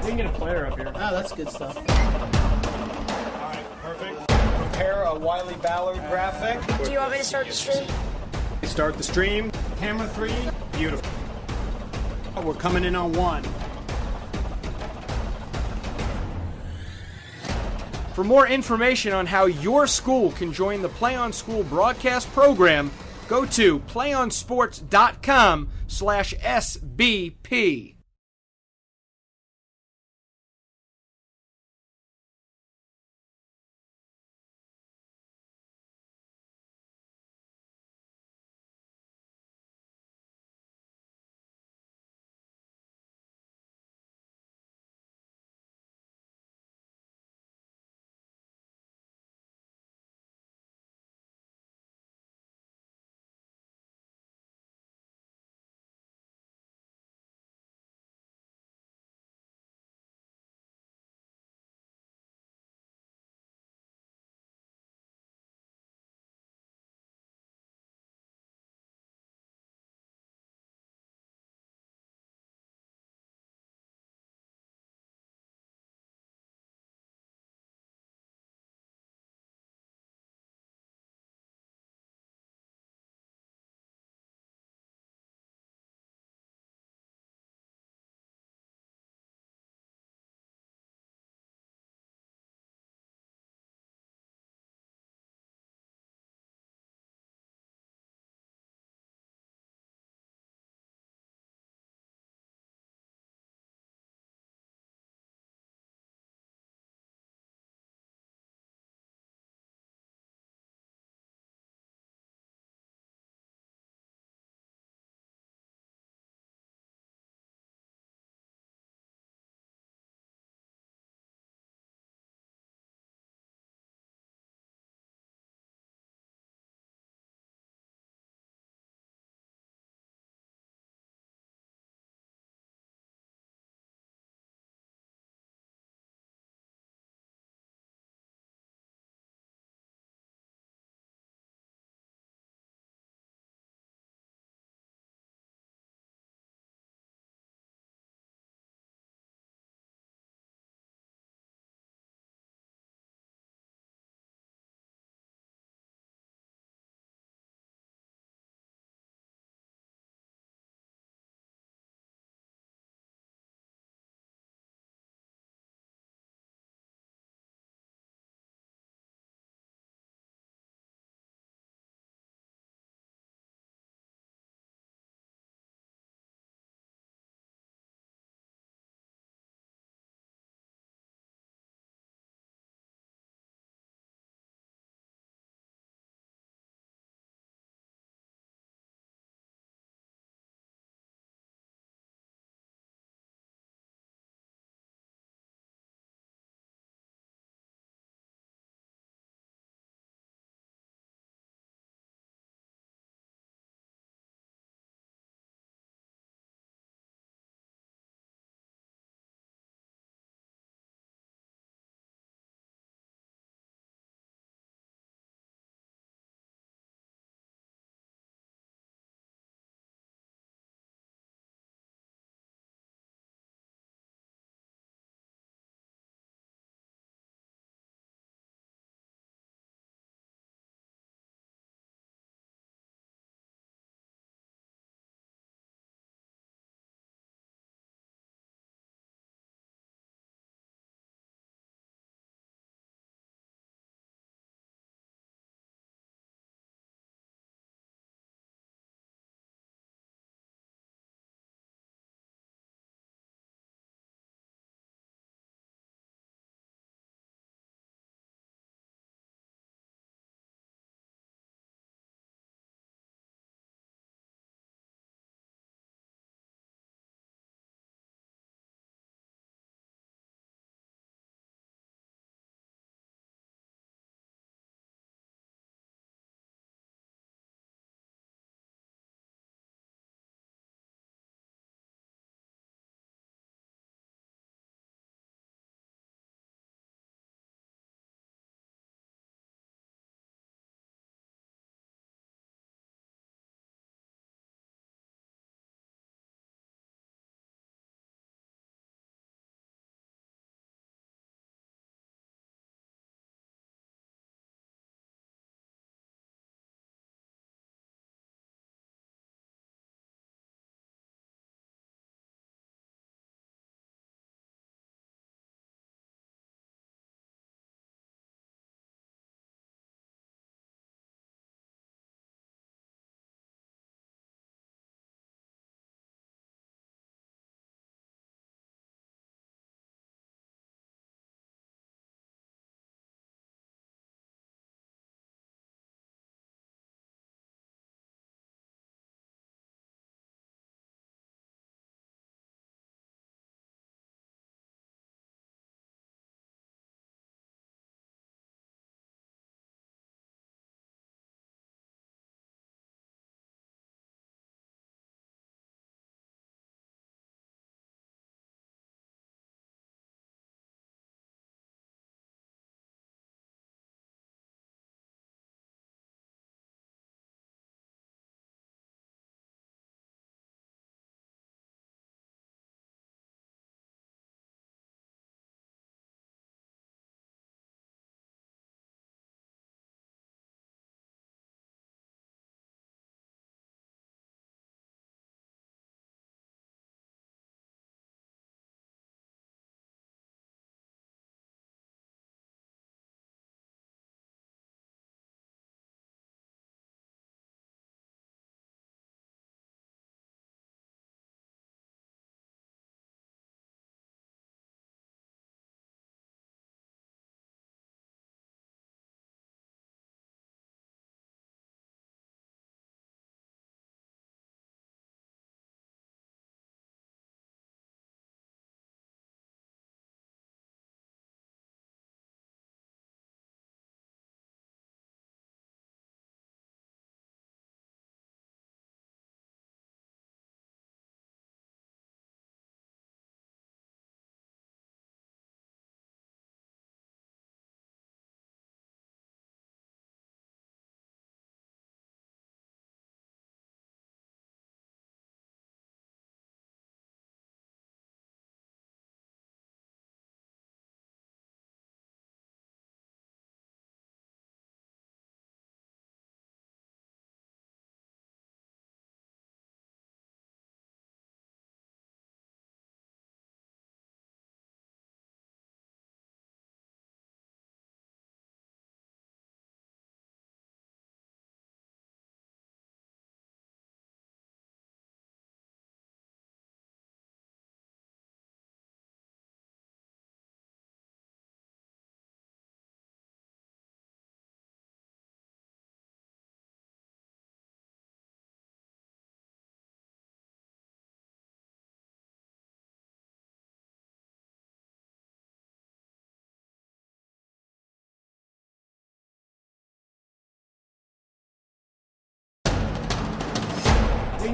We can get a player up here. Oh, that's good stuff. All right, perfect. Prepare a Wiley Ballard graphic. Do you want me to start the stream? Start the stream. Camera 3. Beautiful. We're coming in on 1. For more information on how your school can join the Play On School broadcast program, go to playonsports.com/SBP.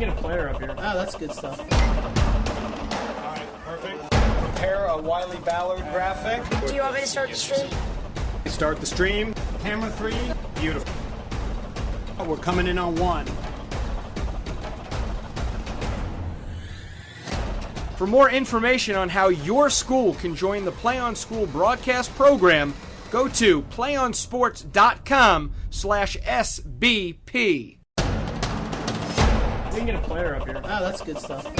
get a player up here. Oh, that's good stuff. All right, perfect. Prepare a Wiley Ballard graphic. Do you want me to start the stream? Start the stream. Camera 3. Beautiful. We're coming in on 1. For more information on how your school can join the PlayOn School broadcast program, go to playonsports.com/SBP. We can get a player up here. Oh, that's good stuff. All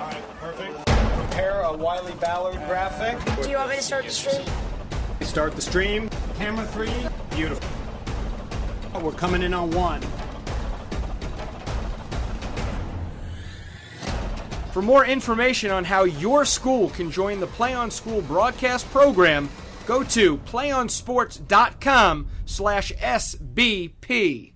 right, perfect. Prepare a Wiley Ballard graphic. Do you want me to start the stream? Start the stream. Camera 3. Beautiful. We're coming in on 1. For more information on how your school can join the PlayOn School broadcast program, go to playonsports.com/SBP.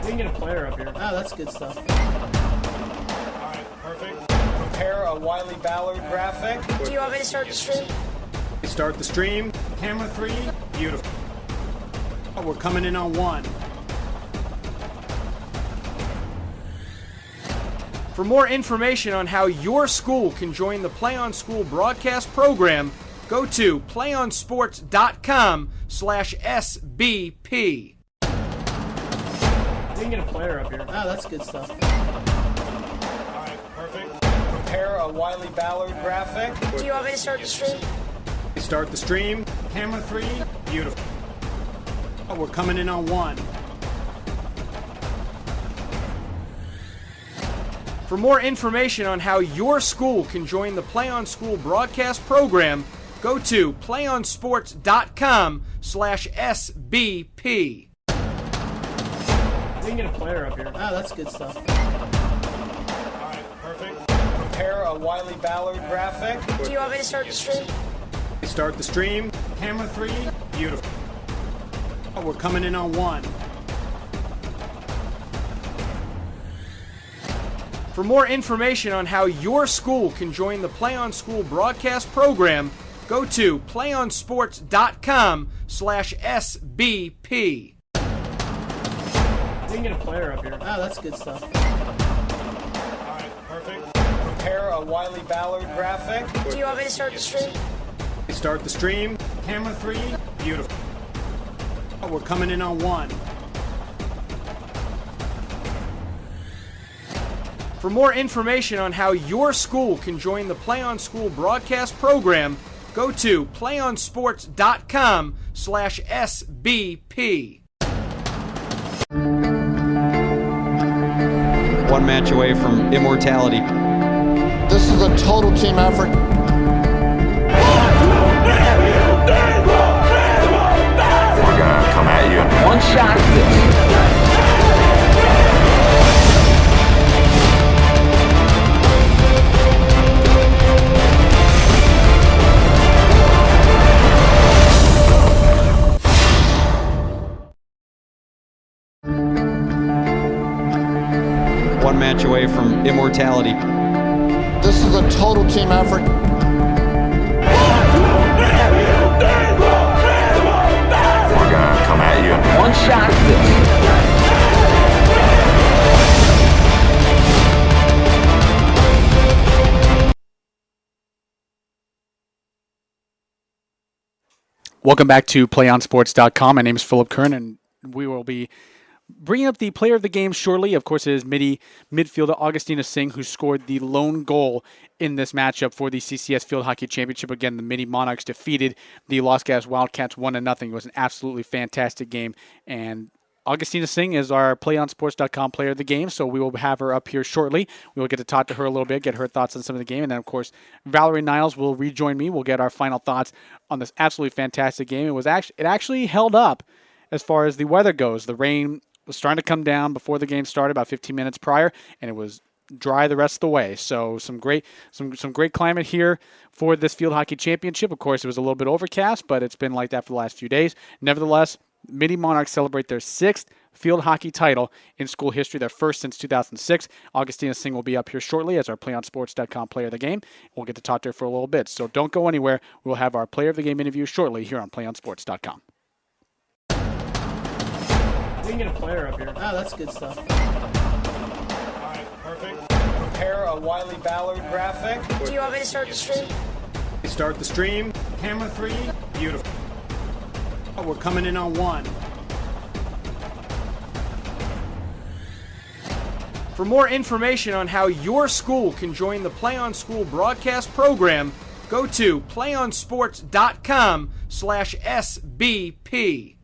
We can get a player up here. Oh, that's good stuff. All right, perfect. Prepare a Wiley Ballard graphic. Do you want me to start the stream? Start the stream. Camera 3. Beautiful. We're coming in on 1. For more information on how your school can join the PlayOn School broadcast program, go to playonsports.com/SBP. We can get a player up here. Oh, that's good stuff. All right, perfect. Prepare a Wiley Ballard graphic. Do you want me to start the stream? Start the stream. Camera 3. Beautiful. We're coming in on 1. For more information on how your school can join the PlayOn School broadcast program, go to playonsports.com/SBP. We can get a player up here. Oh, that's good stuff. All right, perfect. Prepare a Wiley Ballard graphic. Do you want me to start the stream? Start the stream. Camera 3. Beautiful. We're coming in on 1. For more information on how your school can join the PlayOn School broadcast program, go to playonsports.com/SBP. We can get a player up here. Oh, that's good stuff. All right, perfect. Prepare a Wiley Ballard graphic. Do you want me to start the stream? Start the stream. Camera 3. Beautiful. We're coming in on 1. For more information on how your school can join the PlayOn School broadcast program, go to playonsports.com/SBP. One match away from immortality. This is a total team effort. We're gonna come at you. One shot at this. One match away from immortality. This is a total team effort. We're gonna come at you. One shot at this. Welcome back to PlayOnSports.com. My name is Philip Kern, and we will be bringing up the player of the game shortly. Of course, it is Mitty midfielder Augustina Singh, who scored the lone goal in this matchup for the CCS Field Hockey Championship. Again, the Mitty Monarchs defeated the Los Gatos Wildcats 1-0. It was an absolutely fantastic game, and Augustina Singh is our PlayOnSports.com player of the game, so we will have her up here shortly. We will get to talk to her a little bit, get her thoughts on some of the game, and then, of course, Valerie Niles will rejoin me. We'll get our final thoughts on this absolutely fantastic game. It actually held up as far as the weather goes. The rain was starting to come down before the game started, about 15 minutes prior, and it was dry the rest of the way. So some great climate here for this Field Hockey Championship. Of course, it was a little bit overcast, but it's been like that for the last few days. Nevertheless, Mitty Monarchs celebrate their 6th field hockey title in school history, their first since 2006. Augustina Singh will be up here shortly as our PlayOnSports.com player of the game. We'll get to talk to her for a little bit. So don't go anywhere. We'll have our player of the game interview shortly here on PlayOnSports.com. We We can get a player up here. Oh, that's good stuff. Alright, perfect. Prepare a Wiley Ballard graphic. Do you want me to start the stream? Start the stream. Camera 3. Beautiful. We're coming in on 1. For more information on how your school can join the PlayOn School broadcast program, go to playonsports.com/SBP.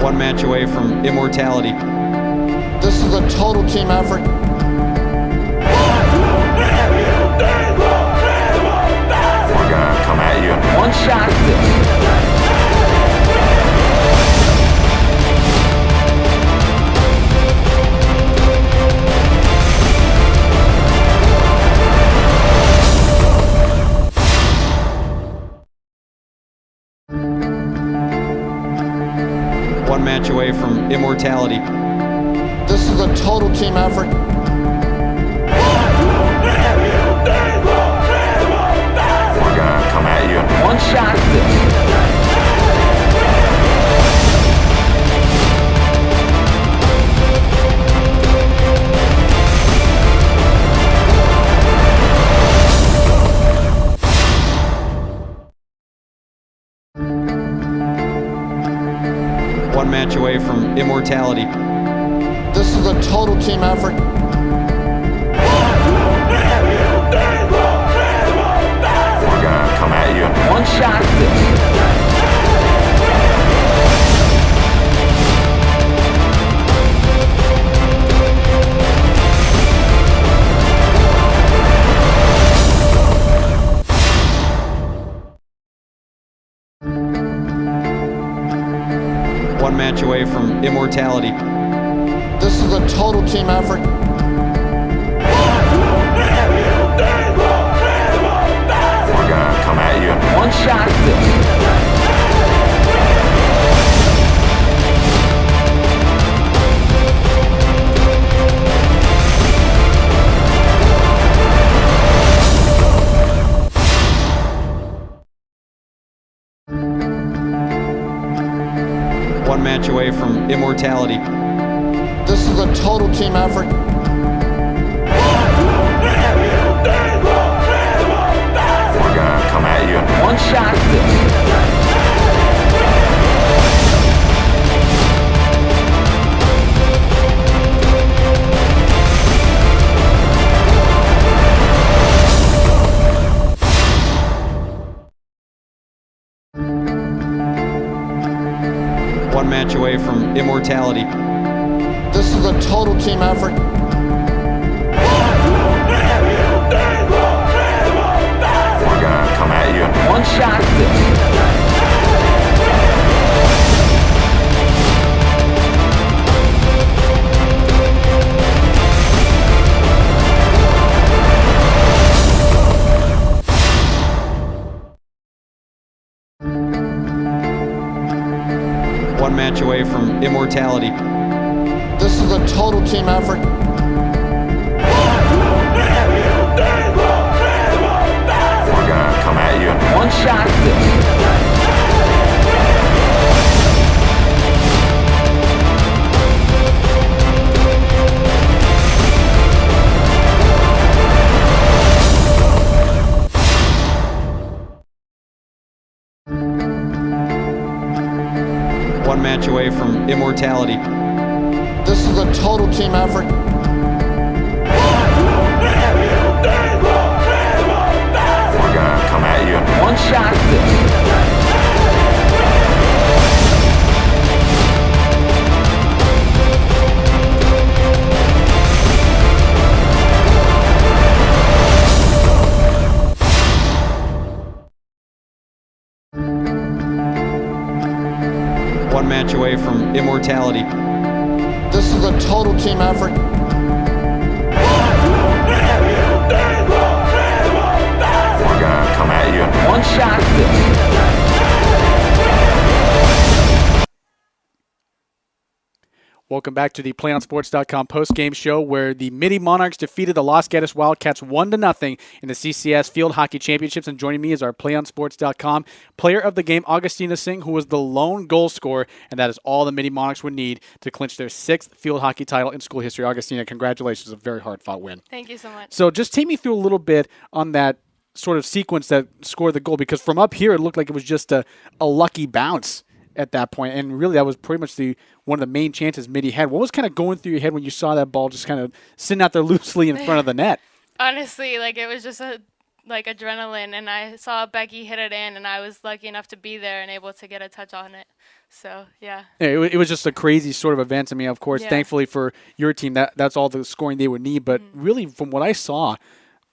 One match away from immortality. This is a total team effort. We're gonna come at you. One shot at this. One match away from immortality. This is a total team effort. We're gonna come at you. One shot at this. One match away from immortality. This is a total team effort. We're gonna come at you. One shot at this. One match away from immortality. This is a total team effort. We're gonna come at you. One shot at this. One match away from immortality. This is a total team effort. We're gonna come at you. One shot at this. One match away from immortality. This is a total team effort. We're gonna come at you. One shot at this. One match away from immortality. This is a total team effort. We're gonna come at you. One shot this. One match away from immortality. This is a total team effort. We're gonna come at you. One shot this. One match away from immortality. This is a total team effort. We're gonna come at you. One shot this. Welcome back to the PlayOnSports.com post-game show where the Mitty Monarchs defeated the Los Gatos Wildcats 1-0 in the CCS Field Hockey Championships. And joining me is our PlayOnSports.com player of the game, Augustina Singh, who was the lone goal scorer, and that is all the Mitty Monarchs would need to clinch their 6th field hockey title in school history. Augustina, congratulations. A very hard-fought win. Thank you so much. So just take me through a little bit on that sort of sequence that scored the goal, because from up here it looked like it was just a lucky bounce at that point, and really that was pretty much one of the main chances Mitty had. What was kind of going through your head when you saw that ball just kind of sitting out there loosely in front of the net? Honestly, it was just adrenaline, and I saw Becky hit it in, and I was lucky enough to be there and able to get a touch on it. So, yeah. It was just a crazy sort of event. I mean, of course, thankfully for your team, that's all the scoring they would need. But really, from what I saw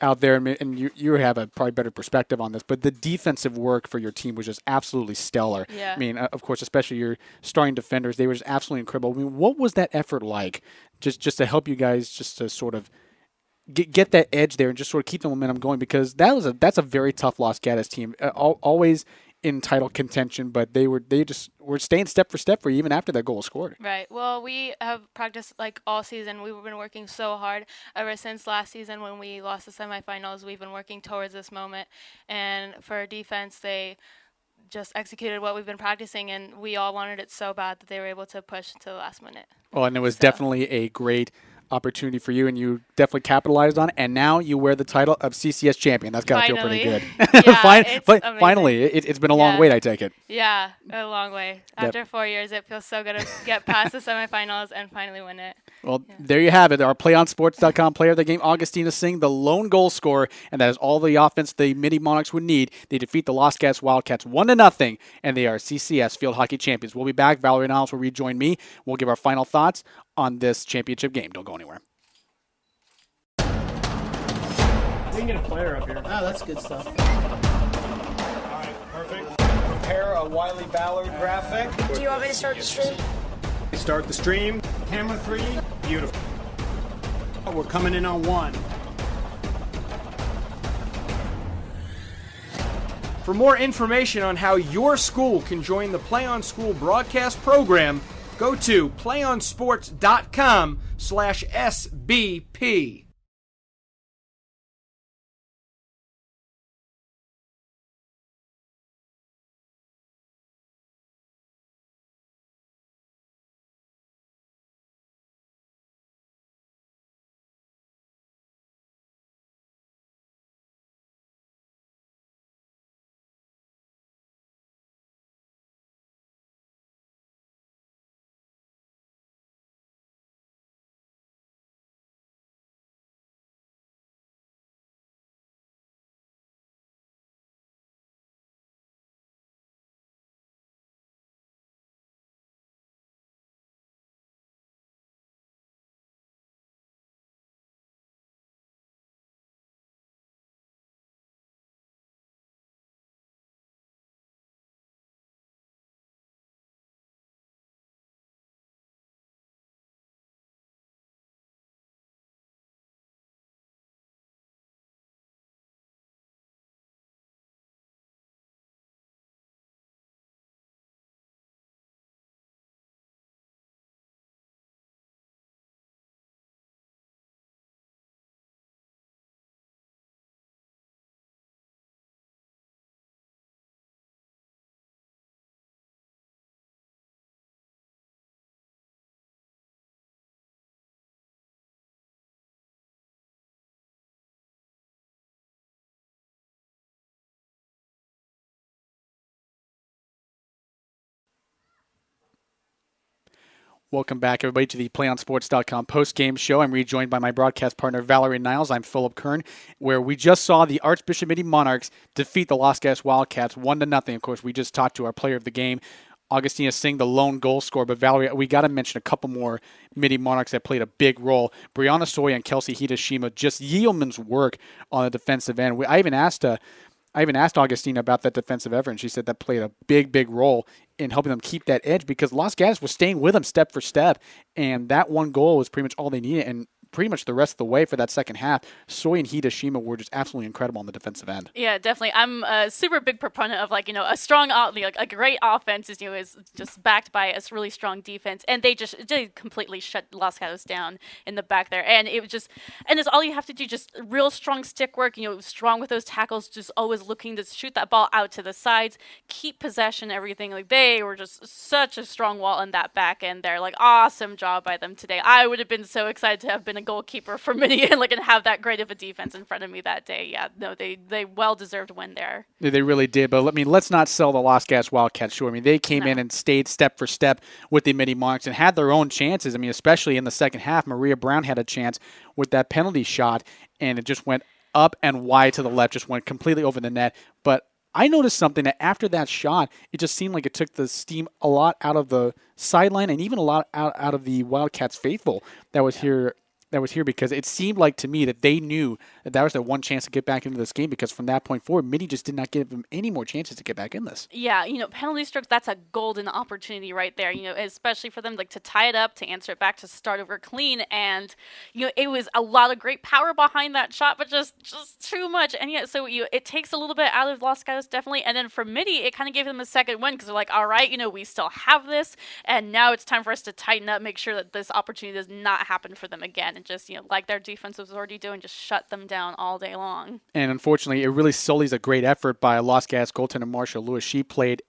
out there, and you have a probably better perspective on this, but the defensive work for your team was just absolutely stellar. Yeah. I mean, of course, especially your starting defenders, they were just absolutely incredible. I mean, what was that effort like just to help you guys just to sort of get that edge there and just sort of keep the momentum going? Because that's a very tough Los Gatos team, always in title contention, but they just were staying step for step for you even after that goal was scored. Right. Well, we have practiced all season. We've been working so hard ever since last season when we lost the semifinals. We've been working towards this moment, and for our defense, they just executed what we've been practicing, and we all wanted it so bad that they were able to push to the last minute. Well, and it was definitely a great opportunity for you, and you definitely capitalized on it, and now you wear the title of CCS champion. That's got to feel pretty good. Yeah, Finally, it's been a long wait, I take it. Yeah, a long way. After 4 years, it feels so good to get past the semifinals and finally win it. Well, there you have it. Our PlayOnSports.com player of the game, Augustina Singh, the lone goal scorer, and that is all the offense the Mitty Monarchs would need. They defeat the Los Gatos Wildcats 1-0, and they are CCS Field Hockey Champions. We'll be back. Valerie Niles will rejoin me. We'll give our final thoughts on this championship game. Don't go anywhere. We can get a player up here. Oh, that's good stuff. All right, perfect. Prepare a Wiley Ballard graphic. Do you want me to start the stream? Start the stream. Camera 3. Beautiful. We're coming in on 1. For more information on how your school can join the Play On School broadcast program, go to playonsports.com/SBP. Welcome back, everybody, to the PlayOnSports.com post-game show. I'm rejoined by my broadcast partner, Valerie Niles. I'm Philip Kern, where we just saw the Archbishop Mitty Monarchs defeat the Las Vegas Wildcats 1-0. Of course, we just talked to our player of the game, Augustina Singh, the lone goal scorer. But, Valerie, we got to mention a couple more Mitty Monarchs that played a big role. Brianna Soya and Kelsey Hidashima, just yeoman's work on the defensive end. I even asked Augustina about that defensive effort, and she said that played a big role in helping them keep that edge because Las Gatos was staying with them step for step, and that one goal was pretty much all they needed. And pretty much the rest of the way for that second half, Soy and Hidashima were just absolutely incredible on the defensive end. Yeah, definitely. I'm a super big proponent of a strong, a great offense is just backed by a really strong defense, and they completely shut Las Gatos down in the back there, and it's all you have to do, just real strong stick work, strong with those tackles, just always looking to shoot that ball out to the sides, keep possession, everything. Like they were just such a strong wall in that back end there. Like awesome job by them today. I would have been so excited to have been a goalkeeper for Mitty and have that great of a defense in front of me that day. Yeah, no, they well deserved win there. Yeah, they really did. But let's not sell the Las Gatos Wildcats short. They came in and stayed step for step with the Mitty Monarchs and had their own chances. Especially in the second half, Maria Brown had a chance with that penalty shot, and it just went up and wide to the left, just went completely over the net. But I noticed something that after that shot, it just seemed like it took the steam a lot out of the sideline and even a lot out of the Wildcats faithful that was here because it seemed like to me that they knew that was their one chance to get back into this game because from that point forward, Mitty just did not give them any more chances to get back in this. Yeah, penalty strokes, that's a golden opportunity right there, especially for them to tie it up, to answer it back, to start over clean. And, it was a lot of great power behind that shot, but just too much. And yet, so it takes a little bit out of Las Gatos, definitely. And then for Mitty, it kind of gave them a second win because they're like, all right, we still have this. And now it's time for us to tighten up, make sure that this opportunity does not happen for them again. And just, like their defense was already doing, just shut them down all day long. And unfortunately, it really sullies a great effort by Las Gatos goaltender Marsha Lewis. She played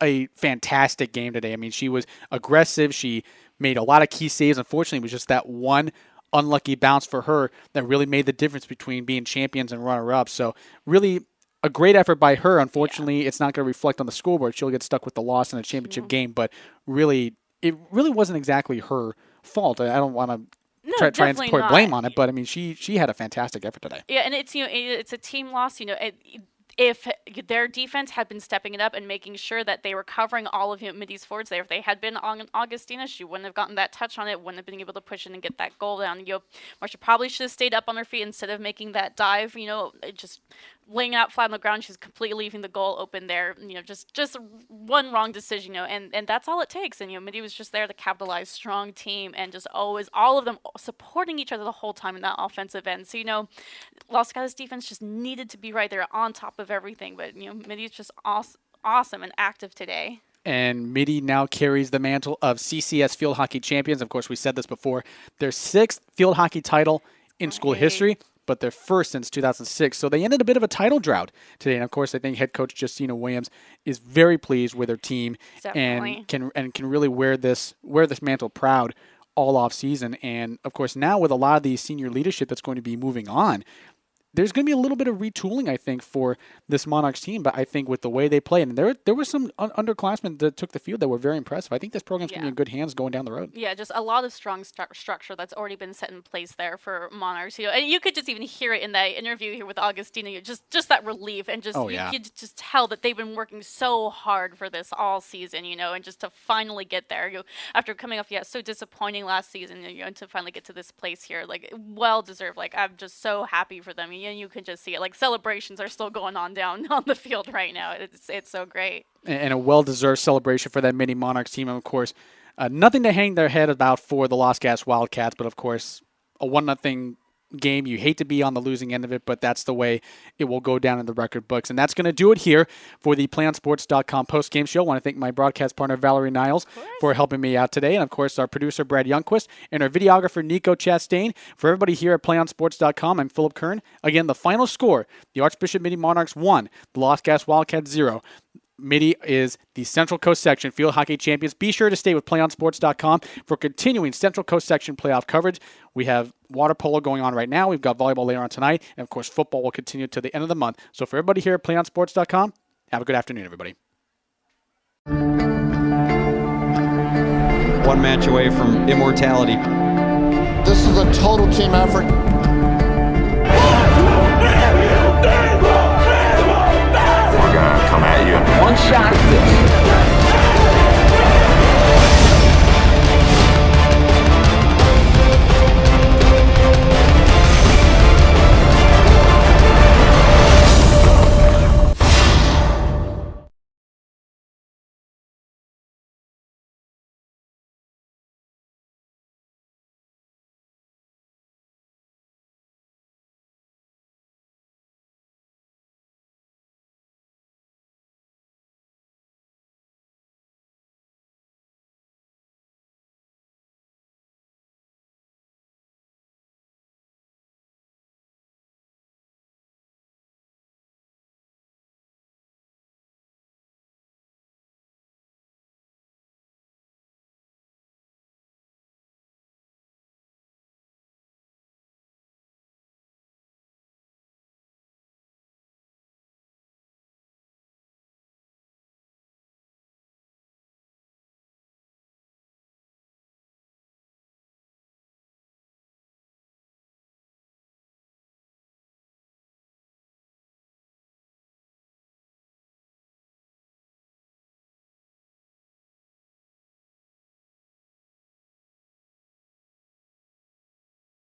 a fantastic game today. She was aggressive. She made a lot of key saves. Unfortunately, it was just that one unlucky bounce for her that really made the difference between being champions and runner-up. So really a great effort by her. Unfortunately, It's not going to reflect on the scoreboard. She'll get stuck with the loss in a championship game, but really, it really wasn't exactly her fault. I don't want to try and put blame on it, but she had a fantastic effort today. Yeah, and it's it's a team loss. If their defense had been stepping it up and making sure that they were covering all of Mitty's forwards there, if they had been on Augustina, she wouldn't have gotten that touch on it, wouldn't have been able to push in and get that goal down. Marsha probably should have stayed up on her feet instead of making that dive, just laying out flat on the ground. She's completely leaving the goal open there. Just one wrong decision, and that's all it takes. And, Mitty was just there to capitalize, strong team, and just always all of them supporting each other the whole time in that offensive end. So, Las Gatos defense just needed to be right there on top of everything. But, Mitty's just awesome and active today. And Mitty now carries the mantle of CCS Field Hockey Champions. Of course, we said this before. Their 6th field hockey title in school history, but their first since 2006. So they ended a bit of a title drought today. And, of course, I think head coach Justina Williams is very pleased with her team. Definitely. and can really wear this mantle proud all off season. And, of course, now with a lot of the senior leadership that's going to be moving on, there's going to be a little bit of retooling, I think, for this Monarchs team. But I think with the way they play, and there were some underclassmen that took the field that were very impressive. I think this program's going to be in good hands going down the road. Yeah, just a lot of strong structure that's already been set in place there for Monarchs. And you could just even hear it in that interview here with Augustina. Just that relief, and just you just tell that they've been working so hard for this all season. And just to finally get there, after coming off so disappointing last season, and to finally get to this place here, well deserved. I'm just so happy for them. You can just see it. Celebrations are still going on down on the field right now. It's so great. And a well-deserved celebration for that Mitty Monarchs team. And, of course, nothing to hang their head about for the Las Gatos Wildcats. But, of course, a 1-0 game. You hate to be on the losing end of it, but that's the way it will go down in the record books. And that's going to do it here for the PlayOnSports.com post-game show. I want to thank my broadcast partner, Valerie Niles, for helping me out today. And, of course, our producer, Brad Youngquist, and our videographer, Nico Chastain. For everybody here at PlayOnSports.com, I'm Philip Kern. Again, the final score, the Archbishop Mitty Monarchs 1, the Las Gatos Wildcats 0. Mitty is the Central Coast Section Field Hockey Champions. Be sure to stay with PlayOnSports.com for continuing Central Coast Section playoff coverage. We have water polo going on right now. We've got volleyball later on tonight. And, of course, football will continue to the end of the month. So for everybody here at PlayOnSports.com, have a good afternoon, everybody. one match away from immortality. This is a total team effort.